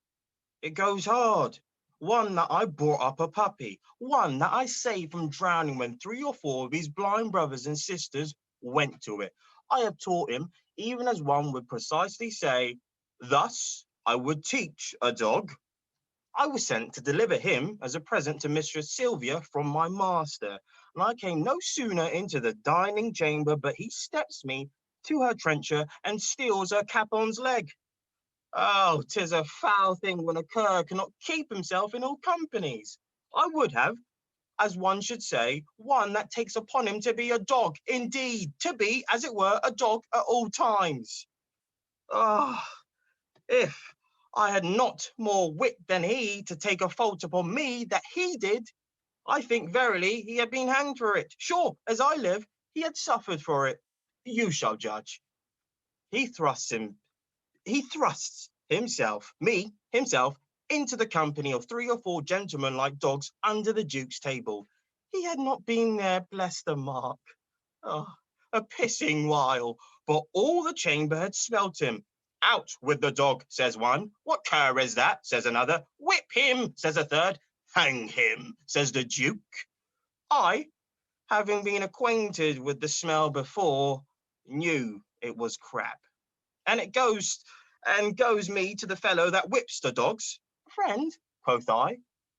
it goes hard. One that I brought up a puppy, one that I saved from drowning when 3 or 4 of his blind brothers and sisters went to it. I have taught him, even as one would precisely say, thus I would teach a dog. I was sent to deliver him as a present to Mistress Silvia from my master, and I came no sooner into the dining chamber, but he steps me to her trencher and steals her capon's leg. Oh, 'tis a foul thing when a cur cannot keep himself in all companies. I would have, as one should say, one that takes upon him to be a dog, indeed, to be, as it were, a dog at all times. Ah, if I had not more wit than he to take a fault upon me that he did, I think verily he had been hanged for it. Sure, as I live, he had suffered for it. You shall judge. He thrusts himself, into the company of 3 or 4 gentlemen like dogs under the Duke's table. He had not been there, bless the mark. Oh, a pissing while, but all the chamber had smelt him. Out with the dog, says one. What cur is that, says another. Whip him, says a third. Hang him, says the Duke. I, having been acquainted with the smell before, knew it was crap. And it goes me to the fellow that whips the dogs. Friend, quoth I,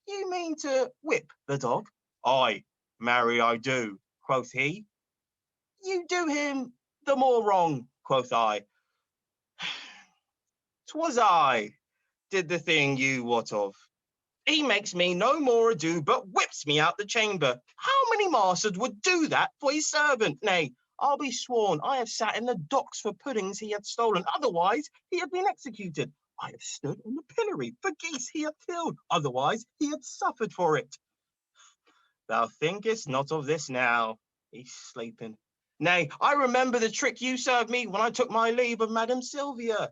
you mean to whip the dog? Aye, marry I do, quoth he. You do him the more wrong, quoth I. 'Twas I did the thing you wot of. He makes me no more ado, but whips me out the chamber. How many masters would do that for his servant? Nay, I'll be sworn I have sat in the docks for puddings he had stolen. Otherwise, he had been executed. I have stood on the pillory for geese he had killed. Otherwise, he had suffered for it. Thou thinkest not of this now. He's sleeping. Nay, I remember the trick you served me when I took my leave of Madam Silvia.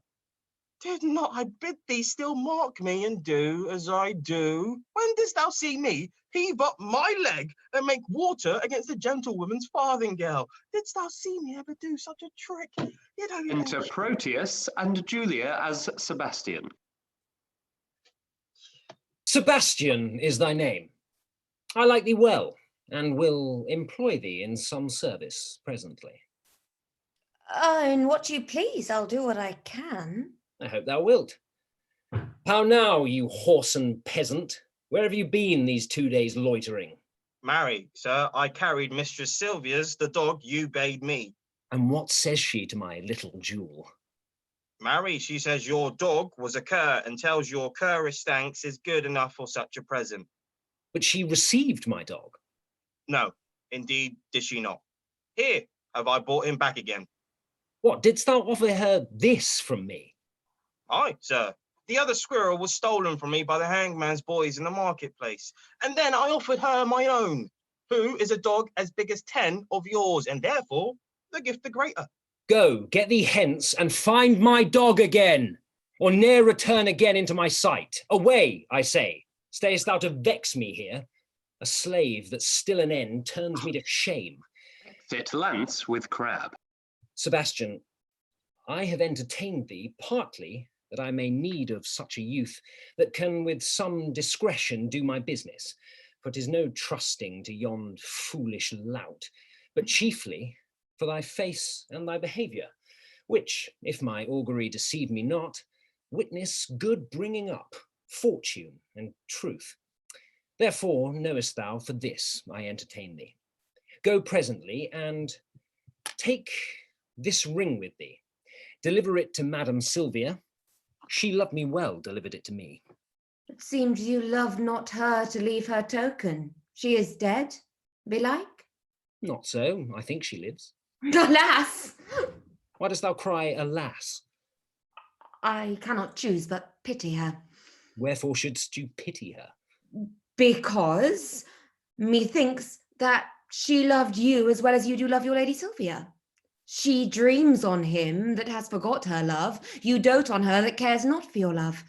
Did not I bid thee still mark me and do as I do? When didst thou see me heave up my leg and make water against a gentlewoman's farthingale? Didst thou see me ever do such a trick? Enter Proteus and Julia as Sebastian. Sebastian is thy name. I like thee well, and will employ thee in some service presently. In what you please, I'll do what I can. I hope thou wilt. How now, you whoreson peasant? Where have you been these 2 days loitering? Marry, sir, I carried Mistress Silvia's, the dog you bade me. And what says she to my little jewel? Marry, she says your dog was a cur and tells your cur stanks is good enough for such a present. But she received my dog. No, indeed did she not. Here have I brought him back again. What, didst thou offer her this from me? Aye, sir. The other squirrel was stolen from me by the hangman's boys in the marketplace. And then I offered her my own, who is a dog as big as 10 of yours, and therefore the gift the greater. Go, get thee hence, and find my dog again, or ne'er return again into my sight. Away, I say. Stayest thou to vex me here? A slave that still an end turns me to shame. Exit Launce with Crab. Sebastian, I have entertained thee partly that I may need of such a youth that can with some discretion do my business, for 'tis no trusting to yond foolish lout, but chiefly for thy face and thy behaviour, which, if my augury deceive me not, witness good bringing up, fortune and truth. Therefore knowest thou, for this I entertain thee. Go presently and take this ring with thee. Deliver it to Madam Silvia. She loved me well, delivered it to me. It seems you love not her to leave her token. She is dead, belike? Not so, I think she lives. Alas! Why dost thou cry, alas? I cannot choose but pity her. Wherefore shouldst you pity her? Because methinks that she loved you as well as you do love your Lady Silvia. She dreams on him that has forgot her love. You dote on her that cares not for your love.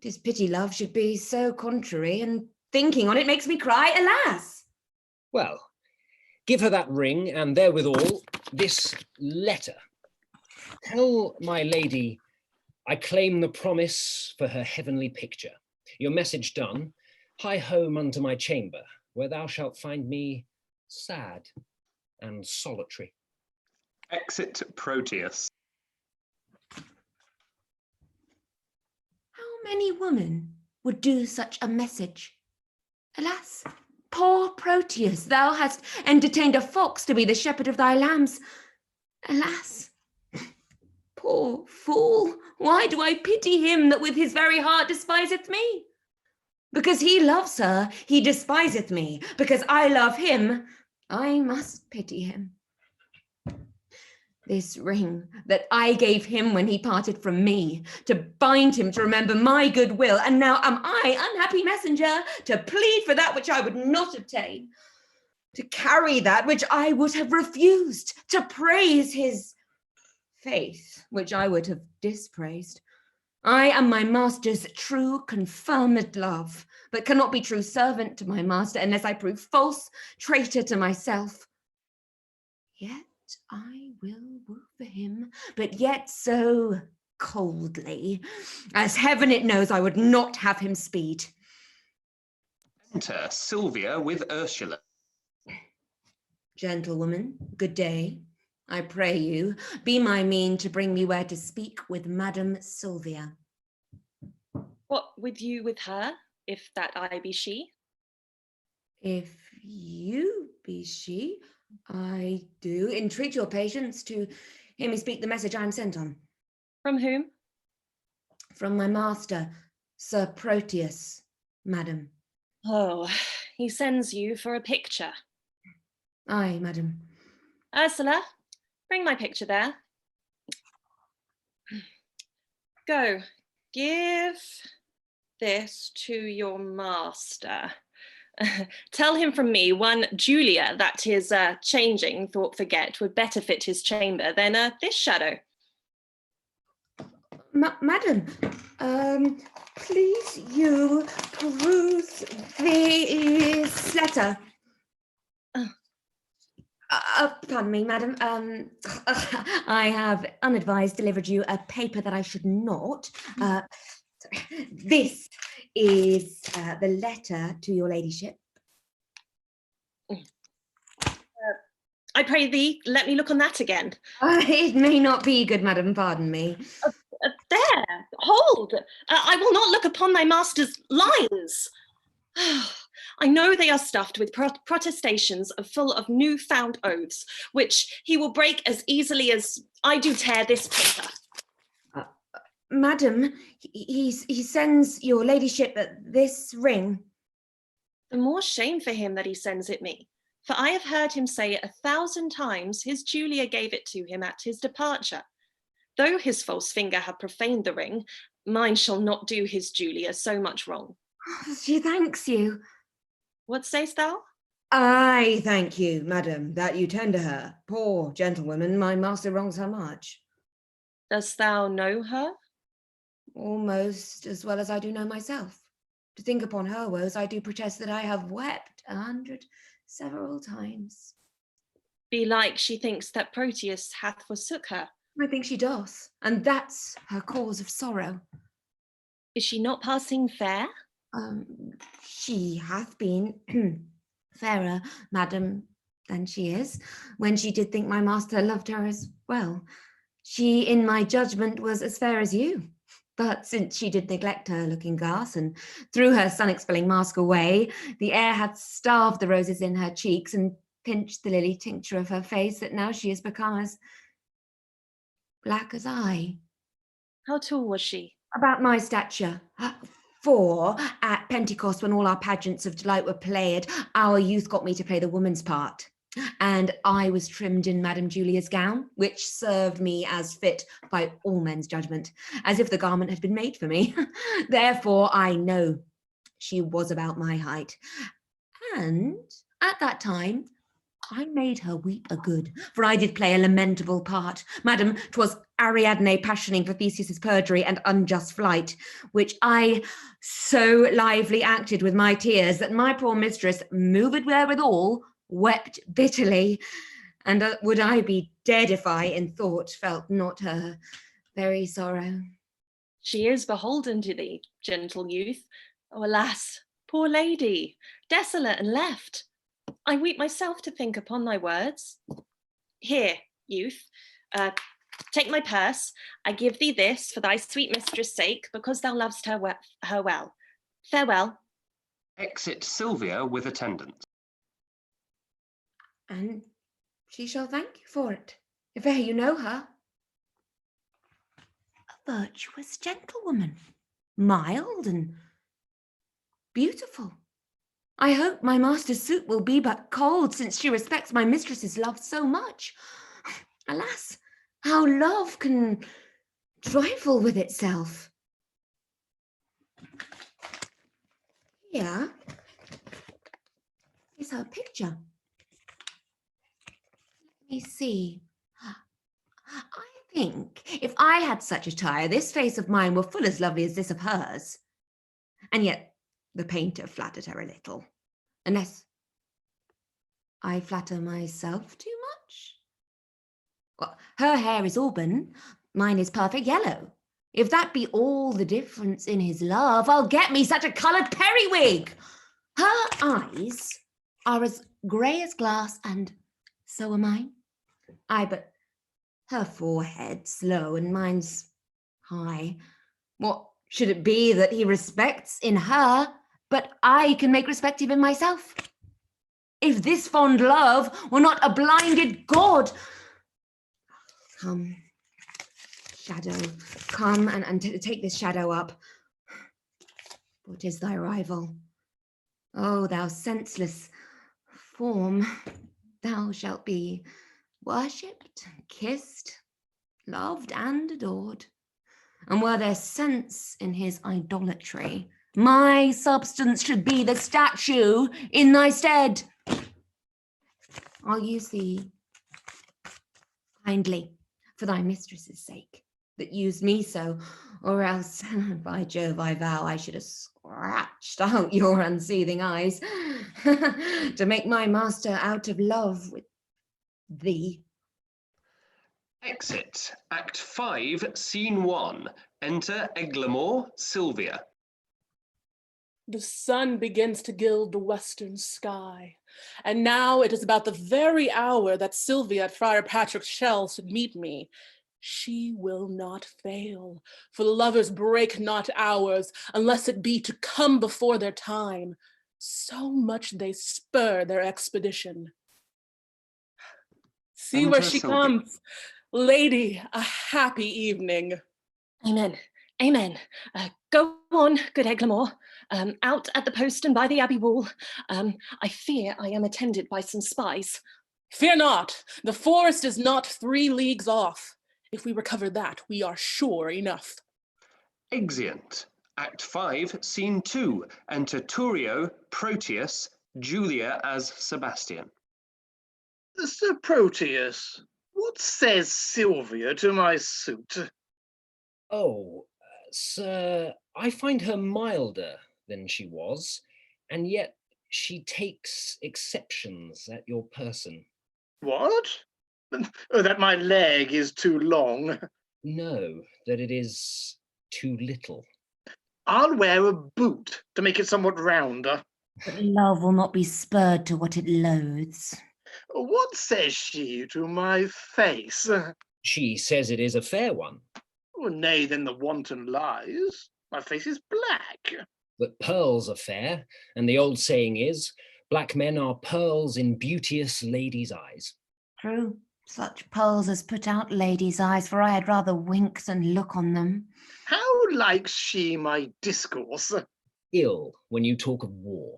'Tis pity love should be so contrary, and thinking on it makes me cry, alas! Well, give her that ring, and therewithal this letter. Tell my lady I claim the promise for her heavenly picture. Your message done, hie home unto my chamber, where thou shalt find me sad and solitary. Exit Proteus. How many women would do such a message? Alas, poor Proteus, thou hast entertained a fox to be the shepherd of thy lambs. Alas, poor fool, why do I pity him that with his very heart despiseth me? Because he loves her, he despiseth me. Because I love him, I must pity him. This ring that I gave him when he parted from me, to bind him to remember my goodwill, and now am I, unhappy messenger, to plead for that which I would not obtain, to carry that which I would have refused, to praise his faith, which I would have dispraised. I am my master's true confirmed love, but cannot be true servant to my master unless I prove false traitor to myself. Yet I will woo for him, but yet so coldly, as heaven it knows I would not have him speed. Enter Silvia with Ursula. Gentlewoman, good day. I pray you, be my mean to bring me where to speak with Madam Silvia. What would you with her, if that I be she? If you be she, I do entreat your patience to hear me speak the message I am sent on. From whom? From my master, Sir Proteus, madam. Oh, he sends you for a picture. Aye, madam. Ursula, bring my picture there. Go, give this to your master. Tell him from me one Julia that his changing thought forget would better fit his chamber than this shadow. Madam, please you peruse this letter. Pardon me, madam. I have unadvised delivered you a paper that I should not. This is the letter to your ladyship. I pray thee, let me look on that again. It may not be, good madam, pardon me. There, hold. I will not look upon thy master's lines. I know they are stuffed with protestations full of new-found oaths, which he will break as easily as I do tear this paper. Madam, he sends your ladyship this ring. The more shame for him that he sends it me, for I have heard him say 1,000 times his Julia gave it to him at his departure. Though his false finger have profaned the ring, mine shall not do his Julia so much wrong. She thanks you. What sayst thou? I thank you, madam, that you tender her. Poor gentlewoman, my master wrongs her much. Dost thou know her? Almost as well as I do know myself. To think upon her woes, I do protest that I have wept 100 several times. Belike she thinks that Proteus hath forsook her. I think she does, and that's her cause of sorrow. Is she not passing fair? She hath been fairer, madam, than she is, when she did think my master loved her as well. She, in my judgment, was as fair as you. But since she did neglect her looking glass and threw her sun-expelling mask away, the air hath starved the roses in her cheeks and pinched the lily tincture of her face, that now she is become as black as I. How tall was she? About my stature. For at Pentecost, when all our pageants of delight were played, our youth got me to play the woman's part. And I was trimmed in Madame Julia's gown, which served me as fit by all men's judgment, as if the garment had been made for me. Therefore, I know she was about my height. And at that time, I made her weep a good, for I did play a lamentable part. Madam, 'twas Ariadne passioning for Theseus's perjury and unjust flight, which I so lively acted with my tears that my poor mistress, moved therewithal, wept bitterly. And would I be dead if I in thought felt not her very sorrow? She is beholden to thee, gentle youth. Oh, alas, poor lady, desolate and left. I weep myself to think upon thy words. Here, youth, take my purse. I give thee this for thy sweet mistress' sake, because thou lovest her well. Farewell. Exit Silvia with attendants. And she shall thank you for it, if e'er you know her. A virtuous gentlewoman, mild and beautiful. I hope my master's suit will be but cold, since she respects my mistress's love so much. Alas, how love can trifle with itself. Here is her picture. Let me see. I think if I had such attire, this face of mine were full as lovely as this of hers. And yet the painter flattered her a little, unless I flatter myself too much. Well, her hair is auburn, mine is perfect yellow. If that be all the difference in his love, I'll get me such a coloured periwig. Her eyes are as grey as glass, and so are mine. Aye, but her forehead's low and mine's high. What should it be that he respects in her, but I can make respective in myself? If this fond love were not a blinded god. Come, shadow, come and take this shadow up. For 'tis thy rival. Oh, thou senseless form, thou shalt be worshipped, kissed, loved and adored. And were there sense in his idolatry, my substance should be the statue in thy stead. I'll use thee kindly for thy mistress's sake, that used me so, or else, by Jove, I vow I should have scratched out your unseething eyes to make my master out of love with thee. Exit Act 5, Scene 1. Enter Eglamour, Silvia. The sun begins to gild the western sky, and now it is about the very hour that Silvia at Friar Patrick's shell should meet me. She will not fail, for lovers break not hours, unless it be to come before their time. So much they spur their expedition. See where she comes. Lady, a happy evening. Amen. Amen. Go on, good Eglamour. Out at the postern by the abbey wall. I fear I am attended by some spies. Fear not. The forest is not 3 leagues off. If we recover that, we are sure enough. Exeunt. Act 5, Scene 2. Enter Thurio, Proteus, Julia as Sebastian. Sir Proteus, what says Silvia to my suit? Oh, sir, I find her milder than she was, and yet she takes exceptions at your person. What? Oh, that my leg is too long. No, that it is too little. I'll wear a boot to make it somewhat rounder. But love will not be spurred to what it loathes. What says she to my face? She says it is a fair one. Oh, nay, then the wanton lies. My face is black. But pearls are fair, and the old saying is, black men are pearls in beauteous ladies' eyes. True, Such pearls as put out ladies' eyes, for I had rather wink than look on them. How likes she my discourse? Ill when you talk of war.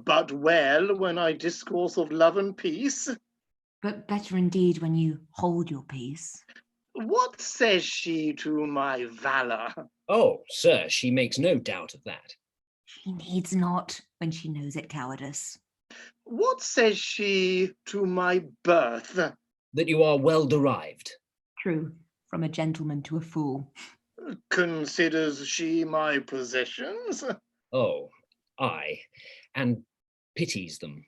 But well when I discourse of love and peace. But better indeed when you hold your peace. What says she to my valour? Oh, sir, she makes no doubt of that. She needs not, when she knows it cowardice. What says she to my birth? That you are well derived. True, from a gentleman to a fool. Considers she my possessions? Oh, aye, and pities them.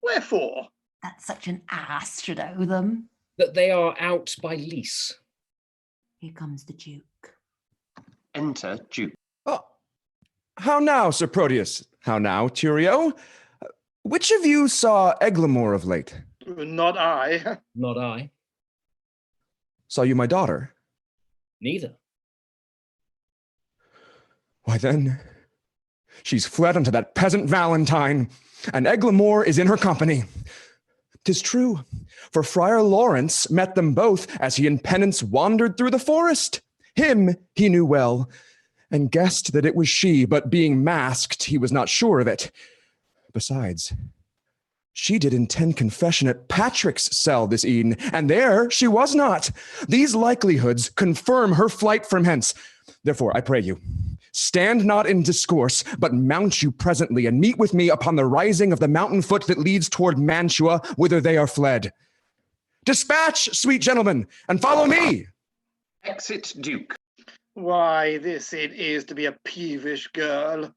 Wherefore? That such an ass should owe them. That they are out by lease. Here comes the Duke. Enter Duke. Oh, how now, Sir Proteus? How now, Thurio? Which of you saw Eglamour of late? Not I. Not I. Saw you my daughter? Neither. Why then, she's fled unto that peasant Valentine, and Eglamour is in her company. 'Tis true, for Friar Lawrence met them both as he in penance wandered through the forest. Him he knew well, and guessed that it was she, but being masked, he was not sure of it. Besides, she did intend confession at Patrick's cell this e'en, and there she was not. These likelihoods confirm her flight from hence. Therefore, I pray you, stand not in discourse, but mount you presently and meet with me upon the rising of the mountain foot that leads toward Mantua, whither they are fled. Dispatch, sweet gentlemen, and follow me. Exit Duke. Why, this it is to be a peevish girl,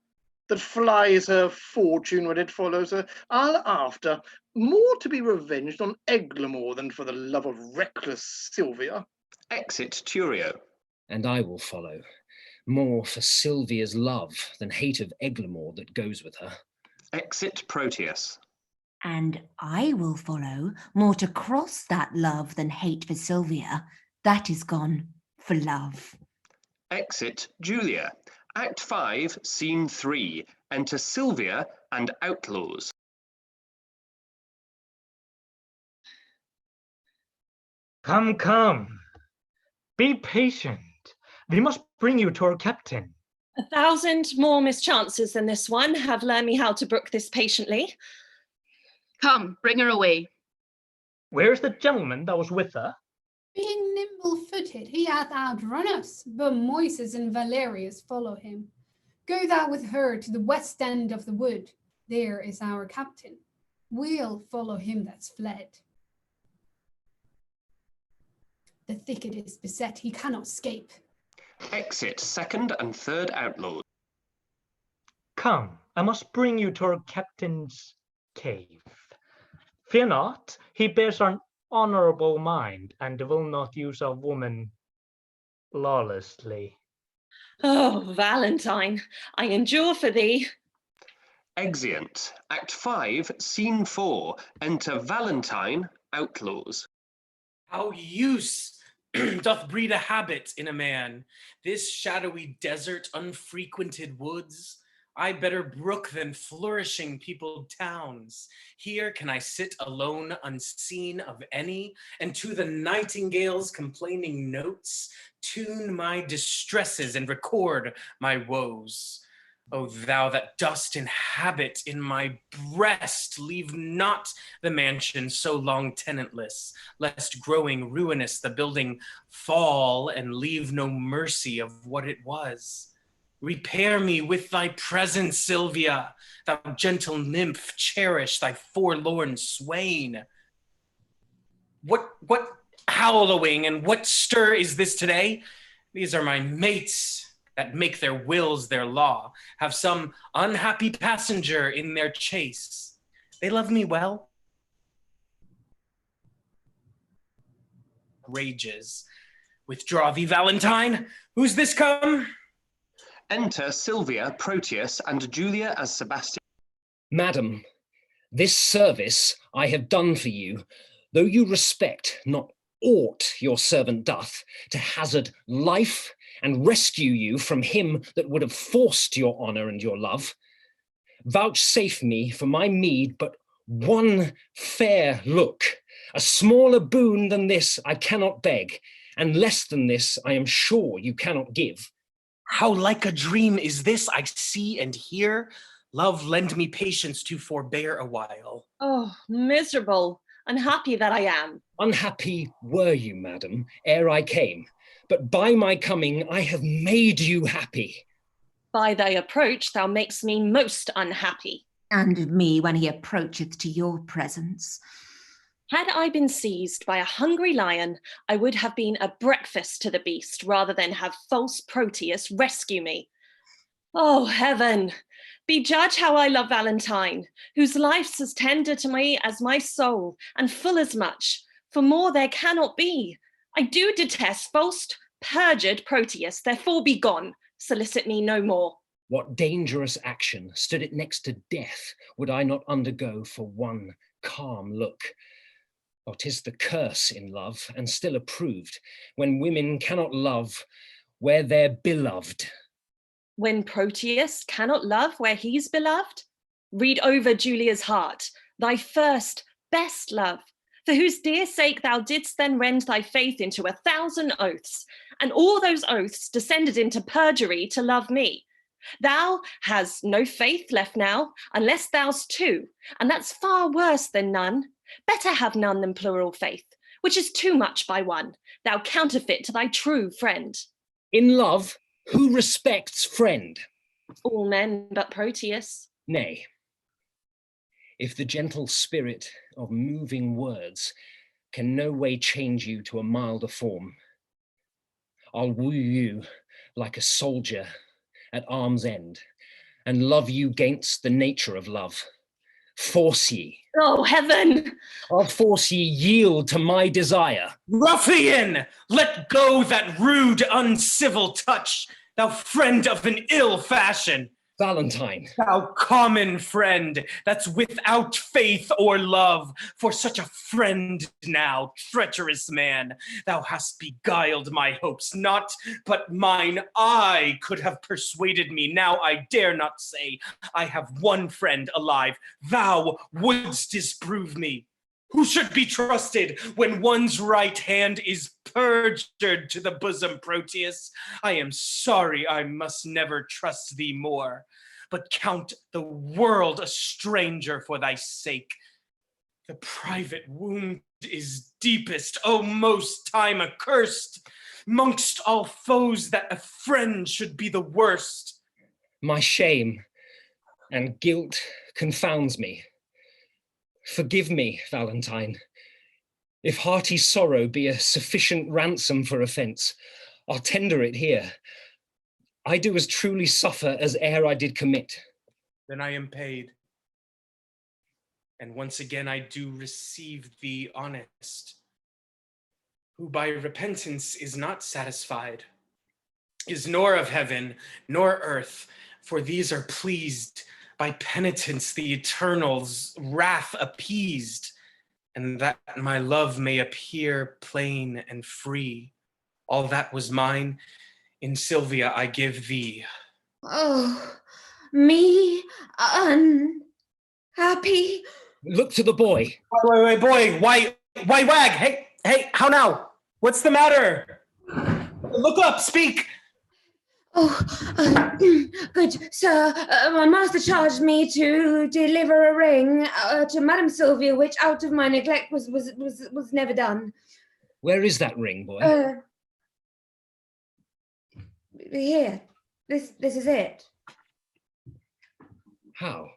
that flies her fortune when it follows her. I'll after, more to be revenged on Eglamour than for the love of reckless Silvia. Exit Thurio. And I will follow, more for Silvia's love than hate of Eglamour that goes with her. Exit Proteus. And I will follow, more to cross that love than hate for Silvia. That is gone for love. Exit Julia. Act 5, Scene 3. Enter Silvia and Outlaws. Come, come. Be patient. We must bring you to our captain. 1,000 more mischances than this one have learned me how to brook this patiently. Come, bring her away. Where's the gentleman that was with her? Being nimble-footed, he hath outrun us, but Moises and Valerius follow him. Go thou with her to the west end of the wood. There is our captain. We'll follow him that's fled. The thicket is beset, he cannot escape. Exit second and third outlaws. Come, I must bring you to our captain's cave. Fear not, he bears an honorable mind and will not use a woman lawlessly. Oh, Valentine, I endure for thee. Exeunt. Act 5, Scene 4. Enter Valentine, Outlaws. How use doth breed a habit in a man, this shadowy desert, unfrequented woods. I better brook than flourishing peopled towns. Here can I sit alone, unseen of any, and to the nightingale's complaining notes tune my distresses and record my woes. O thou that dost inhabit in my breast, leave not the mansion so long tenantless, lest growing ruinous the building fall and leave no mercy of what it was. Repair me with thy presence, Silvia, thou gentle nymph, cherish thy forlorn swain. What howlowing and what stir is this today? These are my mates that make their wills their law, have some unhappy passenger in their chase. They love me well. Rages. Withdraw thee, Valentine. Who's this come? Enter Silvia, Proteus, and Julia as Sebastian. Madam, this service I have done for you, though you respect not aught your servant doth, to hazard life and rescue you from him that would have forced your honour and your love. Vouchsafe me for my meed but one fair look, A smaller boon than this I cannot beg, and less than this I am sure you cannot give. How like a dream is this I see and hear? Love, lend me patience to forbear a while. Oh, miserable, unhappy that I am. Unhappy were you, madam, ere I came, but by my coming I have made you happy. By thy approach thou makest me most unhappy. And me when he approacheth to your presence. Had I been seized by a hungry lion, I would have been a breakfast to the beast rather than have false Proteus rescue me. Oh, heaven, bejudge how I love Valentine, whose life's as tender to me as my soul, and full as much, for more there cannot be. I do detest false, perjured Proteus, therefore be gone, solicit me no more. What dangerous action, stood it next to death, would I not undergo for one calm look? Oh, 'tis the curse in love, and still approved, when women cannot love where they're beloved. When Proteus cannot love where he's beloved? Read over Julia's heart, thy first, best love, for whose dear sake thou didst then rend thy faith into 1,000 oaths, and all those oaths descended into perjury to love me. Thou hast no faith left now, unless thou'st two, and that's far worse than none. Better have none than plural faith, which is too much by one, thou counterfeit to thy true friend. In love, who respects friend? All men but Proteus. Nay, if the gentle spirit of moving words can no way change you to a milder form, I'll woo you like a soldier at arm's end, and love you gainst the nature of love. Force ye. Oh, heaven! I'll force ye yield to my desire. Ruffian! Let go that rude, uncivil touch, thou friend of an ill fashion. Valentine. Thou common friend, that's without faith or love. For such a friend now, treacherous man, thou hast beguiled my hopes, not but mine eye could have persuaded me. Now I dare not say I have one friend alive. Thou wouldst disprove me. Who should be trusted when one's right hand is perjured to the bosom, Proteus? I am sorry I must never trust thee more, but count the world a stranger for thy sake. The private wound is deepest, O most time accursed. Mongst all foes that a friend should be the worst. My shame and guilt confounds me. Forgive me, Valentine. If hearty sorrow be a sufficient ransom for offence, I'll tender it here. I do as truly suffer as e'er I did commit. Then I am paid. And once again I do receive thee honest, who by repentance is not satisfied, is nor of heaven nor earth, for these are pleased. By penitence the Eternal's wrath appeased, and that my love may appear plain and free. All that was mine, in Silvia I give thee. Oh, me unhappy. Look to the boy. Wait, boy, why wag? Hey, how now? What's the matter? Look up, speak. Oh, good sir, my master charged me to deliver a ring to Madame Silvia, which out of my neglect was never done. Where is that ring, boy? Here, this is it. How?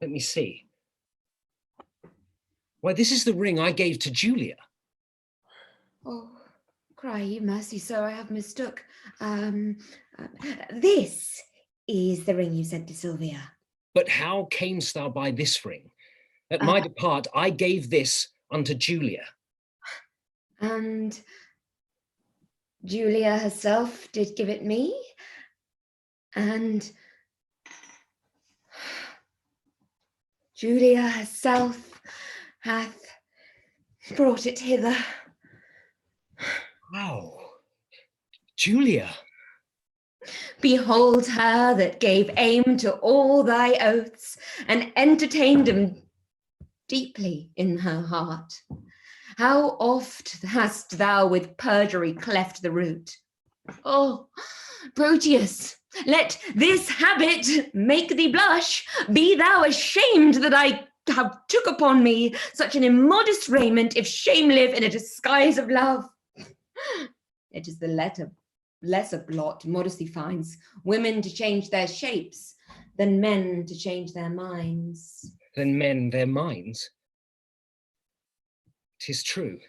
Let me see. Why, this is the ring I gave to Julia. Oh, cry ye mercy, sir, I have mistook. This is the ring you sent to Silvia. But how camest thou by this ring? At my depart, I gave this unto Julia. And Julia herself did give it me, and Julia herself hath brought it hither. Wow, Julia. Behold her that gave aim to all thy oaths, and entertained them deeply in her heart. How oft hast thou with perjury cleft the root? Oh, Proteus, let this habit make thee blush. Be thou ashamed that I have took upon me such an immodest raiment, if shame live in a disguise of love. It is the lesser blot modesty finds, women to change their shapes, than men to change their minds. Than men their minds? 'Tis true.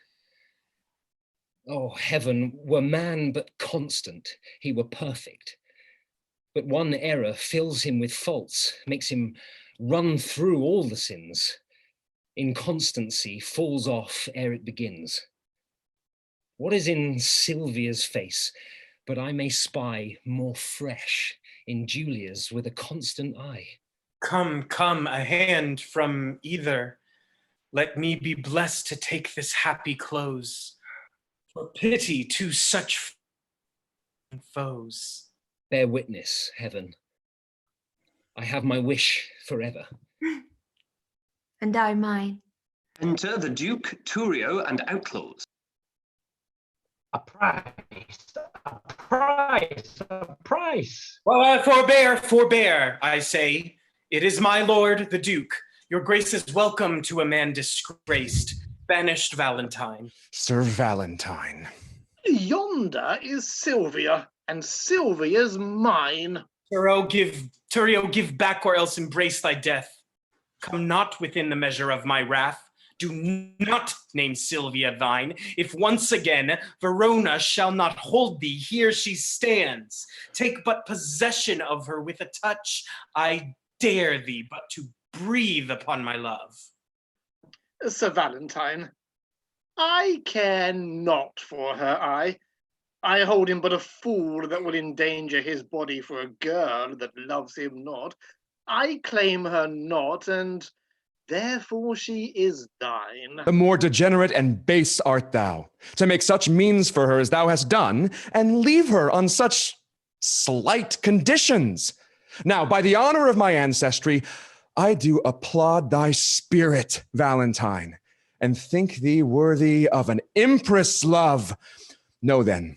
Oh, heaven, were man but constant, he were perfect. But one error fills him with faults, makes him run through all the sins. Inconstancy falls off ere it begins. What is in Silvia's face, but I may spy more fresh in Julia's with a constant eye? Come, come, a hand from either. Let me be blessed to take this happy close. For pity to such foes. Bear witness, heaven. I have my wish forever. And I mine. Enter the Duke, Thurio, and Outlaws. A price, a price, a price. Well, forbear, I say. It is my lord, the Duke. Your grace is welcome to a man disgraced, banished Valentine. Sir Valentine. Yonder is Silvia, and Silvia's mine. Thurio, give back or else embrace thy death. Come not within the measure of my wrath. Do not name Silvia thine. If once again Verona shall not hold thee, here she stands. Take but possession of her with a touch. I dare thee but to breathe upon my love. Sir Valentine, I care not for her eye. I hold him but a fool that will endanger his body for a girl that loves him not. I claim her not, and therefore she is thine. The more degenerate and base art thou, to make such means for her as thou hast done, and leave her on such slight conditions. Now, by the honor of my ancestry, I do applaud thy spirit, Valentine, and think thee worthy of an empress love. Know then,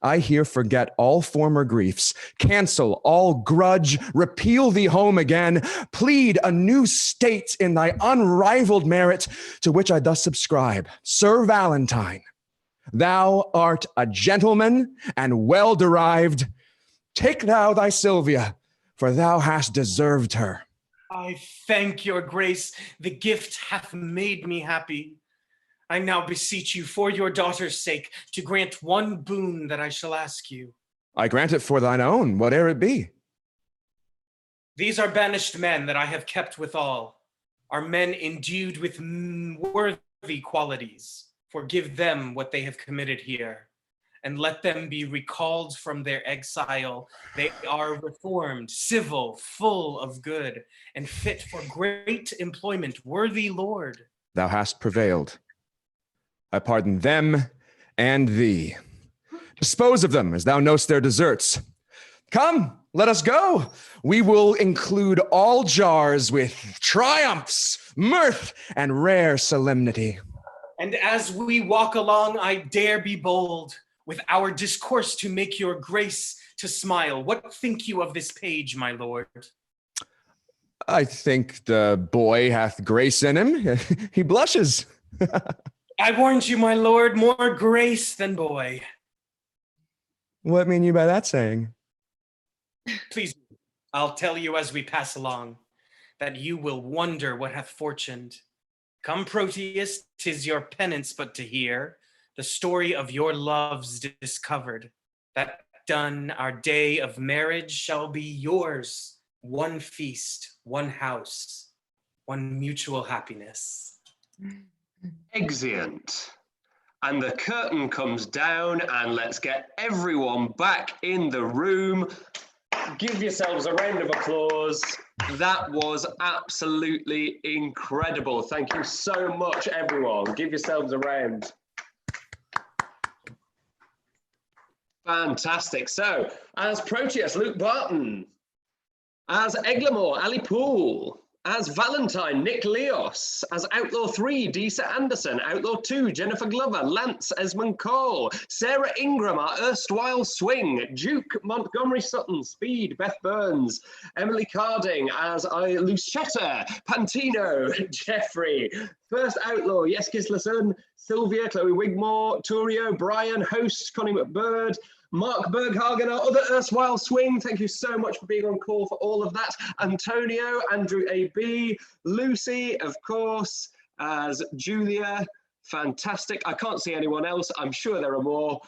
I here forget all former griefs, cancel all grudge, repeal thee home again, plead a new state in thy unrivaled merit, to which I thus subscribe. Sir Valentine, thou art a gentleman and well derived. Take thou thy Silvia, for thou hast deserved her. I thank your grace. The gift hath made me happy. I now beseech you, for your daughter's sake, to grant one boon that I shall ask you. I grant it for thine own, whate'er it be. These are banished men that I have kept withal, are men endued with worthy qualities. Forgive them what they have committed here, and let them be recalled from their exile. They are reformed, civil, full of good, and fit for great employment, worthy lord. Thou hast prevailed. I pardon them and thee. Dispose of them as thou knowst their deserts. Come, let us go. We will include all jars with triumphs, mirth, and rare solemnity. And as we walk along, I dare be bold, with our discourse to make your grace to smile. What think you of this page, my lord? I think the boy hath grace in him. He blushes. I warned you, my lord, more grace than boy. What mean you by that saying? Please, I'll tell you as we pass along, that you will wonder what hath fortuned. Come, Proteus, 'tis your penance but to hear the story of your loves discovered. That done, our day of marriage shall be yours. One feast, one house, one mutual happiness. Exeunt. And the curtain comes down, and let's get everyone back in the room. Give yourselves a round of applause. That was absolutely incredible. Thank you so much, everyone. Give yourselves a round. Fantastic. So, as Proteus, Luke Barton. As Eglamour, Ali Poole. As Valentine, Nick Leos. As Outlaw 3, Disa Andersen. Outlaw 2, Jennifer Glover. Launce, Esmonde Cole. Sarah Ingram, our erstwhile swing. Duke, Montgomery Sutton. Speed, Beth Burns. Emily Carding as Lucetta. Panthino, Geoffrey. First Outlaw, yes, Gislason. Silvia, Chloe Wigmore. Thurio, Brian. Host, Connie MacBird. Mark Burghagen, our other erstwhile swing. Thank you so much for being on call for all of that. Antonio, Andrew AB, Lucy, of course, as Julia. Fantastic. I can't see anyone else. I'm sure there are more.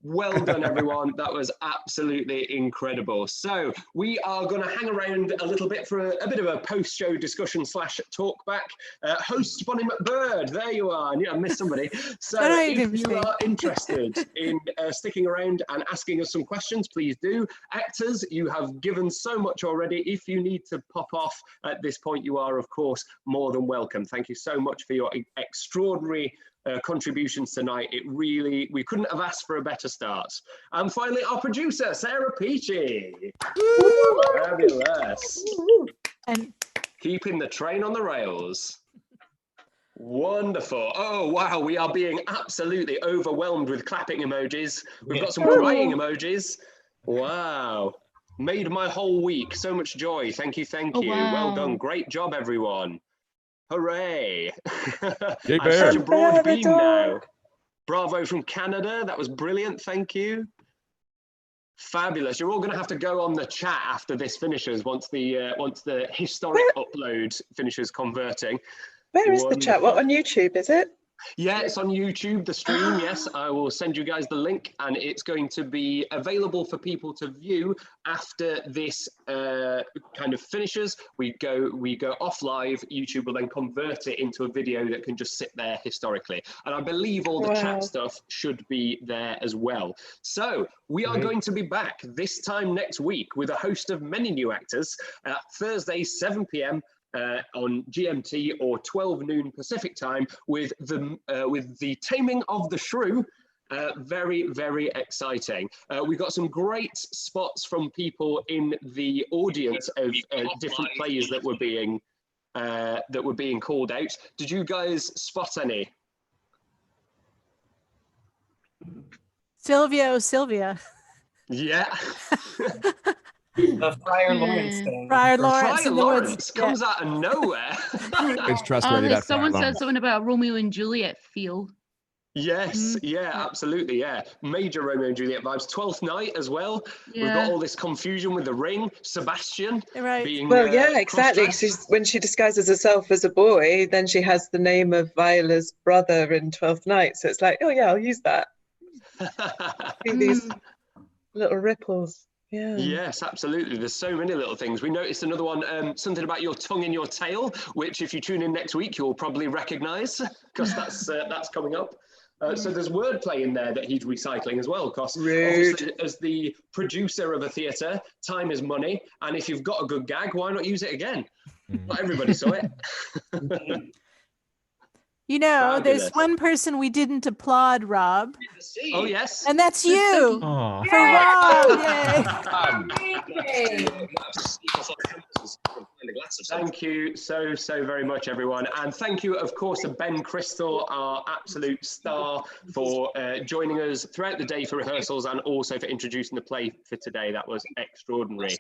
Well done, everyone. That was absolutely incredible. So we are going to hang around a little bit for a bit of a post-show discussion / talk back. Host Bonnie MacBird, there you are. Yeah, I missed somebody. So if you are interested in sticking around and asking us some questions, please do. Actors, you have given so much already. If you need to pop off at this point, you are, of course, more than welcome. Thank you so much for your extraordinary contributions tonight. We couldn't have asked for a better start. And finally, our producer, Sarah Peachey. Fabulous. And keeping the train on the rails. Wonderful. Oh, wow. We are being absolutely overwhelmed with clapping emojis. We've got some crying emojis. Wow. Made my whole week. So much joy. Thank you. Thank you. Wow. Well done. Great job, everyone. Hooray. Yay, I'm such a broad beam dog. now. Bravo from Canada. That was brilliant. Thank you. Fabulous. You're all going to have to go on the chat after this finishes once the historic upload finishes converting. Where is the chat? What, on YouTube, is it? Yeah, it's on YouTube, the stream. Yes, I will send you guys the link, and it's going to be available for people to view after this kind of finishes. We go off live. YouTube will then convert it into a video that can just sit there historically. And I believe all the chat stuff should be there as well. So we are going to be back this time next week with a host of many new actors. Thursday, 7 p.m. On GMT or 12 noon Pacific time with the Taming of the Shrew. Very, very exciting. We got some great spots from people in the audience of different plays that were being called out. Did you guys spot any? Silvia. Yeah. Friar Lawrence thing. Friar Lawrence Friar in the Lawrence woods. comes out of nowhere. It's trustworthy. That Someone Friar said something about Romeo and Juliet feel. Yes, yeah, absolutely, yeah. Major Romeo and Juliet vibes. 12th Night as well. We've got all this confusion with the ring. Sebastian being well, yeah, exactly. cross-dressed. When she disguises herself as a boy, then she has the name of Viola's brother in 12th Night. So it's like, oh yeah, I'll use that. These little ripples. Yeah. Yes, absolutely. There's so many little things. We noticed another one, something about your tongue in your tail, which if you tune in next week, you'll probably recognise because that's coming up. So there's wordplay in there that he's recycling as well, because obviously as the producer of a theatre, time is money, and if you've got a good gag, why not use it again? Not everybody saw it. You know, Fabulous. there's one person we didn't applaud, Rob. Oh, yes. And that's you. Aw. For Rob. Yay. Thank you so very much, everyone. And thank you, of course, to Ben Crystal, our absolute star, for joining us throughout the day for rehearsals and also for introducing the play for today. That was extraordinary.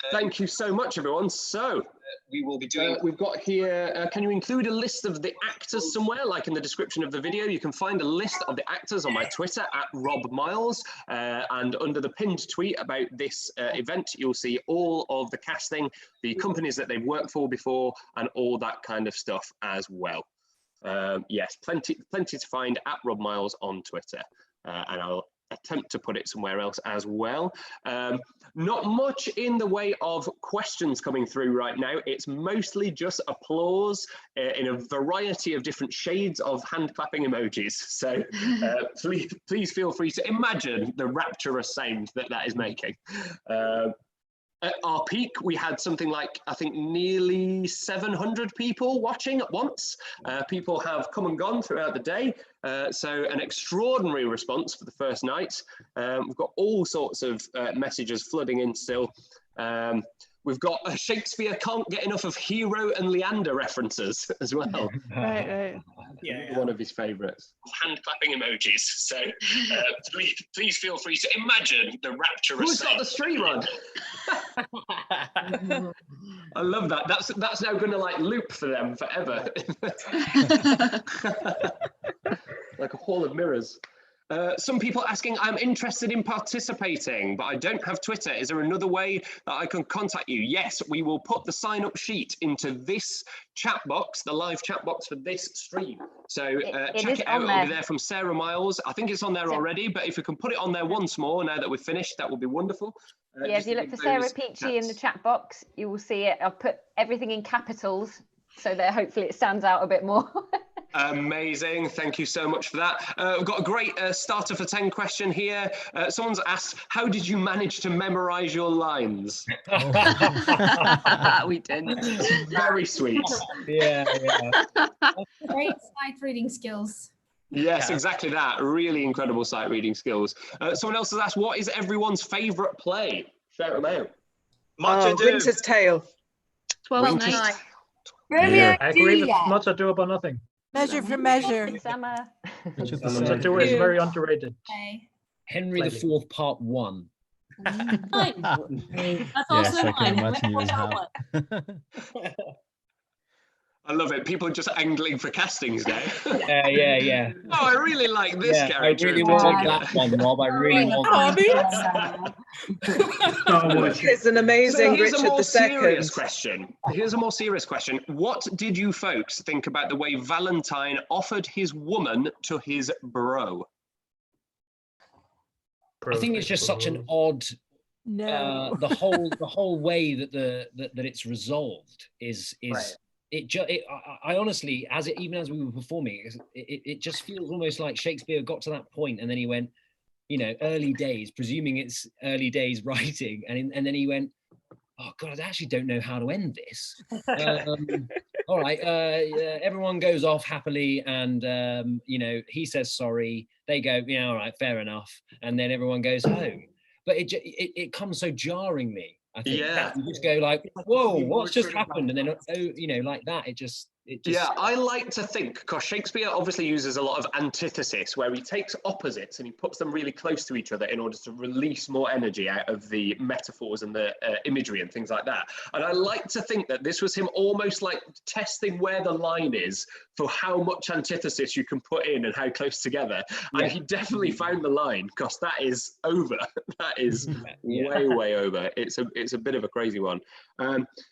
Thank you so much, everyone. So we will be doing. We've got here. Can you include a list of the actors somewhere, like in the description of the video? You can find a list of the actors on my Twitter @RobMyles, and under the pinned tweet about this event, you'll see all of the casting, the companies that they've worked for before, and all that kind of stuff as well. Yes, plenty to find @RobMyles on Twitter, and I'll attempt to put it somewhere else as well. Not much in the way of questions coming through right now. It's mostly just applause in a variety of different shades of hand clapping emojis. So please feel free to imagine the rapturous sound that is making. At our peak, we had something like, I think, nearly 700 people watching at once. People have come and gone throughout the day. So an extraordinary response for the first night. We've got all sorts of messages flooding in still. We've got Shakespeare can't get enough of Hero and Leander references as well. Right. Yeah, one of his favourites. Hand clapping emojis. So please feel free to imagine the rapturous. Who's got the stream on? I love that. That's now going to like loop for them forever. Like a hall of mirrors. Some people asking, I'm interested in participating, but I don't have Twitter. Is there another way that I can contact you? Yes, we will put the sign-up sheet into this chat box, the live chat box for this stream. So check it out. It'll be there from Sarah Myles. I think it's on there already, but if we can put it on there once more now that we've finished, that would be wonderful. Yeah, if you look for Sarah Peachey in the chat box, you will see it. I'll put everything in capitals so that hopefully it stands out a bit more. Amazing. Thank you so much for that. We've got a great starter for 10 question here. Someone's asked, how did you manage to memorize your lines? We didn't. Very sweet. Yeah. Great sight reading skills. Yes, exactly that. Really incredible sight reading skills. Someone else has asked, what is everyone's favourite play? Shout them out. Winter's Tale. 12 Nights. I agree with Much Ado About Nothing. Measure for Measure. Summer. Much Ado is very underrated. Henry IV Part 1. That's also Yes, I can imagine you would have. I love it. People are just angling for castings now. Yeah. Oh, I really like this character. I really want that one, Rob. I really want that. It's an amazing Here's Richard a more II. serious question. Here's a more serious question. What did you folks think about the way Valentine offered his woman to his bro? I think it's just such an odd. No. The whole way that that it's resolved is. Right. I honestly, even as we were performing, it just feels almost like Shakespeare got to that point and then he went, early days, presuming it's early days writing, and then he went, oh God, I actually don't know how to end this. All right, everyone goes off happily, and he says sorry. They go, yeah, all right, fair enough, and then everyone goes home. But it comes so jarringly. I think you just go like, whoa, what's just happened? And then, like that, it just... Yeah, I like to think, because Shakespeare obviously uses a lot of antithesis, where he takes opposites and he puts them really close to each other in order to release more energy out of the metaphors and the imagery and things like that. And I like to think that this was him almost like testing where the line is for how much antithesis you can put in and how close together. Yeah. And he definitely found the line, because that is over. That is way over. It's a bit of a crazy one.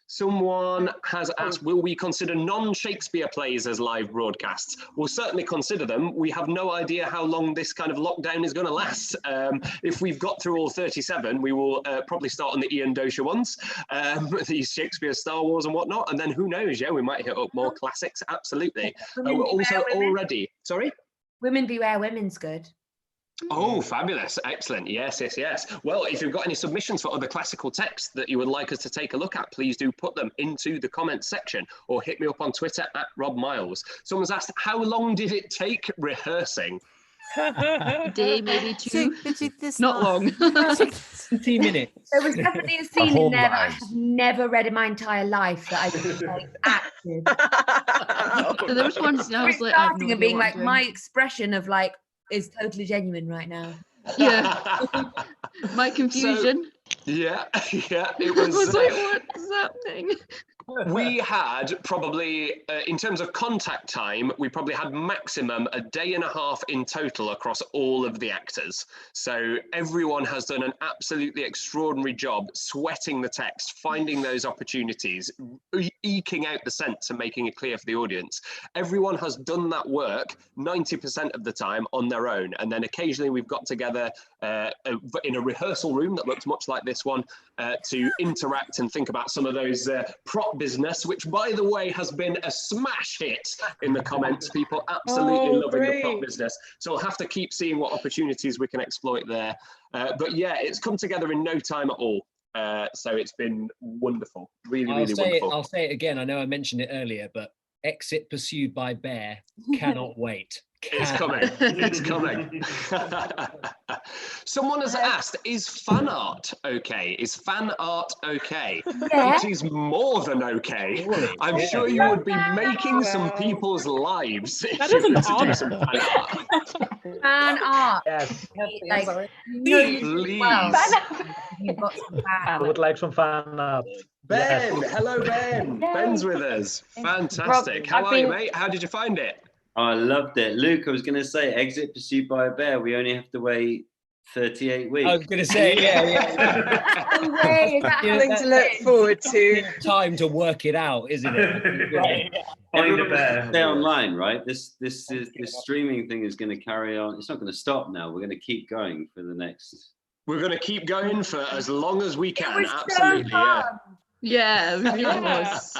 Someone has asked, will we consider non-Shakespeare plays as live broadcasts? We'll certainly consider them. We have no idea how long this kind of lockdown is going to last. If we've got through all 37, we will probably start on the Ian Dosha ones, these Shakespeare, Star Wars and whatnot. And then who knows, we might hit up more classics. Absolutely. We're also already... Sorry? Women Beware Women's good. Oh, fabulous. Excellent. Yes. Well, if you've got any submissions for other classical texts that you would like us to take a look at, please do put them into the comments section or hit me up on Twitter at Rob Myles. Someone's asked, how long did it take rehearsing? A day, maybe two. This Not long. 20 minutes. There was definitely a scene in there that I have never read in my entire life that I just acted. So there was one scene I was like, starting and being like, my expression of like is totally genuine right now. Yeah. My confusion. It was. I was like, what's happening? We had probably, in terms of contact time, we probably had maximum a day and a half in total across all of the actors. So everyone has done an absolutely extraordinary job sweating the text, finding those opportunities, eking out the sense and making it clear for the audience. Everyone has done that work 90% of the time on their own. And then occasionally we've got together in a rehearsal room that looks much like this one to interact and think about some of those prop business, which by the way has been a smash hit in the comments. People absolutely loving the prop business, so we'll have to keep seeing what opportunities we can exploit there. But yeah, it's come together in no time at all, so it's been wonderful, really wonderful. I'll say it again. I know I mentioned it earlier, but Exit Pursued by Bear cannot wait. It's coming. Someone has asked, is fan art okay? Is fan art okay? Yeah. It is more than okay. I'm sure you would be making some people's lives if That you is an were to do honor. some fan art. Fan art. Yes. Like, you know you do Please. well. You've got some fan I art. would like some fan art. Ben, Yes. hello Ben. Ben's with us. Fantastic. How I've are you, been- mate? How did you find it? Oh, I loved it. Luke, I was going to say, exit pursued by a bear. We only have to wait 38 weeks. I was going to say, yeah. No way, is that how Something to look forward to. Time to work it out, isn't it? Find a bear. Stay online, right? This streaming thing is going to carry on. It's not going to stop now. We're going to keep going for the next. We're going to keep going for as long as we can. was so Absolutely, yeah. fun. Yeah, it really was.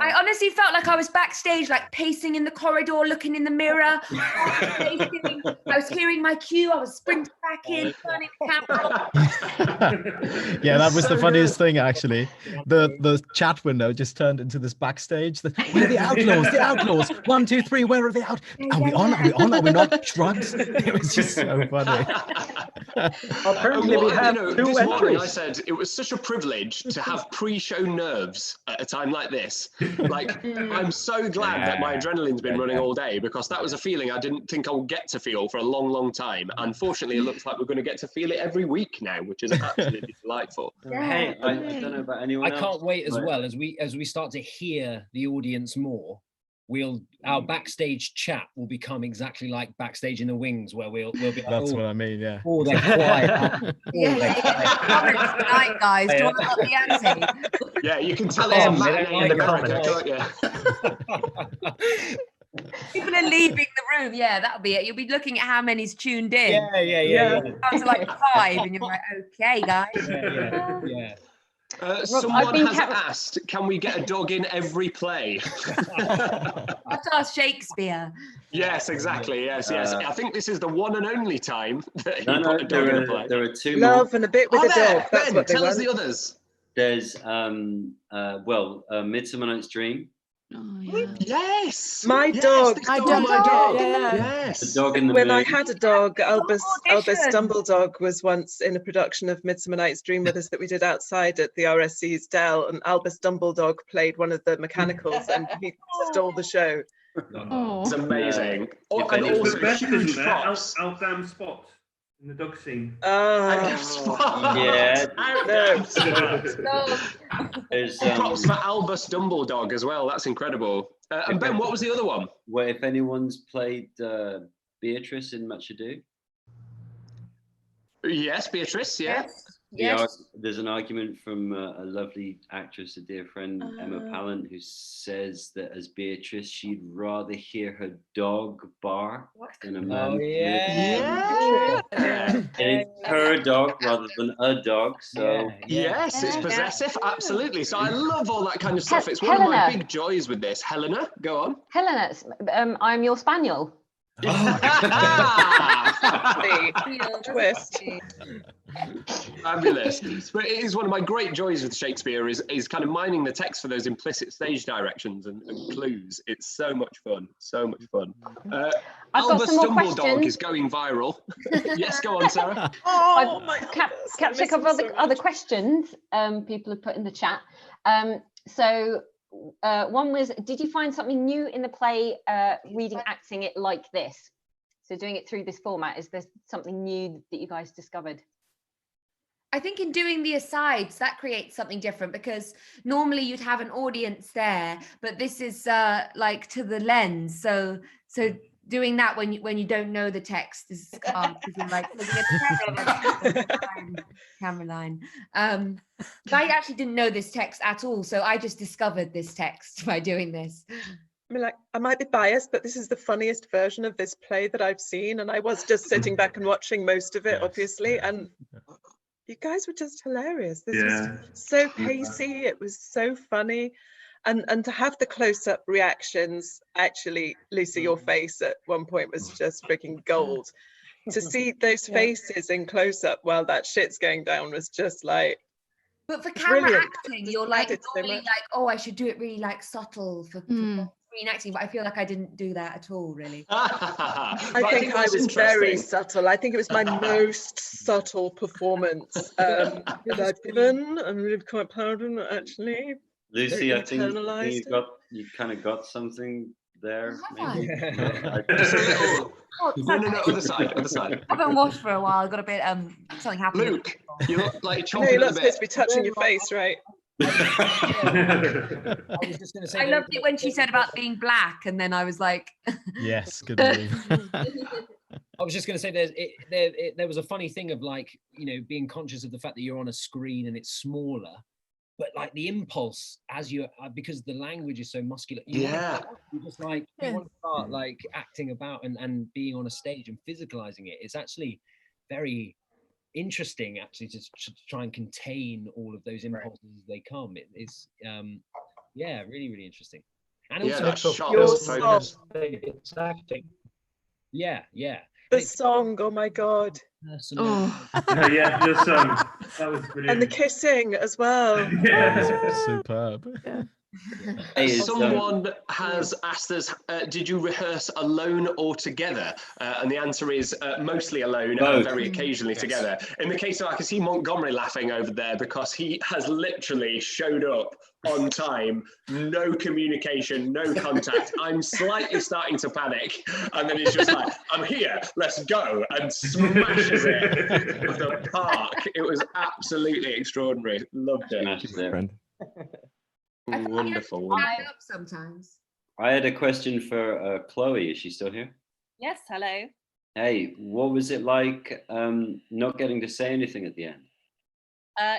I honestly felt like I was backstage, like pacing in the corridor, looking in the mirror. I was hearing my cue. I was sprinting back in, turning the camera off. Yeah, that was So the funniest good. thing actually. The chat window just turned into this backstage. Where are the outlaws? The outlaws. 1, 2, 3. Where are the out? Are we on? Are we on? Are we not? Shrugs. It was just so funny. Apparently, we have two this morning I entries. said it was such a privilege to have pre-show nerves at a time like this. Like, I'm so glad that my adrenaline's been running all day, because that was a feeling I didn't think I would get to feel for a long, long time. Unfortunately, it looks like we're going to get to feel it every week now, which is absolutely delightful. Hey, I don't know about anyone I else. can't wait as but- well as we start to hear the audience more. Our backstage chat will become exactly like backstage in the wings, where we'll be like, That's what I mean. Yeah. oh, they're quiet. Comments tonight, guys. Do you want to up the ante? Yeah, you can tell it's a matinee in America, can't you? People are leaving the room. Yeah, that'll be it. You'll be looking at how many's tuned in. Yeah. Down to like 5, and you're like, okay, guys. Yeah. Someone has asked, can we get a dog in every play? That's our Shakespeare. Yes, exactly. Yes. I think this is the one and only time that he No, put a dog in a play. there are two more. Love and a bit with Are a there? dog. That's Ben, what they tell us want. the others. There's Midsummer Night's Dream. Yes. My Yes, dog. this dog, my dog. Yeah. Yes. The dog in the When moon. I had a dog, Albus audition. Dumbledog was once in a production of Midsummer Night's Dream with us that we did outside at the RSC's Dell, and Albus Dumbledog played one of the mechanicals, and he stole the show. It's amazing. If And any- also Beth, huge isn't there? props. Out damn spot in the dog scene. Yeah. There's Props for Albus Dumbledog as well. That's incredible. And Ben, what was the other one? Well, if anyone's played Beatrice in Much Ado, Yes, Beatrice. Yeah. there's an argument from a lovely actress, a dear friend, Emma Pallant, who says that as Beatrice, she'd rather hear her dog bark than a man. Yeah. And it's her dog rather than a dog. So Yes, it's possessive. Absolutely. So I love all that kind of stuff. It's one of my Helena. big joys with this. Helena, go on. Helena, I'm your spaniel. Twist. Fabulous. But it is one of my great joys with Shakespeare is kind of mining the text for those implicit stage directions and clues. It's so much fun. So much fun. I've got Albus some more Dumbledog questions. is going viral. Yes, go on, Sarah. I've kept a couple of other questions people have put in the chat. One was, did you find something new in the play, acting it like this? So doing it through this format, is there something new that you guys discovered? I think in doing the asides, that creates something different, because normally you'd have an audience there, but this is like to the lens. So doing that when you don't know the text is calm, because you're like camera line. I actually didn't know this text at all, so I just discovered this text by doing this. I mean, like, I might be biased, but this is the funniest version of this play that I've seen, and I was just sitting back and watching most of it, obviously, and you guys were just hilarious. This was so pacey. It was so funny. And to have the close-up reactions, actually, Lucy, your face at one point was just freaking gold. To see those faces in close-up while that shit's going down was just like, but for camera brilliant. acting, Just you're like added so normally much. like, oh, I should do it really like subtle for reenacting, but I feel like I didn't do that at all, really. I think I was very subtle. I think it was my most subtle performance that I've given. I'm really quite proud of it, actually. Lucy, I think Internalized you kind of got something there. Maybe. No, other side. I haven't washed for a while. I got a bit something happened. Luke, you look like I know you're not supposed to be touching your face, right? I was just going to say. I loved it when she said about being black, and then I was like, yes, good move. I was just going to say there was a funny thing of like, you know, being conscious of the fact that you're on a screen and it's smaller, but like the impulse as you because the language is so muscular. You just like you want to start like acting about and being on a stage and physicalizing it. It's actually very interesting actually to try and contain all of those impulses as they come. It's really interesting. And also it's acting. Yeah. The song, oh my god. Oh. Yeah, the song. That was brilliant. And the kissing as well. Yeah. Superb. Yeah. Someone has asked us, did you rehearse alone or together? And the answer is mostly alone and very occasionally together. In the case of, I can see Montgomery laughing over there because he has literally showed up on time, no communication, no contact. I'm slightly starting to panic. And then he's just like, I'm here, let's go, and smashes it with the park. It was absolutely extraordinary. Loved it. Wonderful. Up sometimes. I had a question for Chloe. Is she still here? Yes, hello. Hey, what was it like not getting to say anything at the end?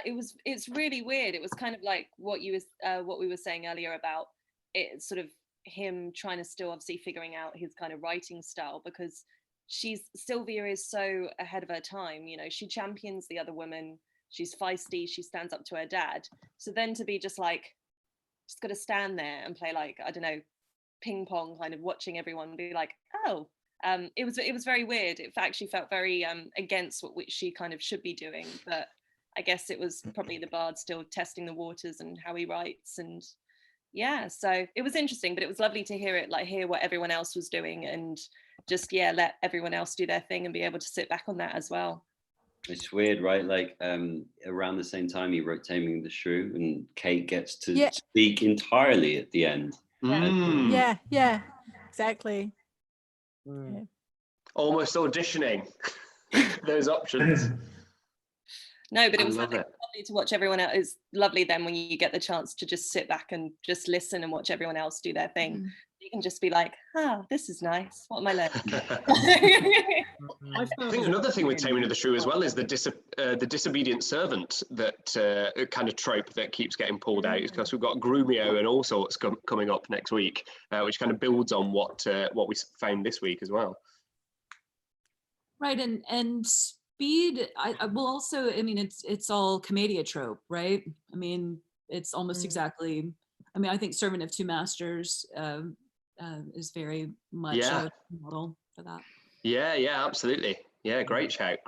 It's really weird. It was kind of like what we were saying earlier about it, sort of him trying to still obviously figuring out his kind of writing style, because Silvia is so ahead of her time. You know, she champions the other women. She's feisty. She stands up to her dad. So then to be just got to stand there and play like, I don't know, ping pong, kind of watching everyone be like, oh, it was very weird. It actually felt very against what she kind of should be doing, but I guess it was probably the bard still testing the waters and how he writes, and yeah, so it was interesting, but it was lovely to hear what everyone else was doing and just let everyone else do their thing and be able to sit back on that as well. It's weird, right? Like around the same time he wrote Taming the Shrew, and Kate gets to speak entirely at the end. Yeah, exactly. Yeah. Almost auditioning those options. No, but it was lovely to watch everyone else. It's lovely then when you get the chance to just sit back and just listen and watch everyone else do their thing. You can just be like, this is nice. What am I learning? I think another thing with Taming of the Shrew as well is the disobedient servant, that kind of trope that keeps getting pulled out, because we've got Grumio and all sorts coming up next week, which kind of builds on what we found this week as well. Right, and speed. I will also. I mean, it's all commedia trope, right? I mean, it's almost exactly. I mean, I think Servant of Two Masters is very much a model for that. Yeah, absolutely. Yeah, great shout.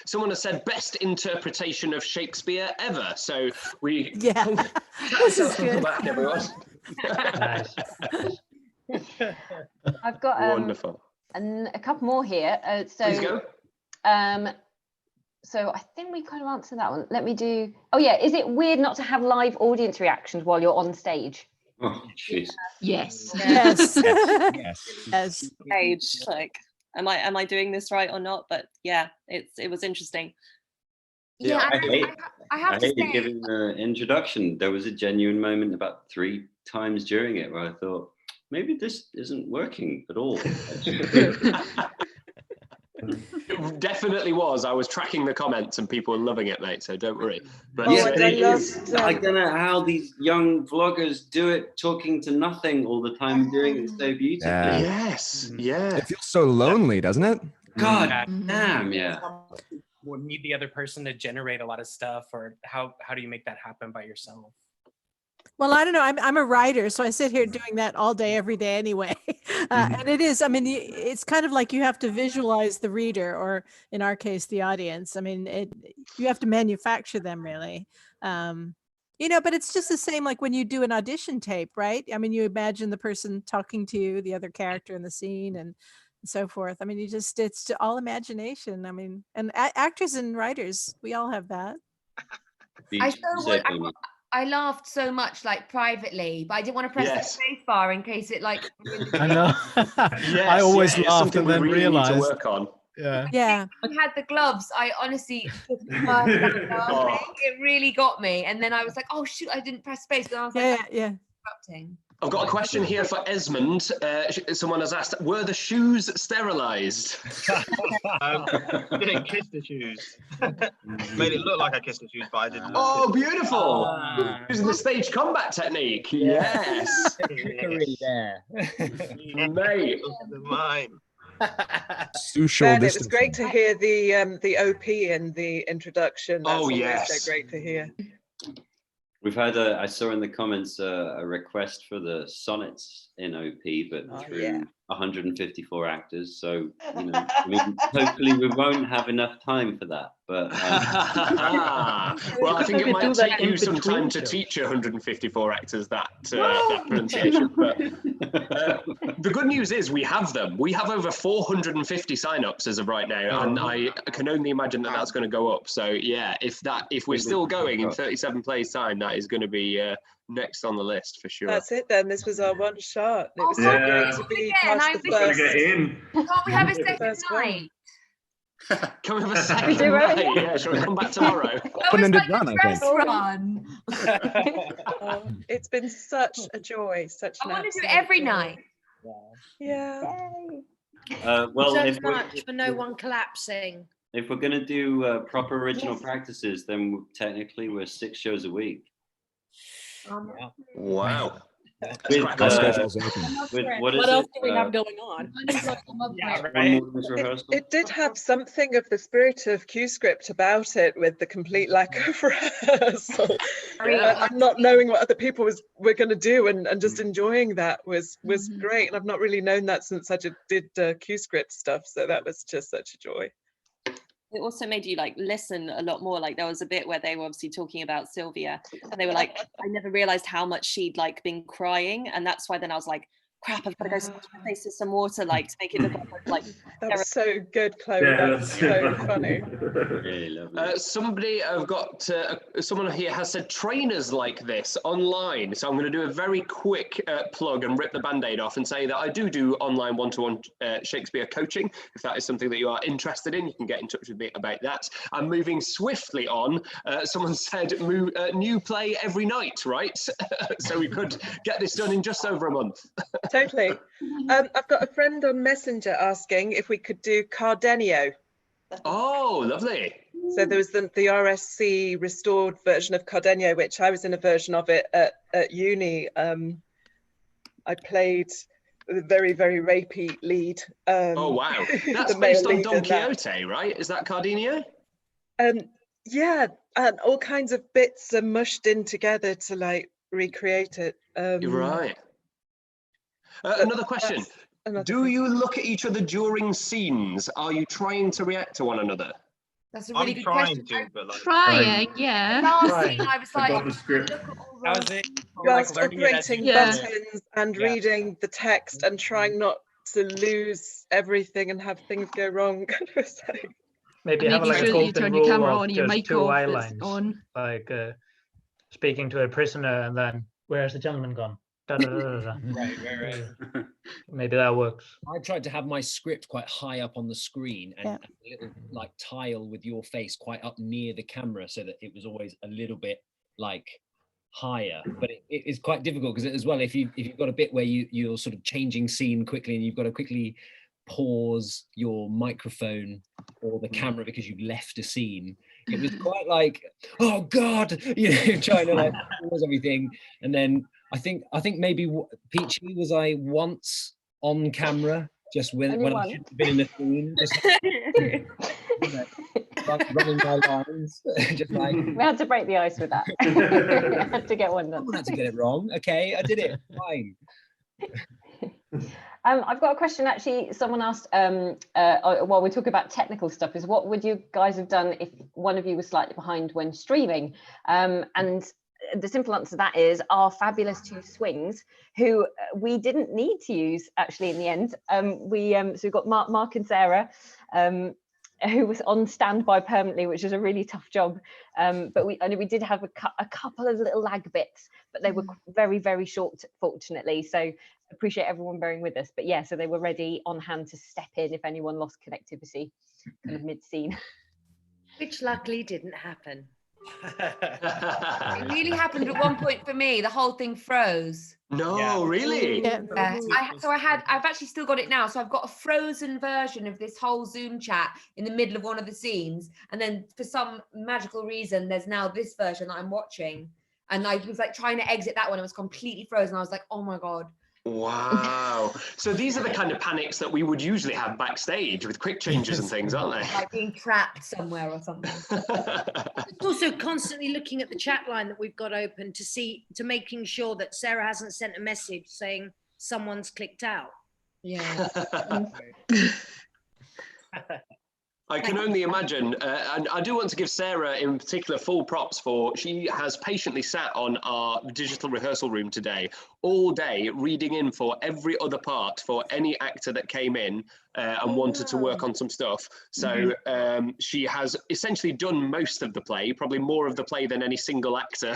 Someone has said best interpretation of Shakespeare ever. So we this is good. Back, everyone. I've got wonderful. And a couple more here. Please go. So I think we kind of answered that one. Let me do. Oh yeah, is it weird not to have live audience reactions while you're on stage? Oh, jeez. Yes. Yes. Stage, like, am I doing this right or not? But yeah, it was interesting. Yeah, I have to hated say, giving the introduction. There was a genuine moment about 3 times during it where I thought, maybe this isn't working at all. It definitely was. I was tracking the comments and people were loving it, mate, so don't worry. But I don't know how these young vloggers do it, talking to nothing all the time, doing it so beautifully. Yes, It feels so lonely, doesn't it? God damn, Would need the other person to generate a lot of stuff, or how do you make that happen by yourself? Well, I don't know. I'm a writer, so I sit here doing that all day, every day anyway. And it is, I mean, it's kind of like you have to visualize the reader, or in our case, the audience. I mean, you have to manufacture them really. You know, but it's just the same like when you do an audition tape, right? I mean, you imagine the person talking to you, the other character in the scene, and so forth. I mean, it's all imagination. I mean, and actors and writers, we all have that. I laughed so much, like privately, but I didn't want to press the space bar in case it like. I know. I always laughed and then realized. To work on. Yeah. I had the gloves. I honestly, it really got me. And then I was like, oh shoot, I didn't press space. But I was like, interrupting. I've got a question here for Esmonde. Someone has asked, were the shoes sterilised? Didn't kiss the shoes. Made it look like I kissed the shoes, but I didn't. Oh, beautiful! Using the stage combat technique. Yes. Trickery there. Mate. Mime. Ben, it was great to hear the OP in the introduction. That's so great to hear. We've had I saw in the comments a request for the sonnets in OP, but through 154 actors. So, you know, I mean, hopefully we won't have enough time for that. But well, I think it might take you some time to teach 154 actors that pronunciation. But the good news is we have them. We have over 450 sign-ups as of right now, and I can only imagine that that's going to go up. So yeah, if we're still going in 37 plays time, that is going to be next on the list for sure. That's it then. This was our one shot. It was so great to be past the first. Get in. Can't we have a second night? Can we have a second night? Yeah, shall we come back tomorrow? It's been such a joy, such an I want to do it every night. Yeah. Well, so much for no one collapsing. If we're going to do proper original practices, then technically we're 6 shows a week. Wow. What else do we have going on? It did have something of the spirit of Q-Script about it, with the complete lack of rehearsal. And not knowing what other people were going to do and just enjoying that was great. And I've not really known that since I did Q-Script stuff, so that was just such a joy. It also made you like listen a lot more. Like there was a bit where they were obviously talking about Silvia, and they were like, I never realized how much she'd like been crying, and that's why then I was like, crap, I've got to go to my face with some water, like to make it look like. That was so good, Chloe. Yeah, that was so funny. Really lovely. Somebody I've got someone here has said trainers like this online, so I'm going to do a very quick plug and rip the band-aid off and say that I do online one-to-one Shakespeare coaching. If that is something that you are interested in, you can get in touch with me about that. I'm moving swiftly on. Someone said new play every night, right? So we could get this done in just over a month. Totally. I've got a friend on Messenger asking if we could do Cardenio. Oh, lovely. So there was the RSC restored version of Cardenio, which I was in a version of it at uni. I played the very, very rapey lead. Oh, wow. That's based on Don Quixote, right? Is that Cardenio? Yeah, and all kinds of bits are mushed in together to like recreate it. Right. Another question. Do you look at each other during scenes? Are you trying to react to one another? That's a really good question. Trying, yeah. Last scene, I was like, How is it? Whilst operating buttons and reading the text and trying not to lose everything and have things go wrong. Maybe have like a golden rule of just 2 eye lines, like speaking to a prisoner and then, where's the gentleman gone? Da, da, da, da, da. Right. Maybe that works. I tried to have my script quite high up on the screen and a little like tile with your face quite up near the camera, so that it was always a little bit like higher. But it is quite difficult because as well, if you've got a bit where you're sort of changing scene quickly and you've got to quickly pause your microphone or the camera because you've left a scene, it was quite like, oh God, trying to like pause everything. And then I think maybe Peachey was I once on camera just when I should have been in the scene, just running my lines, just like we had to break the ice with that. We had to get one done. I had to get it wrong. Okay, I did it. Fine. I've got a question actually. Someone asked, while we talk about technical stuff, is what would you guys have done if one of you was slightly behind when streaming? And the simple answer to that is our fabulous 2 swings, who we didn't need to use actually in the end. So we've got Mark and Sarah, who was on standby permanently, which was a really tough job. But we did have a couple of little lag bits, but they were very, very short, fortunately. So appreciate everyone bearing with us. But yeah, so they were ready on hand to step in if anyone lost connectivity kind of mid-scene. Which luckily didn't happen. It really happened at one point for me. The whole thing froze. No, really? Yeah. I've actually still got it now. So I've got a frozen version of this whole Zoom chat in the middle of one of the scenes. And then for some magical reason, there's now this version that I'm watching. And I was like trying to exit that one. It was completely frozen. I was like, oh my God. Wow. So these are the kind of panics that we would usually have backstage with quick changes and things, aren't they? Like being trapped somewhere or something. Also constantly looking at the chat line that we've got open to making sure that Sarah hasn't sent a message saying someone's clicked out. Yeah. I can only imagine, and I do want to give Sarah in particular full props for, she has patiently sat on our digital rehearsal room today, all day, reading in for every other part for any actor that came in and wanted to work on some stuff. So she has essentially done most of the play, probably more of the play than any single actor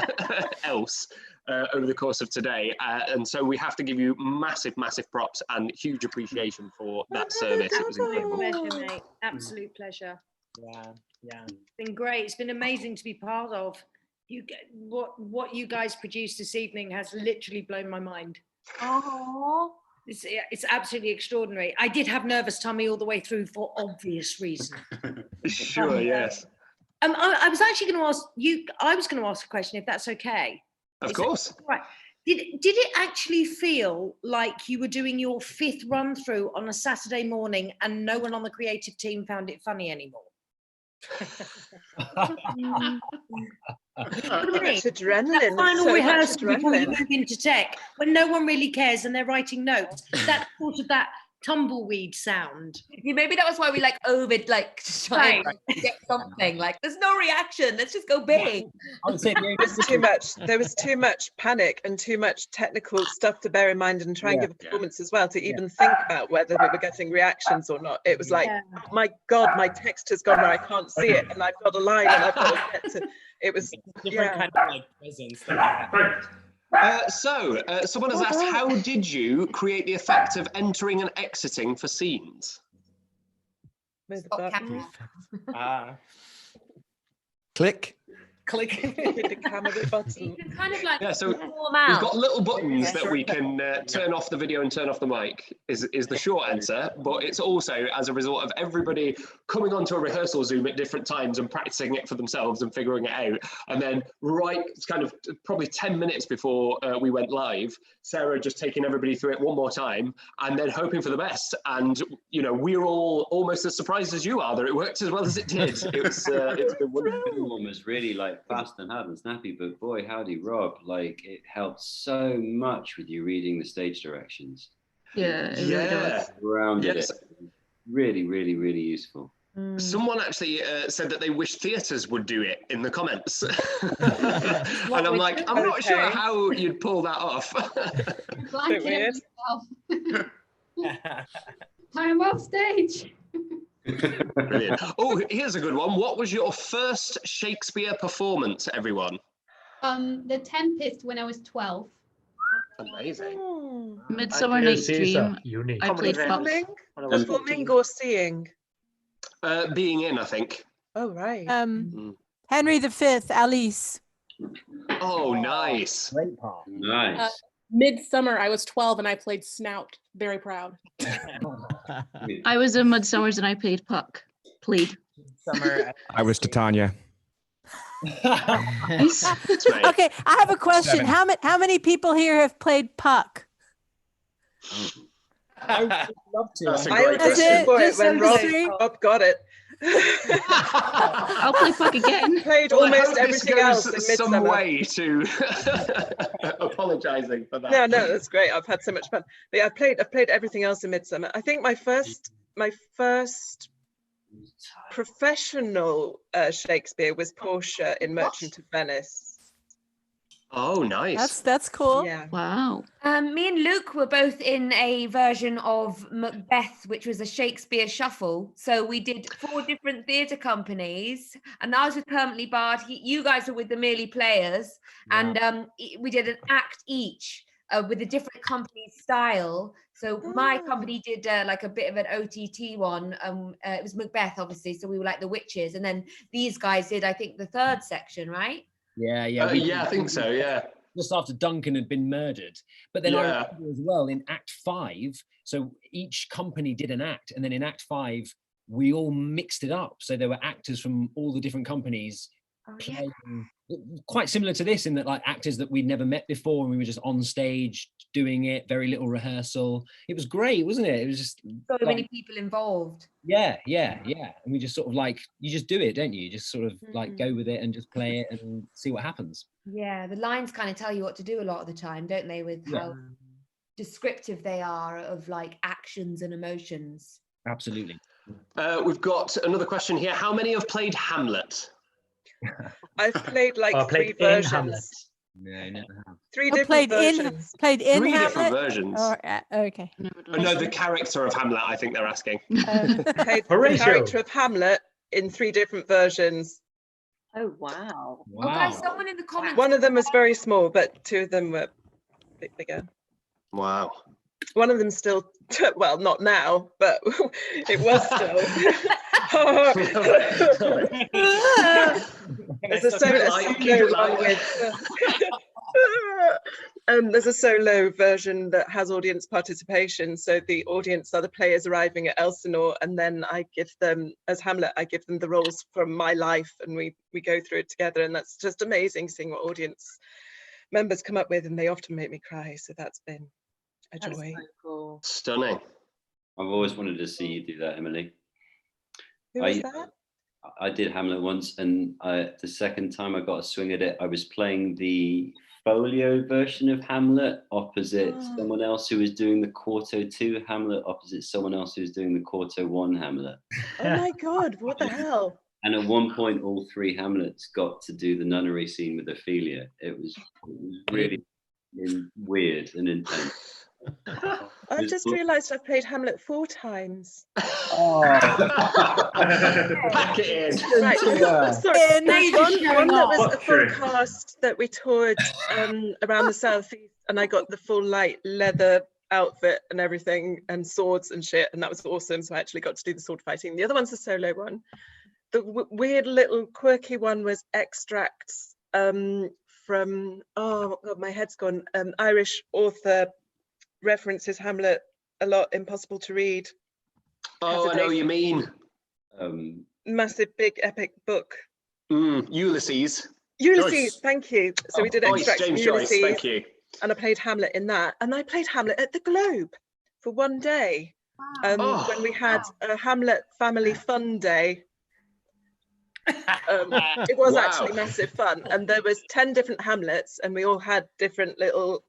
else. Over the course of today, and so we have to give you massive, massive props and huge appreciation for that service. It was incredible. Pleasure, mate. Absolute pleasure. Yeah. It's been great. It's been amazing to be part of. What you guys produced this evening has literally blown my mind. Oh, it's absolutely extraordinary. I did have nervous tummy all the way through for obvious reasons. Sure, yes. I was actually going to ask you. I was going to ask a question, if that's okay. Of course. Right. Did it actually feel like you were doing your 5th run through on a Saturday morning and no one on the creative team found it funny anymore? It's adrenaline. Final So rehearsal much before you adrenaline. move into tech, when no one really cares and they're writing notes. That sort of that tumbleweed sound. Yeah, maybe that was why we like Ovid, like trying to get something. Like, there's no reaction. Let's just go big. I would say there was too much panic and too much technical stuff to bear in mind and try and give a performance as well to even think about whether we were getting reactions or not. It was like, oh my God, my text has gone where I can't see it, and I've got a line and I've got to get to. It was different kind of like presence. Someone has asked, how did you create the effect of entering and exiting for scenes? With the button. Click. Click with the camera button. Kind of like so we've got little buttons that we can turn off the video and turn off the mic is the short answer, but it's also as a result of everybody coming onto a rehearsal Zoom at different times and practicing it for themselves and figuring it out. And then it's kind of probably 10 minutes before we went live, Sarah just taking everybody through it one more time and then hoping for the best. And, you know, we're all almost as surprised as you are that it worked as well as it did. It's been wonderful. Everyone was really like fast and hard and snappy, but boy howdy Rob, like it helped so much with you reading the stage directions. Rounded it. Really, really, really useful. Someone actually said that they wish theatres would do it in the comments. And I'm like, I'm not sure how you'd pull that off. I'm off stage. Brilliant. Oh, here's a good one. What was your first Shakespeare performance, everyone? The Tempest when I was 12. Amazing. Midsummer Night's Dream. I played Performing or seeing? Being in, I think. Oh, right. Henry V, Alice. Oh, nice. Great part. Nice. Midsummer, I was 12 and I played Snout. Very proud. I was in Midsummers and I played Puck. Played. I was Titania. Okay, I have a question. 7. How many people here have played Puck? I would love to. I auditioned for it when Rob got it. I'll play Puck again. Played almost everything else in some Midsummer. way to apologising for that. No, that's great. I've had so much fun. But yeah, I've played everything else in Midsummer. I think my first professional Shakespeare was Portia in Merchant of Venice. Oh, nice. That's cool. Yeah. Wow. Me and Luke were both in a version of Macbeth, which was a Shakespeare shuffle. So we did 4 different theatre companies, and I was with Permanently Barred. You guys were with the Merely Players, and we did an act each with a different company style. So my company did like a bit of an OTT one. It was Macbeth, obviously. So we were like the witches, and then these guys did, I think, the 3rd section, right? Yeah. Yeah, I think so. Yeah. Just after Duncan had been murdered. But then I remember as well in Act 5, so each company did an act, and then in Act 5, we all mixed it up. So there were actors from all the different companies playing, quite similar to this in that like actors that we'd never met before, and we were just on stage doing it, very little rehearsal. It was great, wasn't it? It was just so many people involved. Yeah. And we just sort of like, you just do it, don't you? You just sort of like go with it and just play it and see what happens. Yeah, the lines kind of tell you what to do a lot of the time, don't they? With how descriptive they are of like actions and emotions. Absolutely. We've got another question here. How many have played Hamlet? I've played like played 3 versions. Hamlet. No, never have. 3 different versions. Played in 3 Hamlet? different versions. Okay. No, the character of Hamlet, I think they're asking. Played the character of Hamlet in 3 different versions. Oh, wow. Oh, guys, someone in the comments. One of them was very small, but 2 of them were a bit bigger. Wow. One of them still, well, not now, but it was still. There's a there's a solo version that has audience participation. So the audience are the players arriving at Elsinore, and then I give them, as Hamlet, I give them the roles from my life, and we go through it together. And that's just amazing seeing what audience members come up with, and they often make me cry. So that's been a joy. So cool. Stunning. I've always wanted to see you do that, Emily. Who was that? I did Hamlet once, and the second time I got a swing at it, I was playing the folio version of Hamlet opposite someone else who was doing the Quarto 2 Hamlet opposite someone else who was doing the Quarto 1 Hamlet. Oh my God, what the hell? And at one point, all 3 Hamlets got to do the nunnery scene with Ophelia. It was really weird and intense. I've just realised I've played Hamlet 4 times. Oh. Pack it in. Right. Sorry, there's one that was a full cast that we toured around the southeast, and I got the full like leather outfit and everything and swords and shit, and that was awesome. So I actually got to do the sword fighting. The other one's a solo one. The weird little quirky one was extracts from, oh God, my head's gone, Irish author references Hamlet a lot, impossible to read. Oh, I know what you mean. Massive, big, epic book. Ulysses. Ulysses, Joyce. thank you. So we did extracts from James Ulysses. Joyce, thank you. And I played Hamlet in that. And I played Hamlet at the Globe for one day. When we had a Hamlet family fun day. It was actually massive fun. And there was 10 different Hamlets, and we all had different little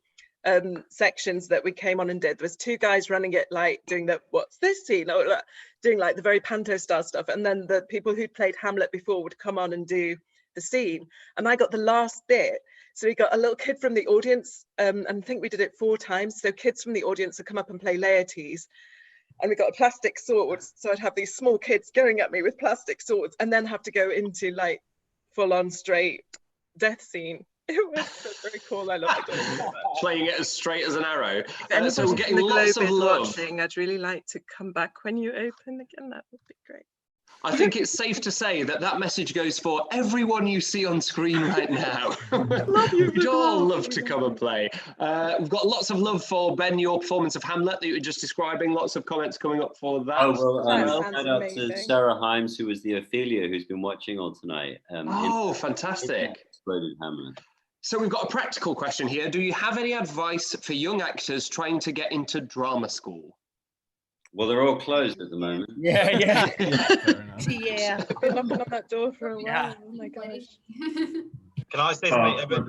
sections that we came on and did. There was 2 guys running it, like doing the what's this scene, or like, doing like the very panto style stuff, and then the people who'd played Hamlet before would come on and do the scene, and I got the last bit. So we got a little kid from the audience, and I think we did it 4 times, so kids from the audience would come up and play Laertes, and we got a plastic sword, so I'd have these small kids going at me with plastic swords, and then have to go into like full-on straight death scene. It was so very cool. I love it. Playing it as straight as an arrow. If So we're getting from the lots Globe of is love. watching, I'd really like to come back when you open again. That would be great. I think it's safe to say that that message goes for everyone you see on screen right now. We'd all love to come and play. We've got lots of love for Ben, your performance of Hamlet that you were just describing. Lots of comments coming up for that. Oh, well, shout out to Sarah Himes, who was the Ophelia, who's been watching all tonight. Fantastic. Exploded Hamlet. So we've got a practical question here. Do you have any advice for young actors trying to get into drama school? Well, they're all closed at the moment. Yeah. I've been knocking on that door for a while. Oh my gosh. Can I say something a bit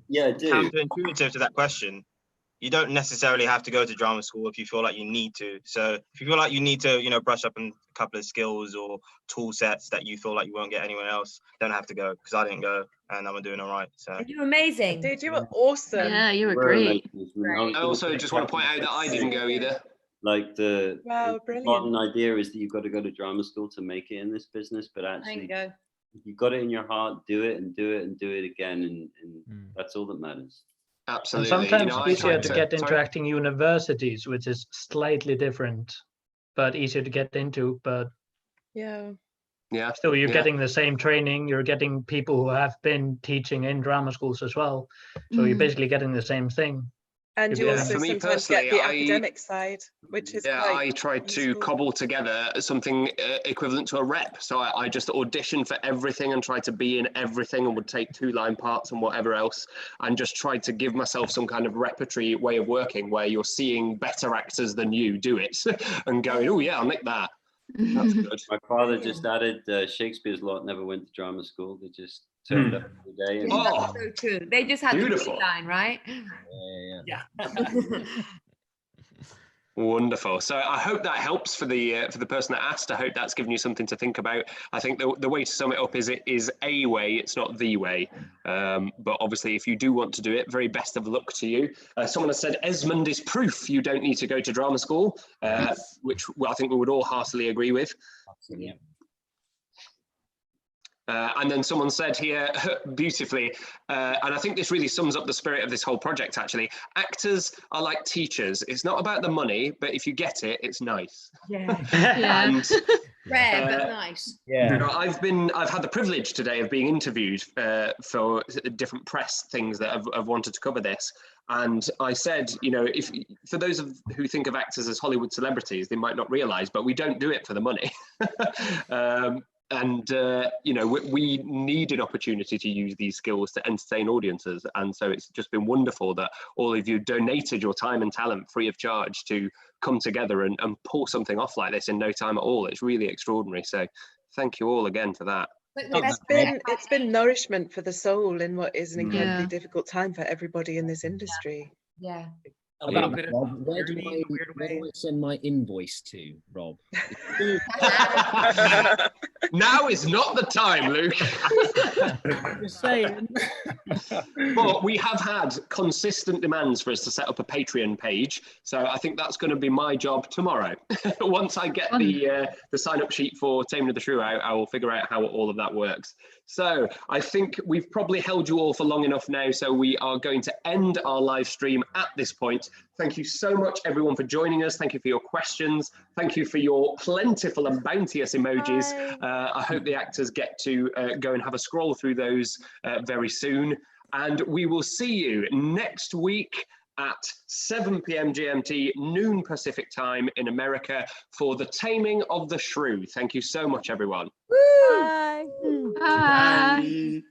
Yeah, do. counterintuitive to that question? you don't necessarily have to go to drama school if you feel like you need to. So if you feel like you need to, you know, brush up on a couple of skills or tool sets that you feel like you won't get anywhere else, don't have to go, because I didn't go and I'm doing all right. So You're amazing. Dude, you were awesome. Yeah, you were great. I also just want to point out that I didn't go either. Like the brilliant. modern idea is that you've got to go to drama school to make it in this business, but actually, if you've got it in your heart, do it and do it and do it again, and that's all that matters. Absolutely. And sometimes easier to get into acting universities, which is slightly different, but easier to get into. But yeah, still, you're getting the same training. You're getting people who have been teaching in drama schools as well. So you're basically getting the same thing. And you also sometimes get the academic side, which is I tried to cobble together something equivalent to a rep. So I just auditioned for everything and tried to be in everything, and would take 2-line parts and whatever else, and just tried to give myself some kind of repertory way of working where you're seeing better actors than you do it and going, oh yeah, I'll nick that. That's good. My father just added Shakespeare's lot never went to drama school. They just turned up every day. And That's so true. They just had Beautiful. the line, right? Yeah. Wonderful. So I hope that helps for the person that asked. I hope that's given you something to think about. I think the way to sum it up is it is a way, it's not the way. But obviously, if you do want to do it, very best of luck to you. Someone has said Esmonde is proof you don't need to go to drama school, which I think we would all heartily agree with. Absolutely. And then someone said here beautifully, and I think this really sums up the spirit of this whole project actually, actors are like teachers. It's not about the money, but if you get it, it's nice. Yeah. And, rare, but nice. Yeah. You know, I've had the privilege today of being interviewed for different press things that have wanted to cover this. And I said, you know, if for those who think of actors as Hollywood celebrities, they might not realize, but we don't do it for the money. And, you know, we need an opportunity to use these skills to entertain audiences. And so it's just been wonderful that all of you donated your time and talent free of charge to come together and pull something off like this in no time at all. It's really extraordinary. So thank you all again for that. It's been nourishment for the soul in what is an incredibly difficult time for everybody in this industry. Yeah. Rob, where do I send my invoice to, Rob? Now is not the time, Luke. Just saying. But we have had consistent demands for us to set up a Patreon page, so I think that's going to be my job tomorrow. Once I get the sign-up sheet for Taming of the Shrew out, I will figure out how all of that works. So I think we've probably held you all for long enough now, so we are going to end our live stream at this point. Thank you so much, everyone, for joining us. Thank you for your questions. Thank you for your plentiful and bounteous emojis. I hope the actors get to go and have a scroll through those very soon. And we will see you next week at 7 p.m. GMT, noon Pacific time in America for the Taming of the Shrew. Thank you so much, everyone. Bye. Bye.